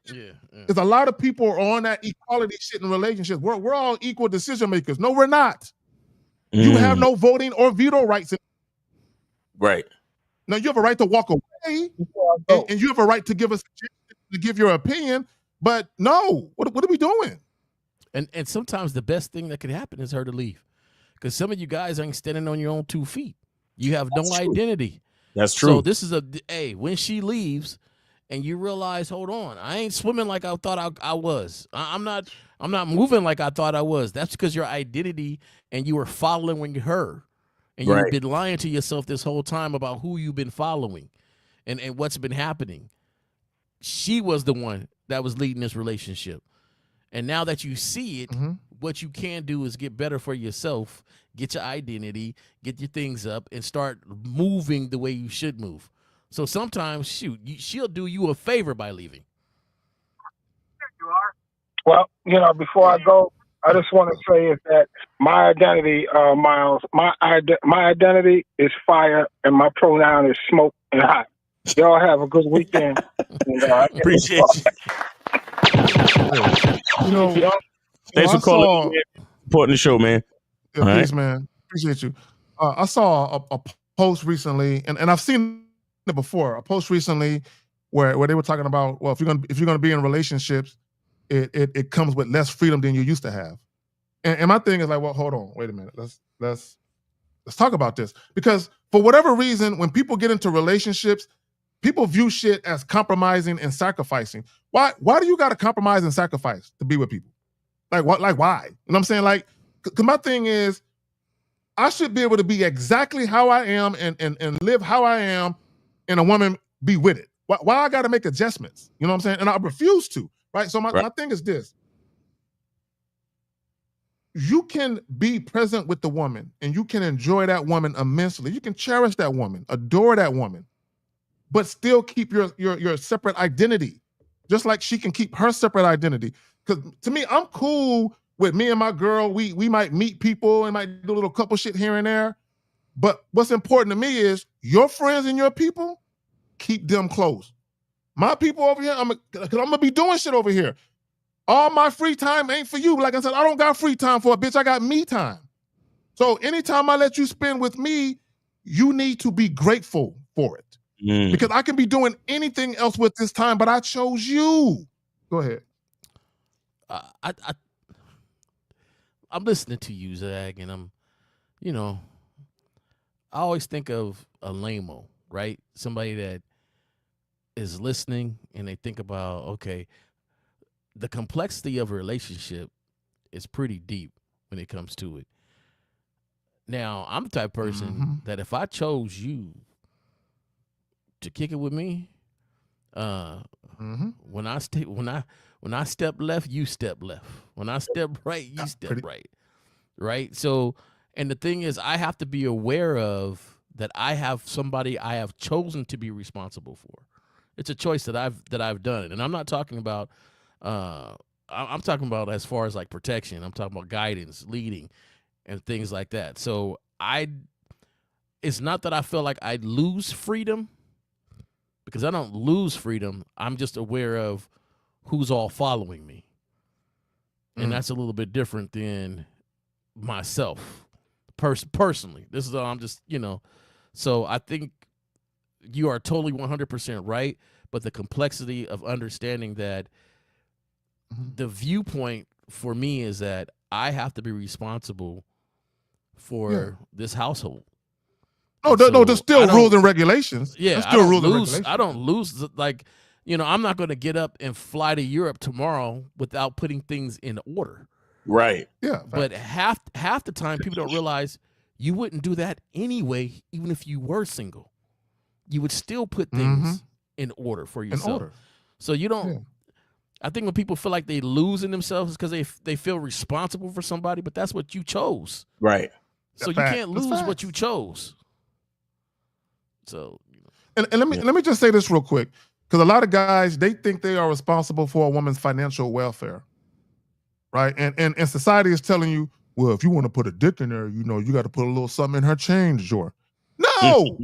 is a lot of people are on that equality shit in relationships. We're all equal decision makers. No, we're not. You have no voting or veto rights. Right. Now you have a right to walk away, and you have a right to give us to give your opinion. But no, what are we doing? And sometimes the best thing that could happen is her to leave, because some of you guys ain't standing on your own 2 feet. You have no identity. That's true. So this is when she leaves, and you realize, hold on, I ain't swimming like I thought I was. I'm not moving like I thought I was. That's because your identity and you were following her, and you've been lying to yourself this whole time about who you've been following, and what's been happening. She was the one that was leading this relationship. And now that you see it, what you can do is get better for yourself, get your identity, get your things up, and start moving the way you should move. So sometimes, she'll do you a favor by leaving. Well, before I go, I just want to say is that my identity, Miles, my identity is fire, and my pronoun is smoke and hot. Y'all have a good weekend. And, appreciate you. Thanks for calling. Supporting the show, man. Yeah, peace, man. Appreciate you. I saw a post recently, and I've seen it before. A post recently where they were talking about, well, if you're gonna be in relationships, it comes with less freedom than you used to have. And my thing is like, well, hold on, wait a minute. Let's talk about this, because for whatever reason, when people get into relationships, people view shit as compromising and sacrificing. Why do you got to compromise and sacrifice to be with people? Like what? Like why? You know what I'm saying? Like, cause my thing is, I should be able to be exactly how I am and live how I am, and a woman be with it. Why I got to make adjustments? You know what I'm saying? And I refuse to. Right. So my thing is this: you can be present with the woman, and you can enjoy that woman immensely. You can cherish that woman, adore that woman, but still keep your separate identity, just like she can keep her separate identity. Because to me, I'm cool with me and my girl. We might meet people and might do a little couple shit here and there, but what's important to me is your friends and your people, keep them close. My people over here, because I'm gonna be doing shit over here. All my free time ain't for you. Like I said, I don't got free time for a bitch. I got me time. So anytime I let you spend with me, you need to be grateful for it. Because I can be doing anything else with this time, but I chose you. Go ahead. I'm listening to you, Zag, and I always think of a lame-o, right? Somebody that is listening and they think about, okay, the complexity of a relationship is pretty deep when it comes to it. Now, I'm the type of person that if I chose you to kick it with me, when I step left, you step left. When I step right, you step right. Right? So, and the thing is, I have to be aware of that I have somebody I have chosen to be responsible for. It's a choice that I've done. And I'm not talking about I'm talking about as far as like protection. I'm talking about guidance, leading, and things like that. So it's not that I feel like I'd lose freedom, because I don't lose freedom. I'm just aware of who's all following me. And that's a little bit different than myself personally. This is all I'm just, so I think you are totally 100% right, but the complexity of understanding that the viewpoint for me is that I have to be responsible for this household. No, there's still rules and regulations. Yeah, there's still rules and regulations. I don't lose, like, I'm not going to get up and fly to Europe tomorrow without putting things in order. Right. Yeah. But half the time, people don't realize you wouldn't do that anyway, even if you were single. You would still put things in order for yourself. In order. So you don't. Yeah. I think when people feel like they losing themselves, is because they feel responsible for somebody, but that's what you chose. Right. So you can't lose what you chose. So. And let me just say this real quick, because a lot of guys, they think they are responsible for a woman's financial welfare, right? And society is telling you, well, if you want to put a dick in there, you got to put a little something in her change drawer. No,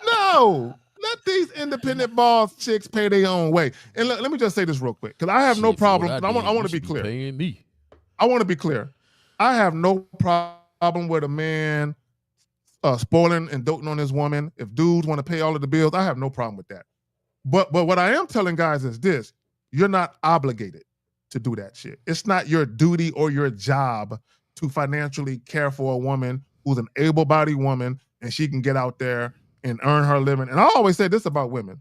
no. Let these independent boss chicks pay their own way. And let me just say this real quick, because I have no problem. I want to be clear. Paying me. I want to be clear. I have no problem with a man spoiling and doting on his woman. If dudes want to pay all of the bills, I have no problem with that. But what I am telling guys is this: you're not obligated to do that shit. It's not your duty or your job to financially care for a woman who's an able-bodied woman and she can get out there and earn her living. And I always say this about women,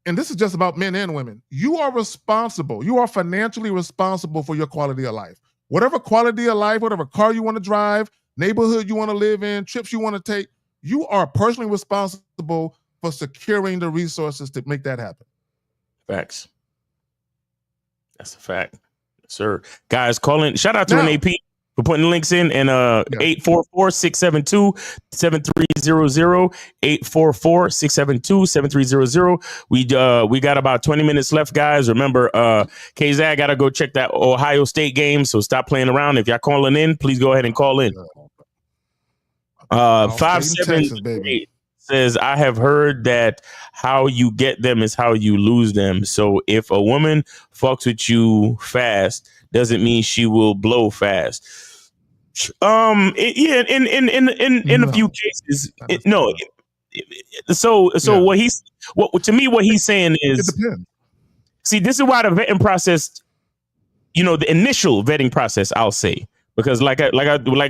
and this is just about men and women. You are responsible. You are financially responsible for your quality of life. Whatever quality of life, whatever car you want to drive, neighborhood you want to live in, trips you want to take, you are personally responsible for securing the resources to make that happen. Facts. That's a fact. Yes, sir. Guys, call in. Shout out to Renee P for putting links in, and 844-672-7300, 844-672-7300. We got about 20 minutes left, guys. Remember, KZAG got to go check that Ohio State game, so stop playing around. If y'all calling in, please go ahead and call in. 578 says, I have heard that how you get them is how you lose them. So if a woman fucks with you fast, doesn't mean she will blow fast. In a few cases, no. So what he's saying is, it depends. See, this is why the vetting process, the initial vetting process, I'll say, because like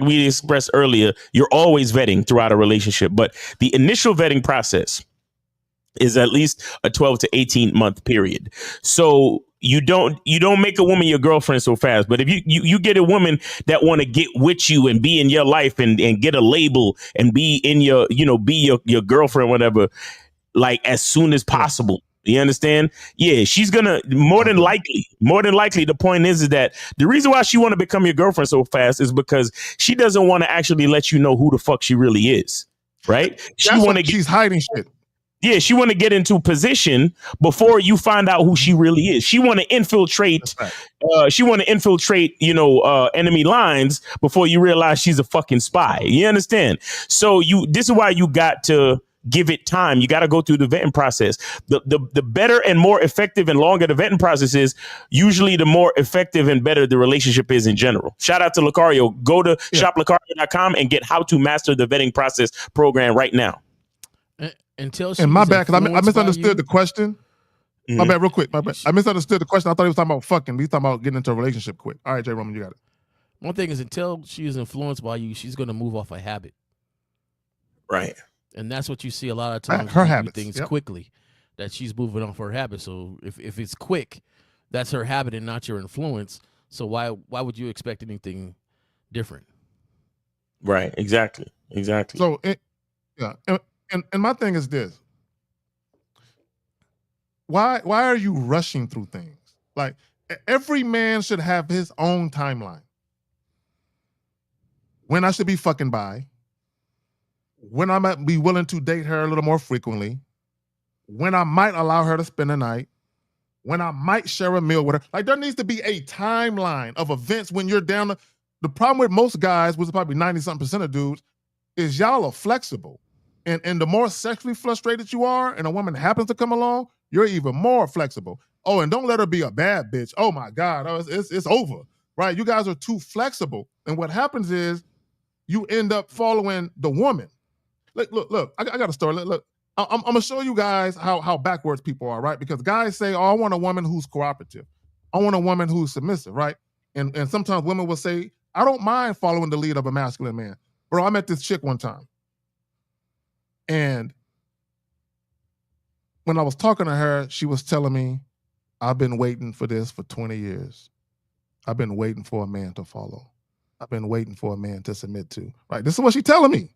we expressed earlier, you're always vetting throughout a relationship, but the initial vetting process is at least a 12 to 18 month period. So you don't make a woman your girlfriend so fast. But if you get a woman that want to get with you and be in your life and get a label and be in your, be your girlfriend, whatever, like as soon as possible. You understand? Yeah, she's gonna more than likely. The point is that the reason why she want to become your girlfriend so fast is because she doesn't want to actually let you know who the fuck she really is. Right? She's hiding shit. Yeah, she want to get into position before you find out who she really is. She want to infiltrate. Enemy lines before you realize she's a fucking spy. You understand? So this is why you got to give it time. You got to go through the vetting process. The better and more effective and longer the vetting process is, usually the more effective and better the relationship is in general. Shout out to Lucario. Go to shoplucario.com and get How to Master the Vetting Process program right now. Until my bad, because I misunderstood the question. Mm-hmm. My bad, real quick. My bad. I misunderstood the question. I thought he was talking about fucking. He's talking about getting into a relationship quick. All right, Jay Roman, you got it. One thing is, until she is influenced by you, she's going to move off a habit. Right. And that's what you see a lot of times. Her habits. Things quickly, that she's moving off her habit. So if it's quick, that's her habit and not your influence. So why would you expect anything different? Right. Exactly. So, And my thing is this: why are you rushing through things? Like, every man should have his own timeline. When I should be fucking by, when I might be willing to date her a little more frequently, when I might allow her to spend the night, when I might share a meal with her. Like, there needs to be a timeline of events when you're down. The problem with most guys, which is probably 90-something% of dudes, is y'all are flexible. And the more sexually frustrated you are and a woman happens to come along, you're even more flexible. Oh, and don't let her be a bad bitch. Oh my God, it's over, right? You guys are too flexible. And what happens is you end up following the woman. Look, I got a story. Look, I'm going to show you guys how backwards people are, right? Because guys say, oh, I want a woman who's cooperative. I want a woman who's submissive, right? And sometimes women will say, I don't mind following the lead of a masculine man. Bro, I met this chick one time. And when I was talking to her, she was telling me, I've been waiting for this for 20 years. I've been waiting for a man to follow. I've been waiting for a man to submit to. Right? This is what she's telling me.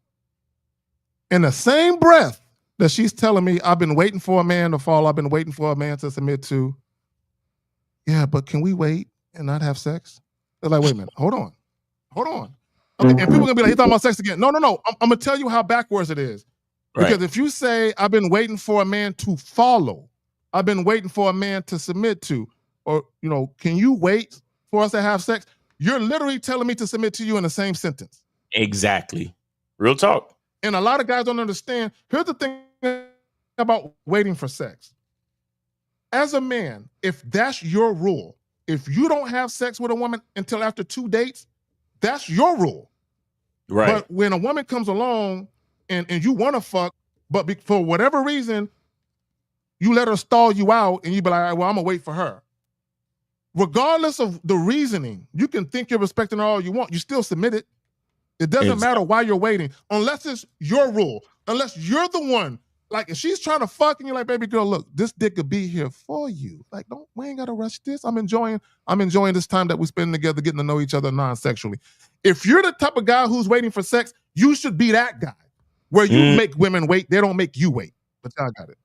In the same breath that she's telling me, I've been waiting for a man to follow, I've been waiting for a man to submit to. Yeah, but can we wait and not have sex? They're like, wait a minute, hold on. Okay, and people are gonna be like, you're talking about sex again. No. I'm gonna tell you how backwards it is. Because Right. if you say, I've been waiting for a man to follow, I've been waiting for a man to submit to, or, can you wait for us to have sex? You're literally telling me to submit to you in the same sentence. Exactly. Real talk. And a lot of guys don't understand. Here's the thing about waiting for sex. As a man, if that's your rule, if you don't have sex with a woman until after 2 dates, that's your rule. Right. But when a woman comes along and you want to fuck, but for whatever reason, you let her stall you out and you be like, all right, well, I'm going to wait for her. Regardless of the reasoning, you can think you're respecting her all you want. You still submit it. It doesn't matter why you're waiting, unless it's your rule, unless you're the one. Like, if she's trying to fuck and you're like, baby girl, look, this dick could be here for you. Like, we ain't got to rush this. I'm enjoying this time that we spend together, getting to know each other non-sexually. If you're the type of guy who's waiting for sex, you should be that guy where you make women wait. They don't make you wait. But y'all got it.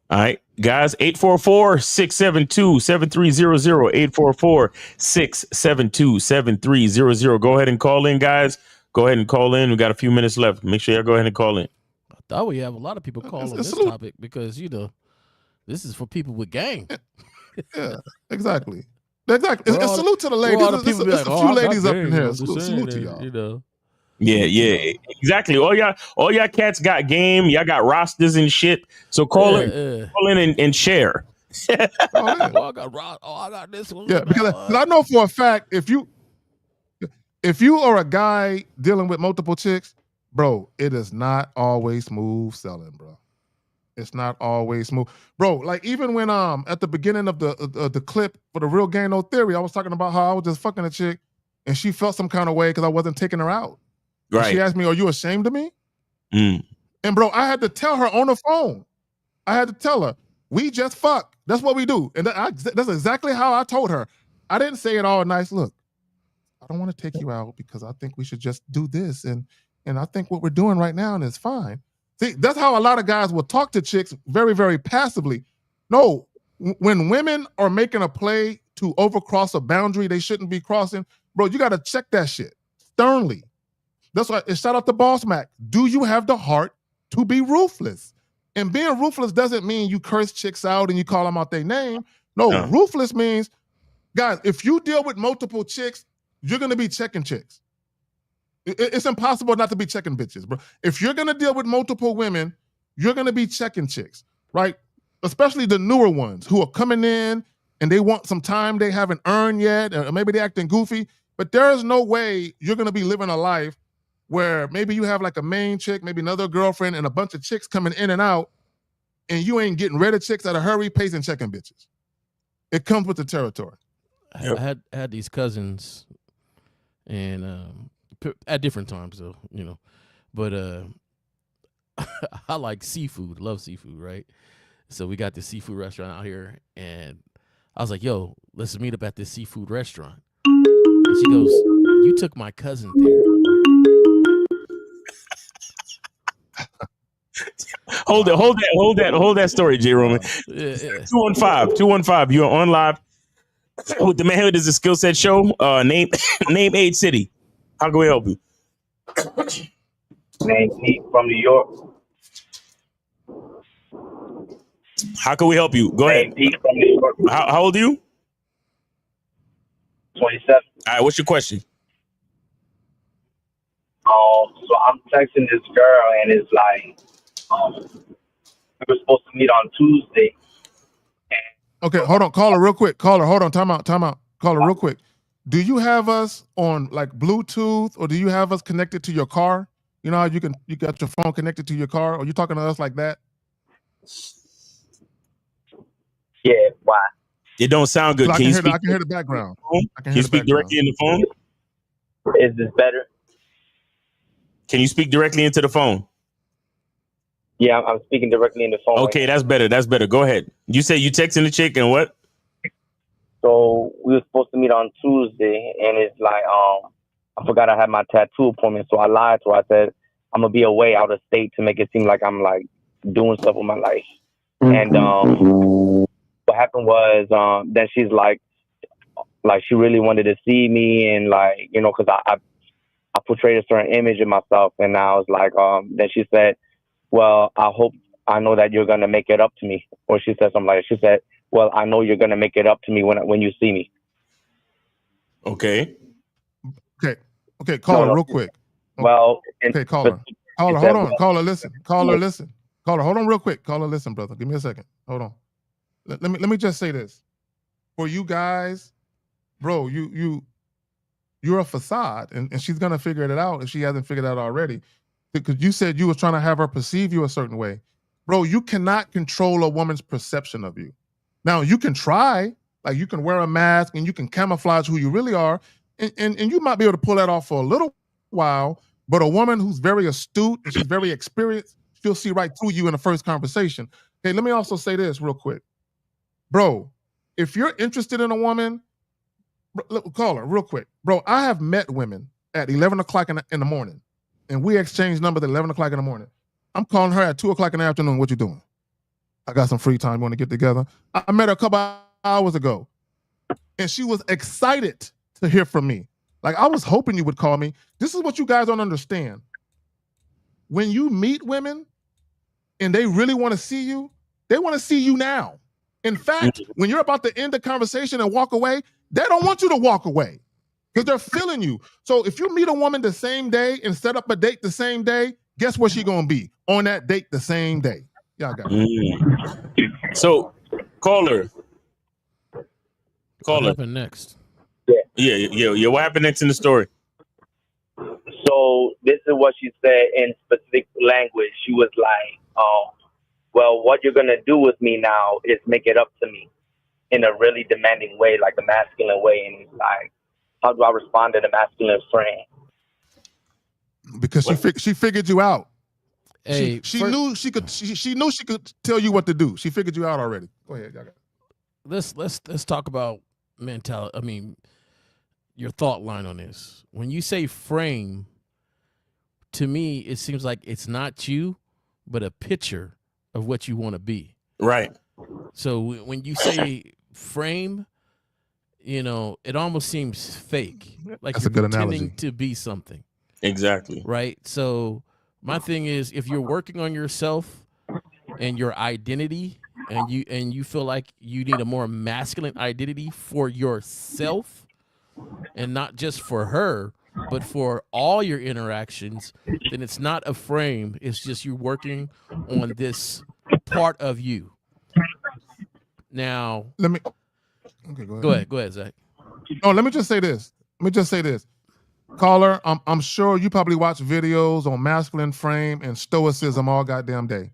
All right, guys, 844-672-7300, 844-672-7300. Go ahead and call in, guys. Go ahead and call in. We got a few minutes left. Make sure y'all go ahead and call in. I thought we have a lot of people call on this topic because, this is for people with game. Yeah, exactly. Exactly. A salute to the ladies. There's a few ladies up in here. Salute to y'all. Yeah, exactly. All y'all cats got game. Y'all got rosters and shit. So call in and share. I got this one. Yeah, because I know for a fact if you are a guy dealing with multiple chicks, bro, it is not always smooth selling, bro. It's not always smooth, bro. Like even when at the beginning of the clip for the Real Game No Theory, I was talking about how I was just fucking a chick and she felt some kind of way because I wasn't taking her out. Right. She asked me, "Are you ashamed of me?" And bro, I had to tell her on the phone. I had to tell her, "We just fuck. That's what we do." And that's exactly how I told her. I didn't say it all nice. Look, I don't want to take you out because I think we should just do this, and I think what we're doing right now is fine. See, that's how a lot of guys will talk to chicks very, very passively. No, when women are making a play to overcross a boundary they shouldn't be crossing, bro, you got to check that shit sternly. That's why, shout out to Boss Mac. Do you have the heart to be ruthless? And being ruthless doesn't mean you curse chicks out and you call them out their name. No, ruthless means, guys, if you deal with multiple chicks, you're going to be checking chicks. It's impossible not to be checking bitches, bro. If you're going to deal with multiple women, you're going to be checking chicks, right? Especially the newer ones who are coming in and they want some time they haven't earned yet, or maybe they're acting goofy, but there is no way you're going to be living a life where maybe you have like a main chick, maybe another girlfriend, and a bunch of chicks coming in and out, and you ain't getting rid of chicks at a hurry pace and checking bitches. It comes with the territory. I had these cousins, and at different times though, but I like seafood, love seafood, right? So we got this seafood restaurant out here, and I was like, "Yo, let's meet up at this seafood restaurant." And she goes, "You took my cousin there." Hold that story, J. Roman. 215, you're on live with the man who does the skill set show. Name age city. How can we help you? Name Pete from New York. How can we help you? Go ahead. Pete from New York. How old are you? 27. All right, what's your question? So I'm texting this girl, and it's like, we were supposed to meet on Tuesday. Okay, hold on. Caller, real quick. Caller, hold on. Time out. Caller, real quick. Do you have us on like Bluetooth, or do you have us connected to your car? You know how you got your phone connected to your car? Or you talking to us like that? Yeah, why? It don't sound good. So I Can you can speak? hear the background. Can you speak directly in the phone? Is this better? Can you speak directly into the phone? Yeah, I'm speaking directly in the phone. Okay, that's better. That's better. Go ahead. You say you texting the chick and what? So we were supposed to meet on Tuesday, and it's like, I forgot I had my tattoo appointment, so I lied to her. I said I'm gonna be away out of state to make it seem like I'm like doing stuff with my life. And what happened was, then she's like she really wanted to see me, and like, you know, because I portrayed a certain image of myself, and I was like, then she said, well, I know that you're gonna make it up to me, or she said something like that. She said, well, I know you're gonna make it up to me when you see me. Okay. Okay, caller, real quick. Well, okay, caller, hold on, caller, listen, caller, hold on, real quick, caller, listen, brother, give me a second, hold on. Let me just say this for you guys, bro. You're a facade, and she's gonna figure it out if she hasn't figured it out already. Because you said you was trying to have her perceive you a certain way, bro. You cannot control a woman's perception of you. Now you can try, like you can wear a mask and you can camouflage who you really are. And you might be able to pull that off for a little while, but a woman who's very astute and she's very experienced, she'll see right through you in the first conversation. Okay, let me also say this real quick. Bro, if you're interested in a woman, call her real quick. Bro, I have met women at 11 o'clock in the morning, and we exchange numbers at 11 o'clock in the morning. I'm calling her at 2 o'clock in the afternoon. What you doing? I got some free time. You want to get together? I met her a couple hours ago, and she was excited to hear from me. Like, I was hoping you would call me. This is what you guys don't understand. When you meet women and they really want to see you, they want to see you now. In fact, when you're about to end the conversation and walk away, they don't want you to walk away because they're feeling you. So if you meet a woman the same day and set up a date the same day, guess where she's going to be? On that date the same day. Y'all got it. So, caller. What happened next? Yeah. What happened next in the story? So this is what she said in specific language. She was like, well, what you're going to do with me now is make it up to me in a really demanding way, like a masculine way. And it's like, how do I respond to the masculine friend? Because she figured you out. Hey, she knew she could tell you what to do. She figured you out already. Go ahead, y'all got it. Let's talk about mentality. I mean, your thought line on this. When you say frame, to me, it seems like it's not you, but a picture of what you want to be. Right. So when you say frame, you know, it almost seems fake. Like That's you're a good pretending analogy. to be something. Exactly. Right. So my thing is, if you're working on yourself and your identity, and you feel like you need a more masculine identity for yourself and not just for her, but for all your interactions, then it's not a frame. It's just you working on this part of you. Now, Okay, go ahead. Go ahead, Zach. No, let me just say this. Caller, I'm sure you probably watch videos on masculine frame and stoicism all goddamn day.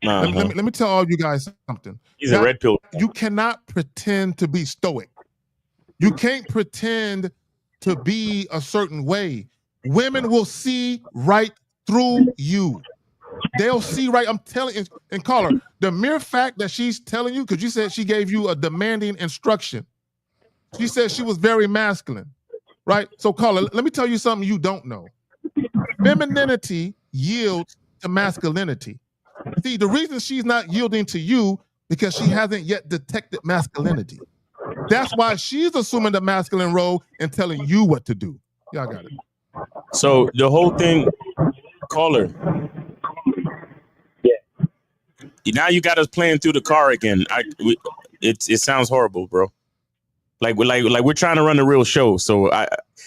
Let me tell all you guys something. He's a red pill. You cannot pretend to be stoic. You can't pretend to be a certain way. Women will see right through you. They'll see right. I'm telling you, and caller, the mere fact that she's telling you, because you said she gave you a demanding instruction. She said she was very masculine, right? So caller, let me tell you something you don't know. Femininity yields to masculinity. See, the reason she's not yielding to you because she hasn't yet detected masculinity. That's why she's assuming the masculine role and telling you what to do. Y'all got it. So the whole thing, caller. Yeah. Now you got us playing through the car again. It sounds horrible, bro. Like we're trying to run a real show. So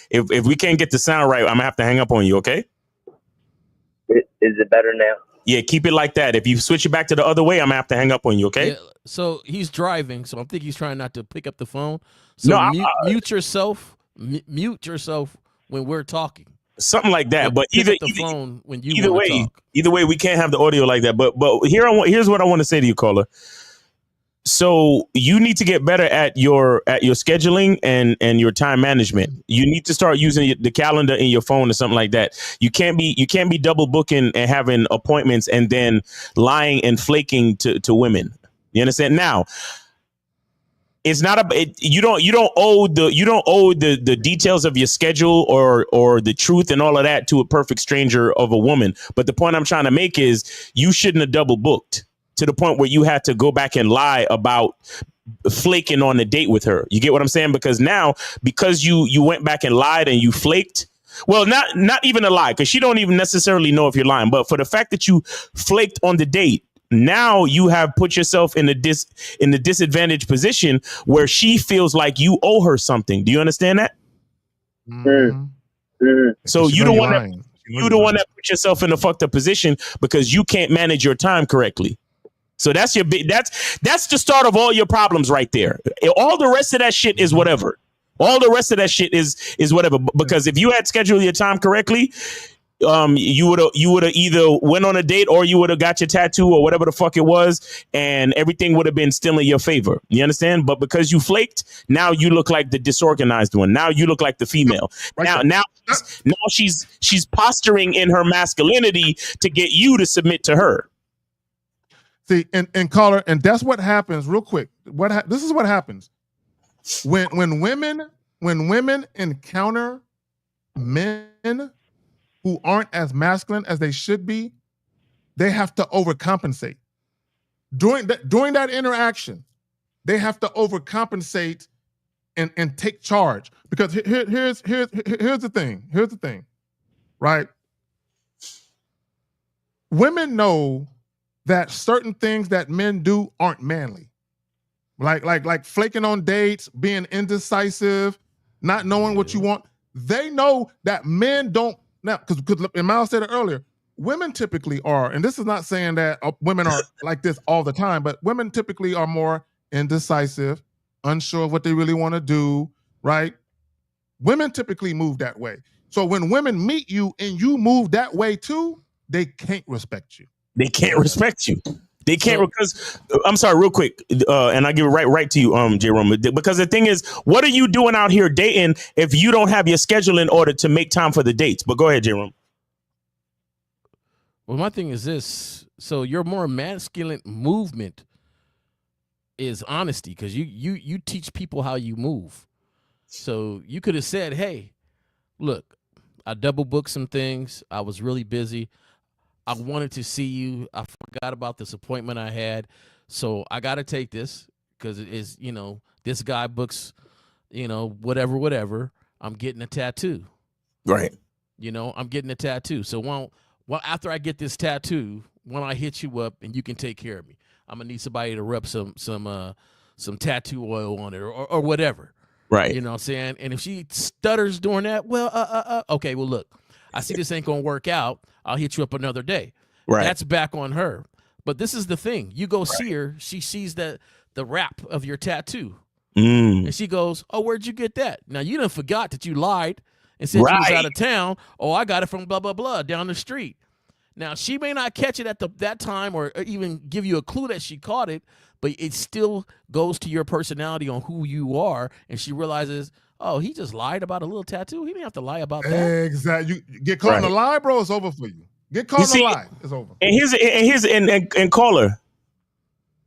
if we can't get the sound right, I'm gonna have to hang up on you. Okay. Is it better now? Yeah, keep it like that. If you switch it back to the other way, I'm gonna have to hang up on you. Okay. Yeah, so he's driving, so I think he's trying not to pick up the phone. So No, mute yourself. Mute yourself when we're talking. Something like that. But pick up the phone when you either want to way, talk. either way, we can't have the audio like that. But here's what I want to say to you, caller. So you need to get better at your scheduling and your time management. You need to start using the calendar in your phone or something like that. You can't be double booking and having appointments and then lying and flaking to women. You understand? Now, it's not you don't owe the details of your schedule or the truth and all of that to a perfect stranger of a woman. But the point I'm trying to make is you shouldn't have double booked to the point where you had to go back and lie about flaking on a date with her. You get what I'm saying? Because now, because you went back and lied and you flaked. Well, not even a lie, because she don't even necessarily know if you're lying. But for the fact that you flaked on the date, now you have put yourself in the disadvantaged position where she feels like you owe her something. Do you understand that? So you the one that put yourself in a fucked up position because you can't manage your time correctly. So that's that's the start of all your problems right there. All the rest of that shit is whatever. All the rest of that shit is whatever. Because if you had scheduled your time correctly, you would have either went on a date or you would have got your tattoo or whatever the fuck it was, and everything would have been still in your favor. You understand? But because you flaked, now you look like the disorganized one. Now you look like the female. Right now she's posturing in her masculinity to get you to submit to her. See, and caller, and that's what happens real quick. This is what happens when women encounter men who aren't as masculine as they should be. They have to overcompensate during that interaction. They have to overcompensate and take charge, because here's the thing. Here's the thing, right? Women know that certain things that men do aren't manly, like flaking on dates, being indecisive, not knowing what you want. They know that men don't. Now, because Miles said it earlier, women typically are, and this is not saying that women are like this all the time, but women typically are more indecisive, unsure of what they really want to do, right? Women typically move that way. So when women meet you and you move that way too, they can't respect you. They can't respect you. They can't, because I'm sorry, real quick, and I give it right to you, J. Roman, because the thing is, what are you doing out here dating if you don't have your schedule in order to make time for the dates? But go ahead, J. Roman. Well, my thing is this: so your more masculine movement is honesty, because you teach people how you move. So you could have said, "Hey, look, I double booked some things. I was really busy. I wanted to see you. I forgot about this appointment I had. So I got to take this because it is, this guy books, whatever. I'm getting a tattoo. Right. I'm getting a tattoo. So well, after I get this tattoo, when I hit you up and you can take care of me, I'm going to need somebody to rub some tattoo oil on it or whatever. Right. You know what I'm saying? And if she stutters during that, well, okay, well, look, I see this ain't going to work out. I'll hit you up another day. Right. That's back on her. But this is the thing. You go see her. She sees the wrap of your tattoo. And she goes, oh, where'd you get that? Now, you done forgot that you lied and said you was out of town. Oh, I got it from blah, blah, blah down the street. Now, she may not catch it at that time or even give you a clue that she caught it, but it still goes to your personality on who you are. And she realizes, oh, he just lied about a little tattoo. He didn't have to lie about that. Exactly. You get caught in a lie, bro, it's over for you. Get caught in a lie, it's over. And caller.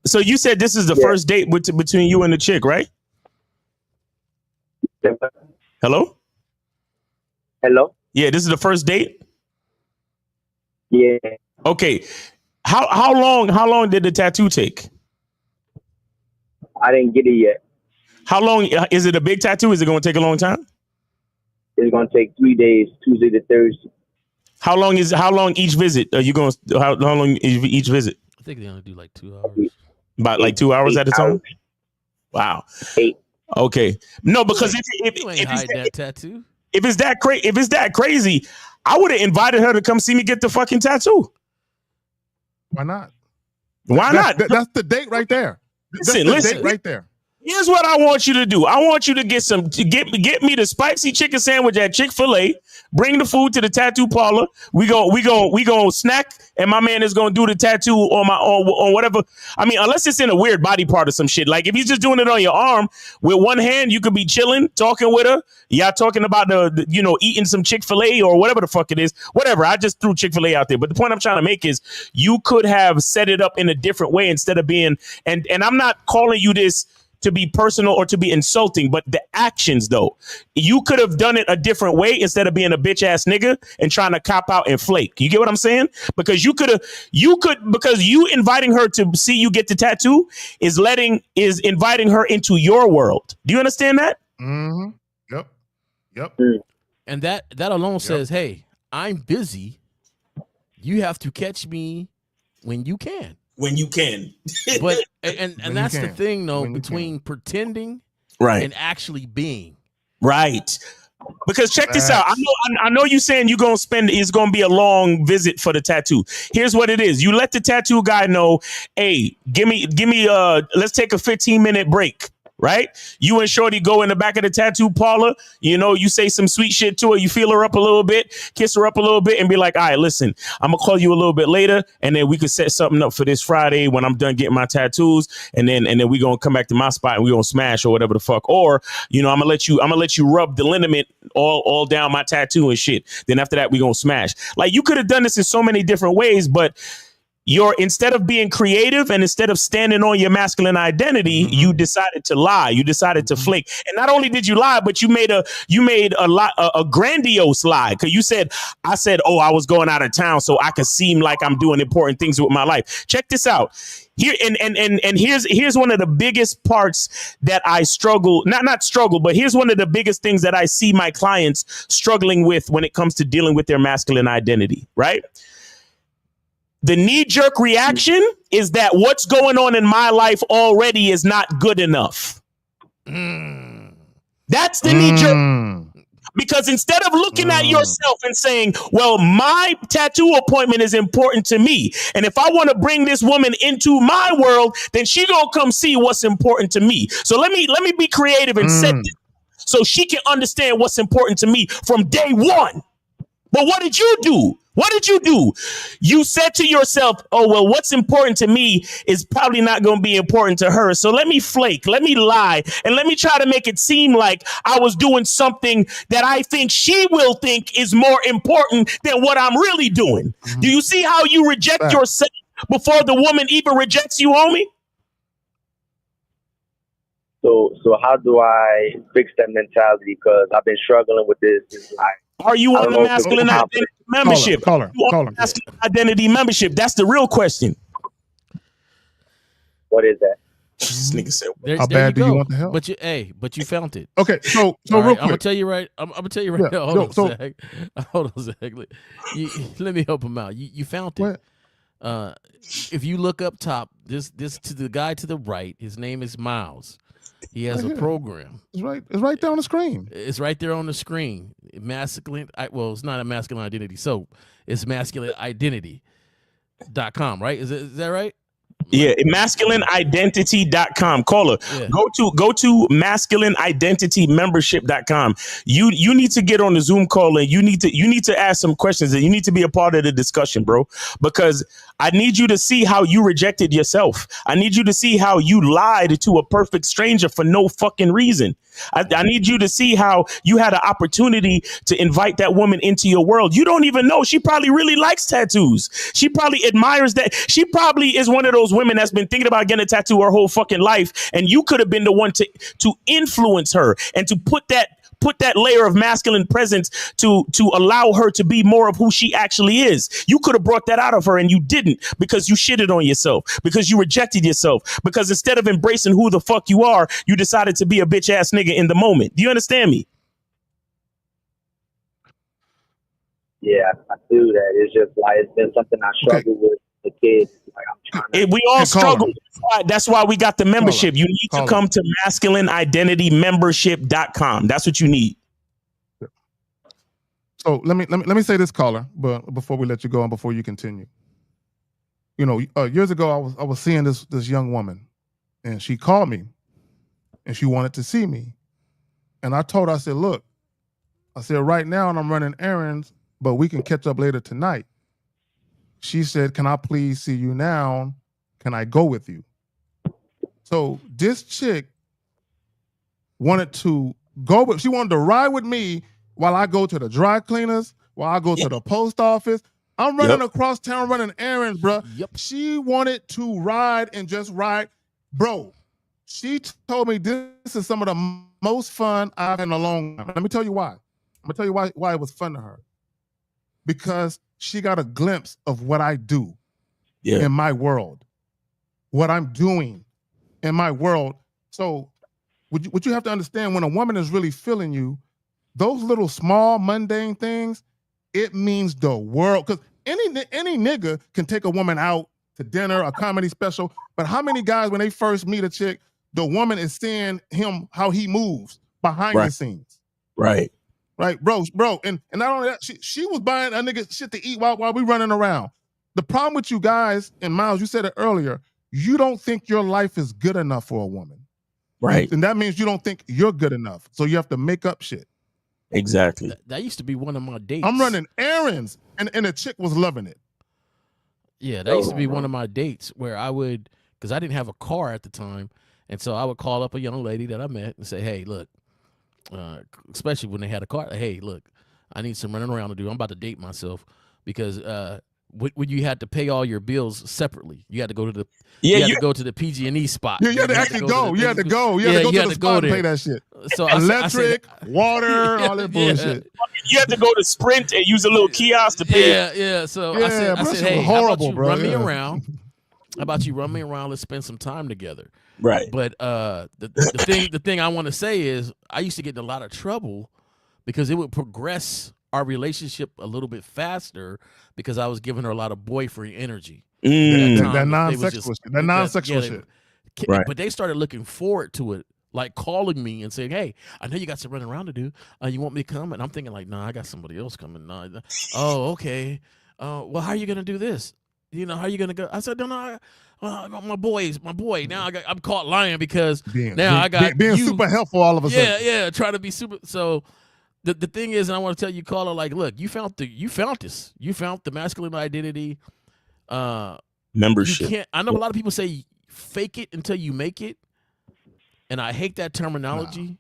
So you said this is the first date between you and the chick, right? Hello? Hello? Yeah, this is the first date? Yeah. Okay. How long did the tattoo take? I didn't get it yet. How long is it? A big tattoo? Is it going to take a long time? It's going to take 3 days, Tuesday to Thursday. How long each visit? Are you going? How long is each visit? I think they only do like 2 hours. About like 2 hours at a time. Wow. 8. Okay. No, because if you ain't hide that tattoo. If it's that crazy, I would have invited her to come see me get the fucking tattoo. Why not? Why not? That's the date right there. Listen, right there. Here's what I want you to do. I want you to get me the spicy chicken sandwich at Chick-fil-A. Bring the food to the tattoo parlor. We go snack, and my man is gonna do the tattoo on whatever. I mean, unless it's in a weird body part or some shit. Like if he's just doing it on your arm with one hand, you could be chilling, talking with her. Y'all talking about the eating some Chick-fil-A or whatever the fuck it is. Whatever. I just threw Chick-fil-A out there. But the point I'm trying to make is you could have set it up in a different way instead of being and I'm not calling you this to be personal or to be insulting, but the actions though, you could have done it a different way instead of being a bitch ass nigga and trying to cop out and flake. You get what I'm saying? Because because you inviting her to see you get the tattoo is inviting her into your world. Do you understand that? Mm-hmm. Yep. And that alone says, hey, I'm busy. You have to catch me when you can. When you can. But and that's the thing though, between pretending and actually being. Right. Because check this out. I know you saying you're gonna it's gonna be a long visit for the tattoo. Here's what it is. You let the tattoo guy know, hey, give me let's take a 15-minute break. Right? You and Shorty go in the back of the tattoo parlor, you say some sweet shit to her, you feel her up a little bit, kiss her up a little bit and be like, all right, listen, I'm gonna call you a little bit later and then we could set something up for this Friday when I'm done getting my tattoos and then we gonna come back to my spot and we gonna smash or whatever the fuck. Or, I'm gonna let you rub the liniment all down my tattoo and shit. Then after that, we gonna smash. Like you could have done this in so many different ways, but instead of being creative and instead of standing on your masculine identity, you decided to lie. You decided to flake. And not only did you lie, but you made a grandiose lie. Cause I said, oh, I was going out of town so I could seem like I'm doing important things with my life. Check this out. Here and here's one of the biggest parts that I struggle, not struggle, but here's one of the biggest things that I see my clients struggling with when it comes to dealing with their masculine identity, right? The knee-jerk reaction is that what's going on in my life already is not good enough. That's the knee-jerk. Because instead of looking at yourself and saying, well, my tattoo appointment is important to me. And if I want to bring this woman into my world, then she gonna come see what's important to me. So let me be creative and set this so she can understand what's important to me from day one. But what did you do? You said to yourself, oh, well, what's important to me is probably not going to be important to her. So let me flake, let me lie, and let me try to make it seem like I was doing something that I think she will think is more important than what I'm really doing. Do you see how you reject yourself before the woman even rejects you, homie? So how do I fix that mentality? Because I've been struggling with this. Are you on the masculine identity membership? Caller. Masculine identity membership. That's the real question. What is that? This nigga said, how bad do you want the help? But you found it. Okay, so real quick. I'm gonna tell you right. I'm gonna tell you right now. Hold on a sec. Let me help him out. You found it. If you look up top, this to the guy to the right, his name is Miles. He has a program. It's right there on the screen. It's right there on the screen. Masculine. It's not a masculine identity. So it's masculineidentity.com, right? Is that right? Yeah, masculineidentity.com. Caller, go to masculineidentitymembership.com. You need to get on the Zoom call and you need to ask some questions and you need to be a part of the discussion, bro, because I need you to see how you rejected yourself. I need you to see how you lied to a perfect stranger for no fucking reason. I need you to see how you had an opportunity to invite that woman into your world. You don't even know. She probably really likes tattoos. She probably admires that. She probably is one of those women that's been thinking about getting a tattoo her whole fucking life. And you could have been the one to influence her and to put that layer of masculine presence to allow her to be more of who she actually is. You could have brought that out of her and you didn't, because you shitted on yourself, because you rejected yourself, because instead of embracing who the fuck you are, you decided to be a bitch ass nigga in the moment. Do you understand me? Yeah, I do that. It's just like, it's been something I struggle with the kids. Like, I'm trying to... We all struggle. That's why we got the membership. You need to come to masculineidentitymembership.com. That's what you need. So let me say this, caller, but before we let you go and before you continue. Years ago, I was seeing this young woman, and she called me, and she wanted to see me, and I told her, I said, look, I said, right now I'm running errands, but we can catch up later tonight. She said, can I please see you now? Can I go with you? So this chick wanted to she wanted to ride with me while I go to the dry cleaners, while I go to the post office. I'm running across town running errands, bro. Yep. She wanted to ride and just ride. Bro, she told me this is some of the most fun I've had in a long time. Let me tell you why. I'm going to tell you why it was fun to her. Because she got a glimpse of what I do in my world, what I'm doing in my world. So what you have to understand, when a woman is really feeling you, those little small mundane things, it means the world. Because any nigga can take a woman out to dinner, a comedy special, but how many guys, when they first meet a chick, the woman is seeing him, how he moves behind the scenes. Right. Right, bro. And not only that, she was buying a nigga shit to eat while we running around. The problem with you guys, and Miles, you said it earlier, you don't think your life is good enough for a woman. Right. And that means you don't think you're good enough. So you have to make up shit. Exactly. That used to be one of my dates. I'm running errands, and the chick was loving it. Yeah, that used to be one of my dates where I would, because I didn't have a car at the time, and so I would call up a young lady that I met and say, hey, look, especially when they had a car, hey, look, I need some running around to do. I'm about to date myself because when you had to pay all your bills separately, you had to go to the go to the PG&E spot. Yeah, you had to actually go. You had to go. You had to go to the spot and pay that shit. So electric, water, all that bullshit. You had to go to Sprint and use a little kiosk to pay. Yeah. So I said, hey, horrible, how about you run me around? How about you run me around? Let's spend some time together. Right. But the thing I want to say is I used to get in a lot of trouble because it would progress our relationship a little bit faster because I was giving her a lot of boyfriend energy. That non-sexual shit. Right. But they started looking forward to it, like calling me and saying, hey, I know you got some running around to do. You want me to come? And I'm thinking like, nah, I got somebody else coming. Nah. Oh, okay. Well, how are you going to do this? How are you going to go? I said, no, my boy. Now I'm caught lying because I got being super helpful all of a sudden. Yeah, trying to be super. So the thing is, and I want to tell you, caller, like, look, you found this. You found the masculine identity. Membership. I know a lot of people say fake it until you make it, and I hate that terminology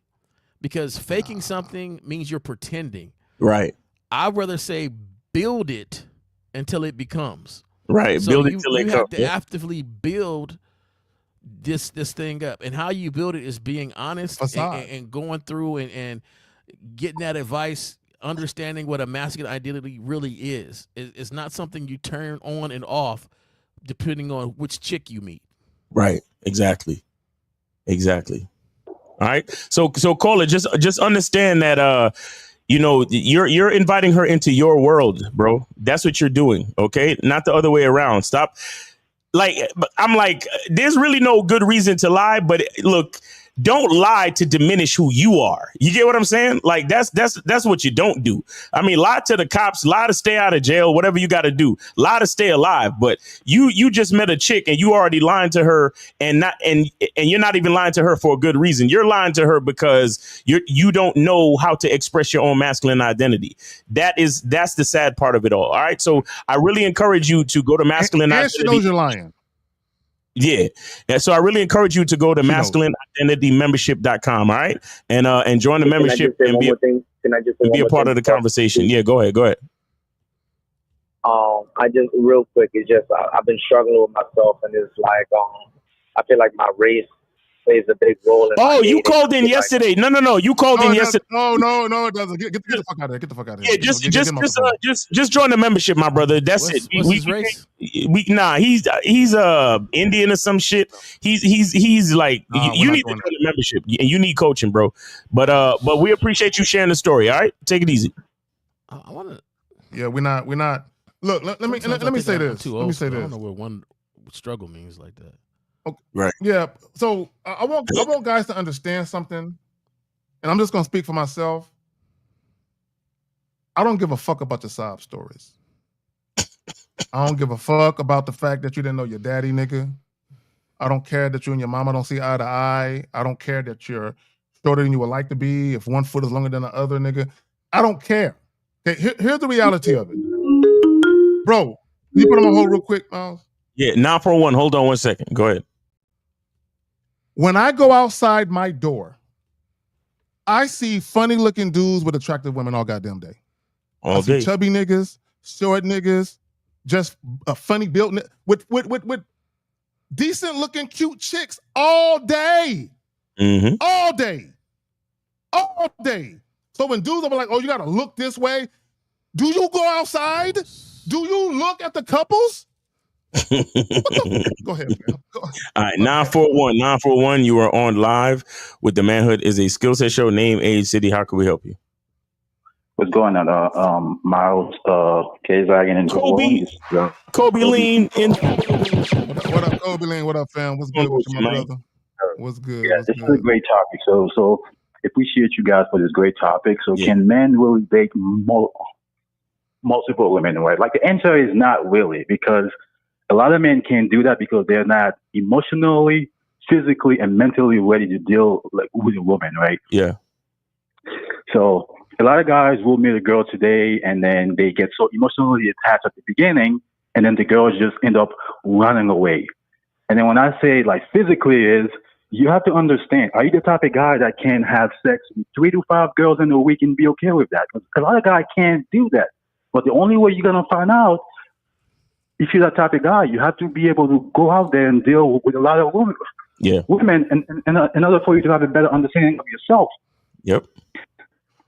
because faking something means you're pretending. Right. I'd rather say build it until it becomes. Right. So build it till it comes. You have to actively build this thing up, and how you build it is being honest and going through and getting that advice, understanding what a masculine identity really is. It's not something you turn on and off depending on which chick you meet. Right. Exactly. All right. So caller, just understand that you're inviting her into your world, bro. That's what you're doing. Okay. Not the other way around. Stop. I'm like, there's really no good reason to lie, but look, don't lie to diminish who you are. You get what I'm saying? Like that's what you don't do. I mean, lie to the cops, lie to stay out of jail, whatever you got to do, lie to stay alive. But you just met a chick and you already lying to her and you're not even lying to her for a good reason. You're lying to her because you don't know how to express your own masculine identity. That's the sad part of it all. All right. So I really encourage you to go to masculine identity. She knows you're lying. Yeah. So I really encourage you to go to masculineidentitymembership.com. All right. And join the membership and be a part of the conversation. Yeah, go ahead. I just real quick, it's just I've been struggling with myself, and it's like I feel like my race plays a big role. You called in yesterday. No. You called in yesterday. No, it doesn't. Get the fuck out of here. Get the fuck out of here. Yeah, just join the membership, my brother. That's it. What's his race? He's Indian or some shit. He's like you need to join the membership. You need coaching, bro. But we appreciate you sharing the story. All right, take it easy. I want to. Yeah, we're not. Look, let me say this. Let me say this. I don't know what one struggle means like that. Okay. Right. Yeah. So I want guys to understand something, and I'm just gonna speak for myself. I don't give a fuck about your sob stories. I don't give a fuck about the fact that you didn't know your daddy, nigga. I don't care that you and your mama don't see eye to eye. I don't care that you're shorter than you would like to be. If one foot is longer than the other, nigga. I don't care. Okay, here's the reality of it. Bro, can you put them on hold real quick, Miles? Yeah, 941. Hold on 1 second. Go ahead. When I go outside my door, I see funny looking dudes with attractive women all goddamn day. All I see day. chubby niggas, short niggas, just a funny built with decent looking cute chicks all day. Mm-hmm. All day. All day. So when dudes are like, oh, you gotta look this way. Do you go outside? Do you look at the couples? Go ahead, man. All right, 941. You are on live with the Manhood is a Skill Set Show. Name, age, city. How can we help you? What's going on? Miles, K-Zaggin, and Kobe Lean. What up, Kobe Lean? What up, fam? What's good with you, my brother? What's good? Yeah, this is a great topic. So appreciate you guys for this great topic. So can men really date multiple women, right? Like the answer is not really, because a lot of men can't do that because they're not emotionally, physically, and mentally ready to deal like with a woman, right? Yeah. So a lot of guys will meet a girl today and then they get so emotionally attached at the beginning, and then the girls just end up running away. And then when I say like physically is, you have to understand, are you the type of guy that can have sex with 3 to 5 girls in a week and be okay with that? Because a lot of guys can't do that. But the only way you're going to find out if you're that type of guy, you have to be able to go out there and deal with a lot of women. Yeah. Women, and in order for you to have a better understanding of yourself. Yep.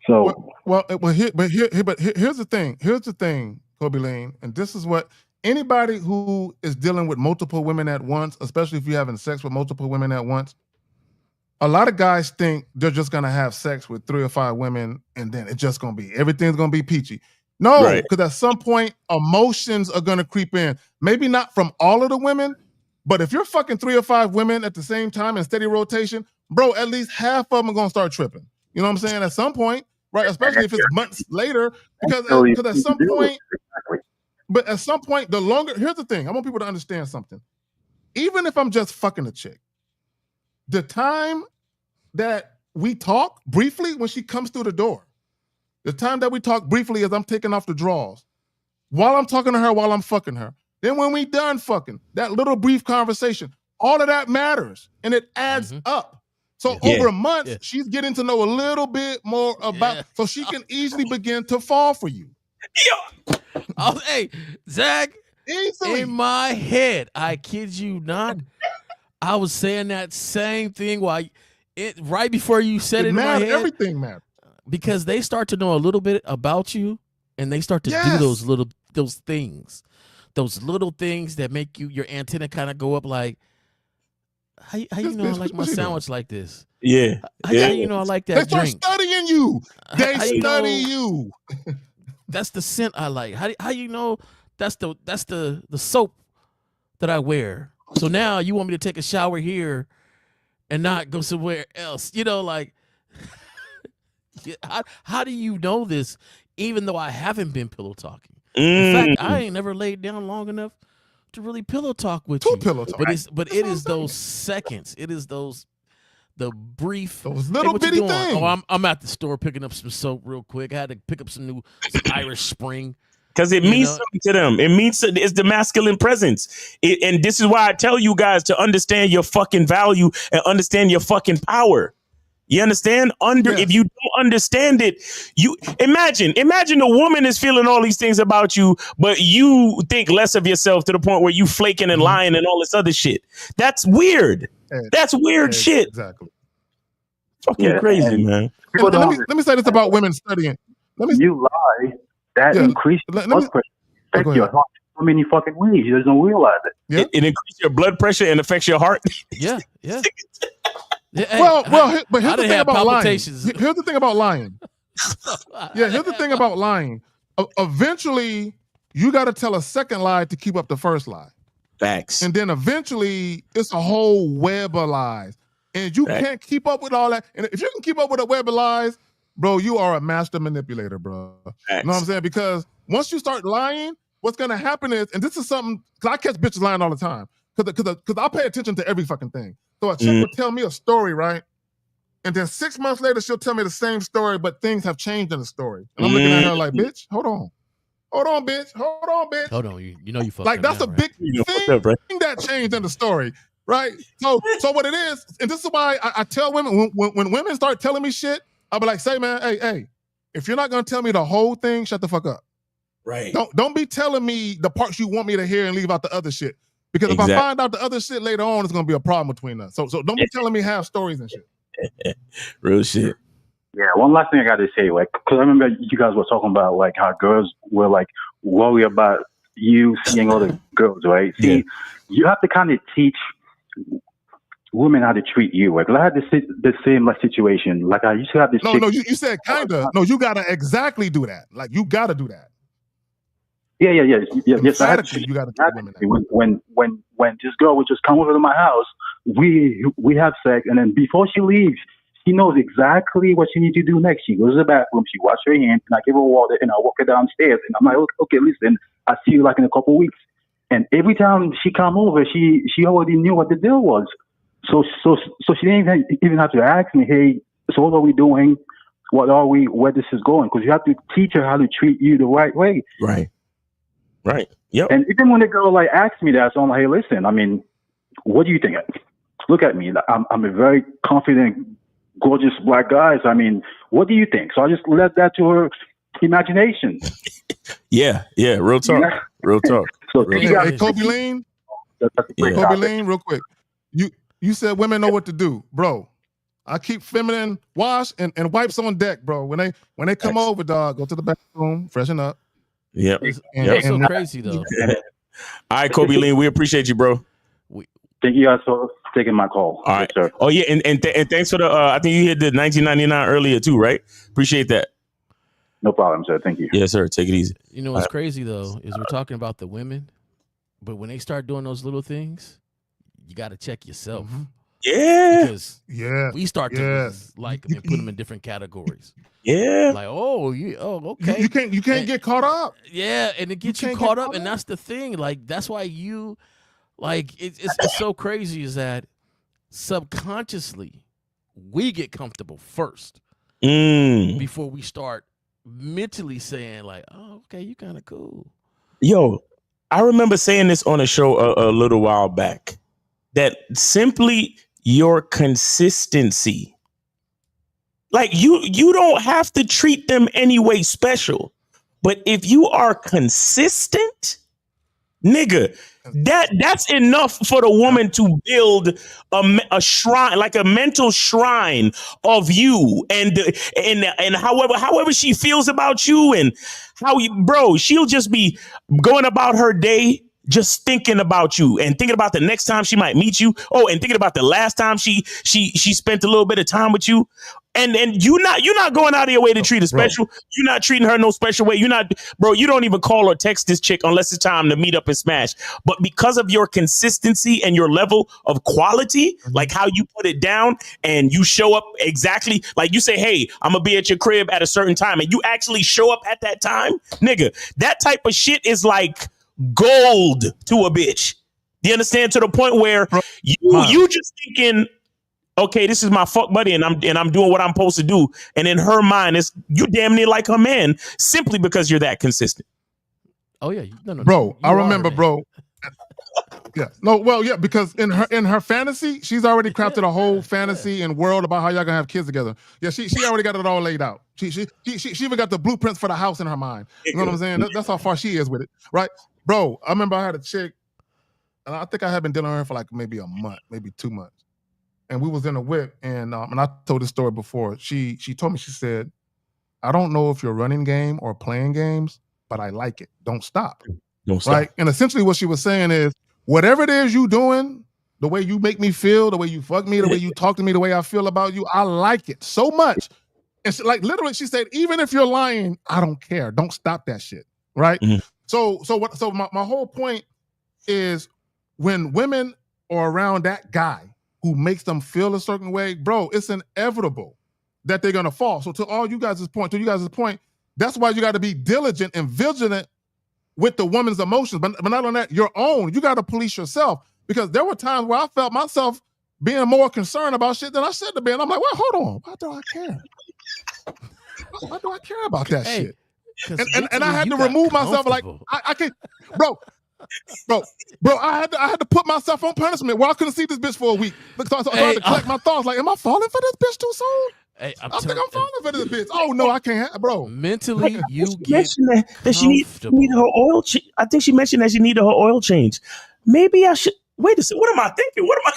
So here's the thing. Here's the thing, Kobe Lane, and this is what anybody who is dealing with multiple women at once, especially if you're having sex with multiple women at once, a lot of guys think they're just gonna have sex with 3 or 5 women and then it's just gonna be everything's gonna be peachy. No, because at some point emotions are gonna creep in. Maybe not from all of the women, but if you're fucking 3 or 5 women at the same time in steady rotation, bro, at least half of them are gonna start tripping. You know what I'm saying? At some point, right? Especially if it's months later, because at some point, but at some point, the longer. Here's the thing: I want people to understand something. Even if I'm just fucking a chick, the time that we talk briefly when she comes through the door, the time that we talk briefly as I'm taking off the drawers, while I'm talking to her, while I'm fucking her, then when we done fucking, that little brief conversation, all of that matters and it adds up. So over months, she's getting to know a little bit more about, so she can easily begin to fall for you. Hey, Zach, easily. In my head, I kid you not, I was saying that same thing right before you said it in my head. Everything matters. Because they start to know a little bit about you, and they start to do those things, those little things that make your antenna kind of go up like, how you know I like my sandwich like this? Yeah. How you know I like that drink? They start studying you. They study you. That's the scent I like. How you know that's the soap that I wear? So now you want me to take a shower here and not go somewhere else? You know, like how do you know this? Even though I haven't been pillow talking. In fact, I ain't never laid down long enough to really pillow talk with you. Pillow talk. But it is those seconds. It is the brief, those little bitty things. Oh, I'm at the store picking up some soap real quick. I had to pick up some Irish Spring. Because it means something to them. It's the masculine presence. And this is why I tell you guys to understand your fucking value and understand your fucking power. You understand? If you don't understand it, you imagine a woman is feeling all these things about you, but you think less of yourself to the point where you flaking and lying and all this other shit. That's weird. That's weird shit. Exactly. Fucking crazy, man. Let me say this about women studying. You lie, that increases blood pressure. Affects your heart so many fucking ways. You just don't realize it. Yeah. It increases your blood pressure and affects your heart. Yeah. But here's the thing about lying. Here's the thing about lying. Here's the thing about lying. Eventually, you got to tell a second lie to keep up the first lie. Facts. And then eventually, it's a whole web of lies. And you can't keep up with all that. And if you can keep up with a web of lies, bro, you are a master manipulator, bro. You know what I'm saying? Because once you start lying, what's gonna happen is, and this is something, because I catch bitches lying all the time, because I pay attention to every fucking thing. So a chick would tell me a story, right? And then 6 months later, she'll tell me the same story, but things have changed in the story. And I'm looking at her like, bitch, hold on. Hold on, bitch. Hold on, bitch. Hold on. You know you fucked like, up that's now, a right? big thing that changed in the story, right? So what it is, and this is why I tell women, when women start telling me shit, I'll be like, say, man, hey, if you're not going to tell me the whole thing, shut the fuck up. Right. Don't be telling me the parts you want me to hear and leave out the other shit. Because if I find out the other shit later on, it's going to be a problem between us. So don't be telling me half stories and shit. Real shit. Yeah, one last thing I got to say, like, because I remember you guys were talking about, like, how girls were, like, worried about you seeing other girls, right? See, you have to kind of teach women how to treat you. Like, I had the same, like, situation. Like, I used to have this chick. No, you said kind of. No, you got to exactly do that. Like, you got to do that. Yeah. Yes, I had to. You got to treat women that. When this girl would just come over to my house, we have sex, and then before she leaves, she knows exactly what she needs to do next. She goes to the bathroom, she washes her hands, and I give her water, and I walk her downstairs. And I'm like, okay, listen, I'll see you like in a couple of weeks. And every time she come over, she already knew what the deal was. So she didn't even have to ask me, hey, so what are we doing? What are we? Where this is going? Because you have to teach her how to treat you the right way. Right. Yep. And even when the girl like asks me that, so I'm like, hey, listen, I mean, what do you think? Look at me. I'm a very confident, gorgeous black guy. So, I mean, what do you think? So I just left that to her imagination. Yeah. Real talk. Yeah. Real talk. So Hey, Kobe Lean. Kobe Lean, real quick. You said women know what to do, bro. I keep feminine wash and wipes on deck, bro. When they come over, dog, go to the bathroom, freshen up. Yep. It's so crazy though. All right, Kobe Lean, we appreciate you, bro. Thank you guys for taking my call. All right. Yes, sir. Oh yeah, and thanks for the. I think you hit the 1999 earlier too, right? Appreciate that. No problem, sir. Thank you. Yes, sir. Take it easy. You know what's crazy though is we're talking about the women, but when they start doing those little things, you got to check yourself. Mm-hmm. Yeah. Because we start to like them and put them in different categories. Yeah. Like, okay. You can't get caught up. Yeah, and it gets you caught up, and that's the thing. Like, that's why it's so crazy is that subconsciously we get comfortable first before we start mentally saying like, oh, okay, you kind of cool. Yo, I remember saying this on a show a little while back that simply your consistency, like you don't have to treat them any way special, but if you are consistent, nigga, that's enough for the woman to build a shrine, like a mental shrine of you, and however she feels about you, and how you, bro, she'll just be going about her day just thinking about you and thinking about the next time she might meet you. Oh, and thinking about the last time she spent a little bit of time with you. And you're not going out of your way to treat her special. Bro. You're not treating her no special way. You don't even call or text this chick unless it's time to meet up and smash. But because of your consistency and your level of quality, like how you put it down and you show up exactly like you say, hey, I'm gonna be at your crib at a certain time, and you actually show up at that time, nigga, that type of shit is like gold to a bitch. Do you understand? To the point where you just thinking, okay, this is my fuck buddy, and I'm doing what I'm supposed to do. And in her mind, it's you damn near like her man simply because you're that consistent. Oh yeah, no, bro. I remember, bro. Yeah, no, well, yeah, because in her fantasy, she's already crafted a whole fantasy and world about how y'all gonna have kids together. Yeah, she already got it all laid out. She even got the blueprints for the house in her mind. You know what I'm saying? That's how far she is with it, right, bro? I remember I had a chick, and I think I had been dealing with her for like maybe a month, maybe 2 months. And we was in a whip, and I told this story before. She told me, she said, I don't know if you're running game or playing games, but I like it. Don't stop. Don't stop. Right? And essentially what she was saying is, whatever it is you doing, the way you make me feel, the way you fuck me, the way you talk to me, the way I feel about you, I like it so much. And she, like literally, she said, even if you're lying, I don't care. Don't stop that shit. Right? Mm-hmm. So my whole point is when women are around that guy who makes them feel a certain way, bro, it's inevitable that they're gonna fall. So to you guys' point, that's why you got to be diligent and vigilant with the woman's emotions. But not only that, your own. You got to police yourself, because there were times where I felt myself being more concerned about shit than I should have been. I'm like, well, hold on, why do I care? Why do I care about that shit? And I had to remove myself. Like I can't, bro. I had to put myself on punishment where I couldn't see this bitch for a week. So I had to collect my thoughts. Like, am I falling for this bitch too soon? Hey, I think I'm falling for this bitch. Oh no, I can't, bro. Mentally, you get that she need her oil. I think she mentioned that she needed her oil change. Maybe I should wait a second. What am I thinking? What am I?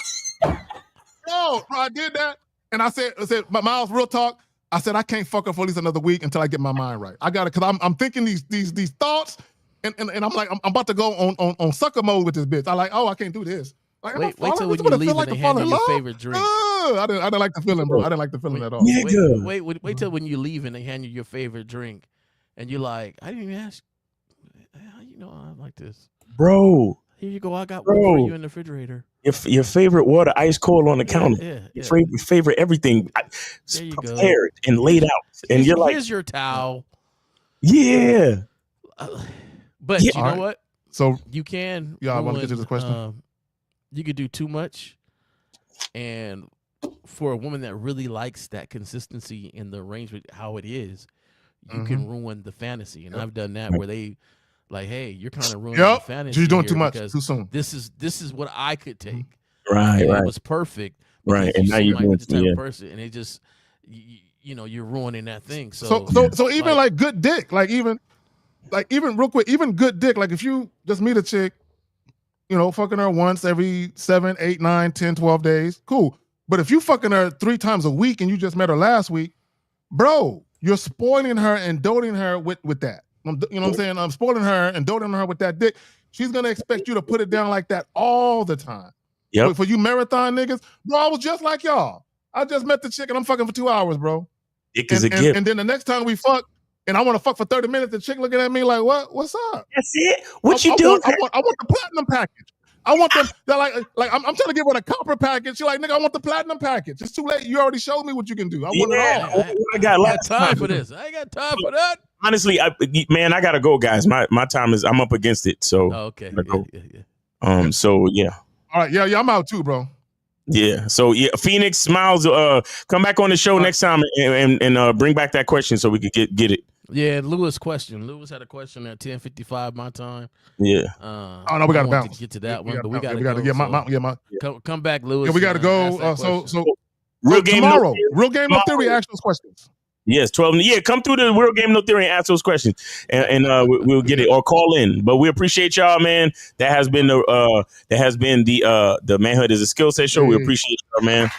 No, bro, I did that, and I said, Miles, real talk. I said I can't fuck her for at least another week until I get my mind right. I got it, because I'm thinking these thoughts, and I'm like, I'm about to go on sucker mode with this bitch. I like, oh, I can't do this. Like, wait till when you leave and they hand you your favorite drink. I didn't like the feeling, bro. I didn't like the feeling at all. Wait till when you leave and they hand you your favorite drink, and you're like, I didn't even ask. How you know I like this, bro? Here you go. I got one for you in the refrigerator. Your favorite water, ice cold on the counter. Your favorite everything, prepared and laid out, and you're like, here's your towel. Yeah, but you know what? So you can. Yeah, I want to get to this question. You could do too much, and for a woman that really likes that consistency in the arrangement, how it is, you can ruin the fantasy. And I've done that where they like, hey, you're kind of ruining the fantasy. You're doing too much too soon. This is what I could take. Right. It was perfect. Right, and now you're doing the type of person, and it just you're ruining that thing. So even like good dick, like even real quick, even good dick, like if you just meet a chick, fucking her once every 7, 8, 9, 10, 12 days, cool. But if you fucking her 3 times a week and you just met her last week, bro, you're spoiling her and doting her with that. You know what I'm saying? I'm spoiling her and doting her with that dick. She's gonna expect you to put it down like that all the time. Yep. For you marathon niggas, bro, I was just like y'all. I just met the chick and I'm fucking for 2 hours, bro. Dick is a gift. And then the next time we fuck, and I want to fuck for 30 minutes, the chick looking at me like, what's up? That's it? What you do? I want the platinum package. I want them. They're like I'm trying to give her the copper package. She's like, nigga, I want the platinum package. It's too late. You already showed me what you can do. I want it all. I got time for this. I ain't got time for that. Honestly, I gotta go, guys. My time is. I'm up against it. So okay. Yeah. So yeah. All right. Yeah. I'm out too, bro. Yeah. So yeah, Phoenix, Miles, come back on the show next time and bring back that question so we could get it. Yeah, Lewis question. Lewis had a question at 10:55 my time. Yeah. Oh no, we got to bounce. Get to that one, but we got to come back, Lewis. Yeah, we got to go. So real game tomorrow. Real game no theory. Ask those questions. Yes, 12. Yeah, come through the Real Game No Theory and ask those questions, and we'll get it or call in. But we appreciate y'all, man. That has been the Manhood is a Skill Set show. We appreciate y'all, man.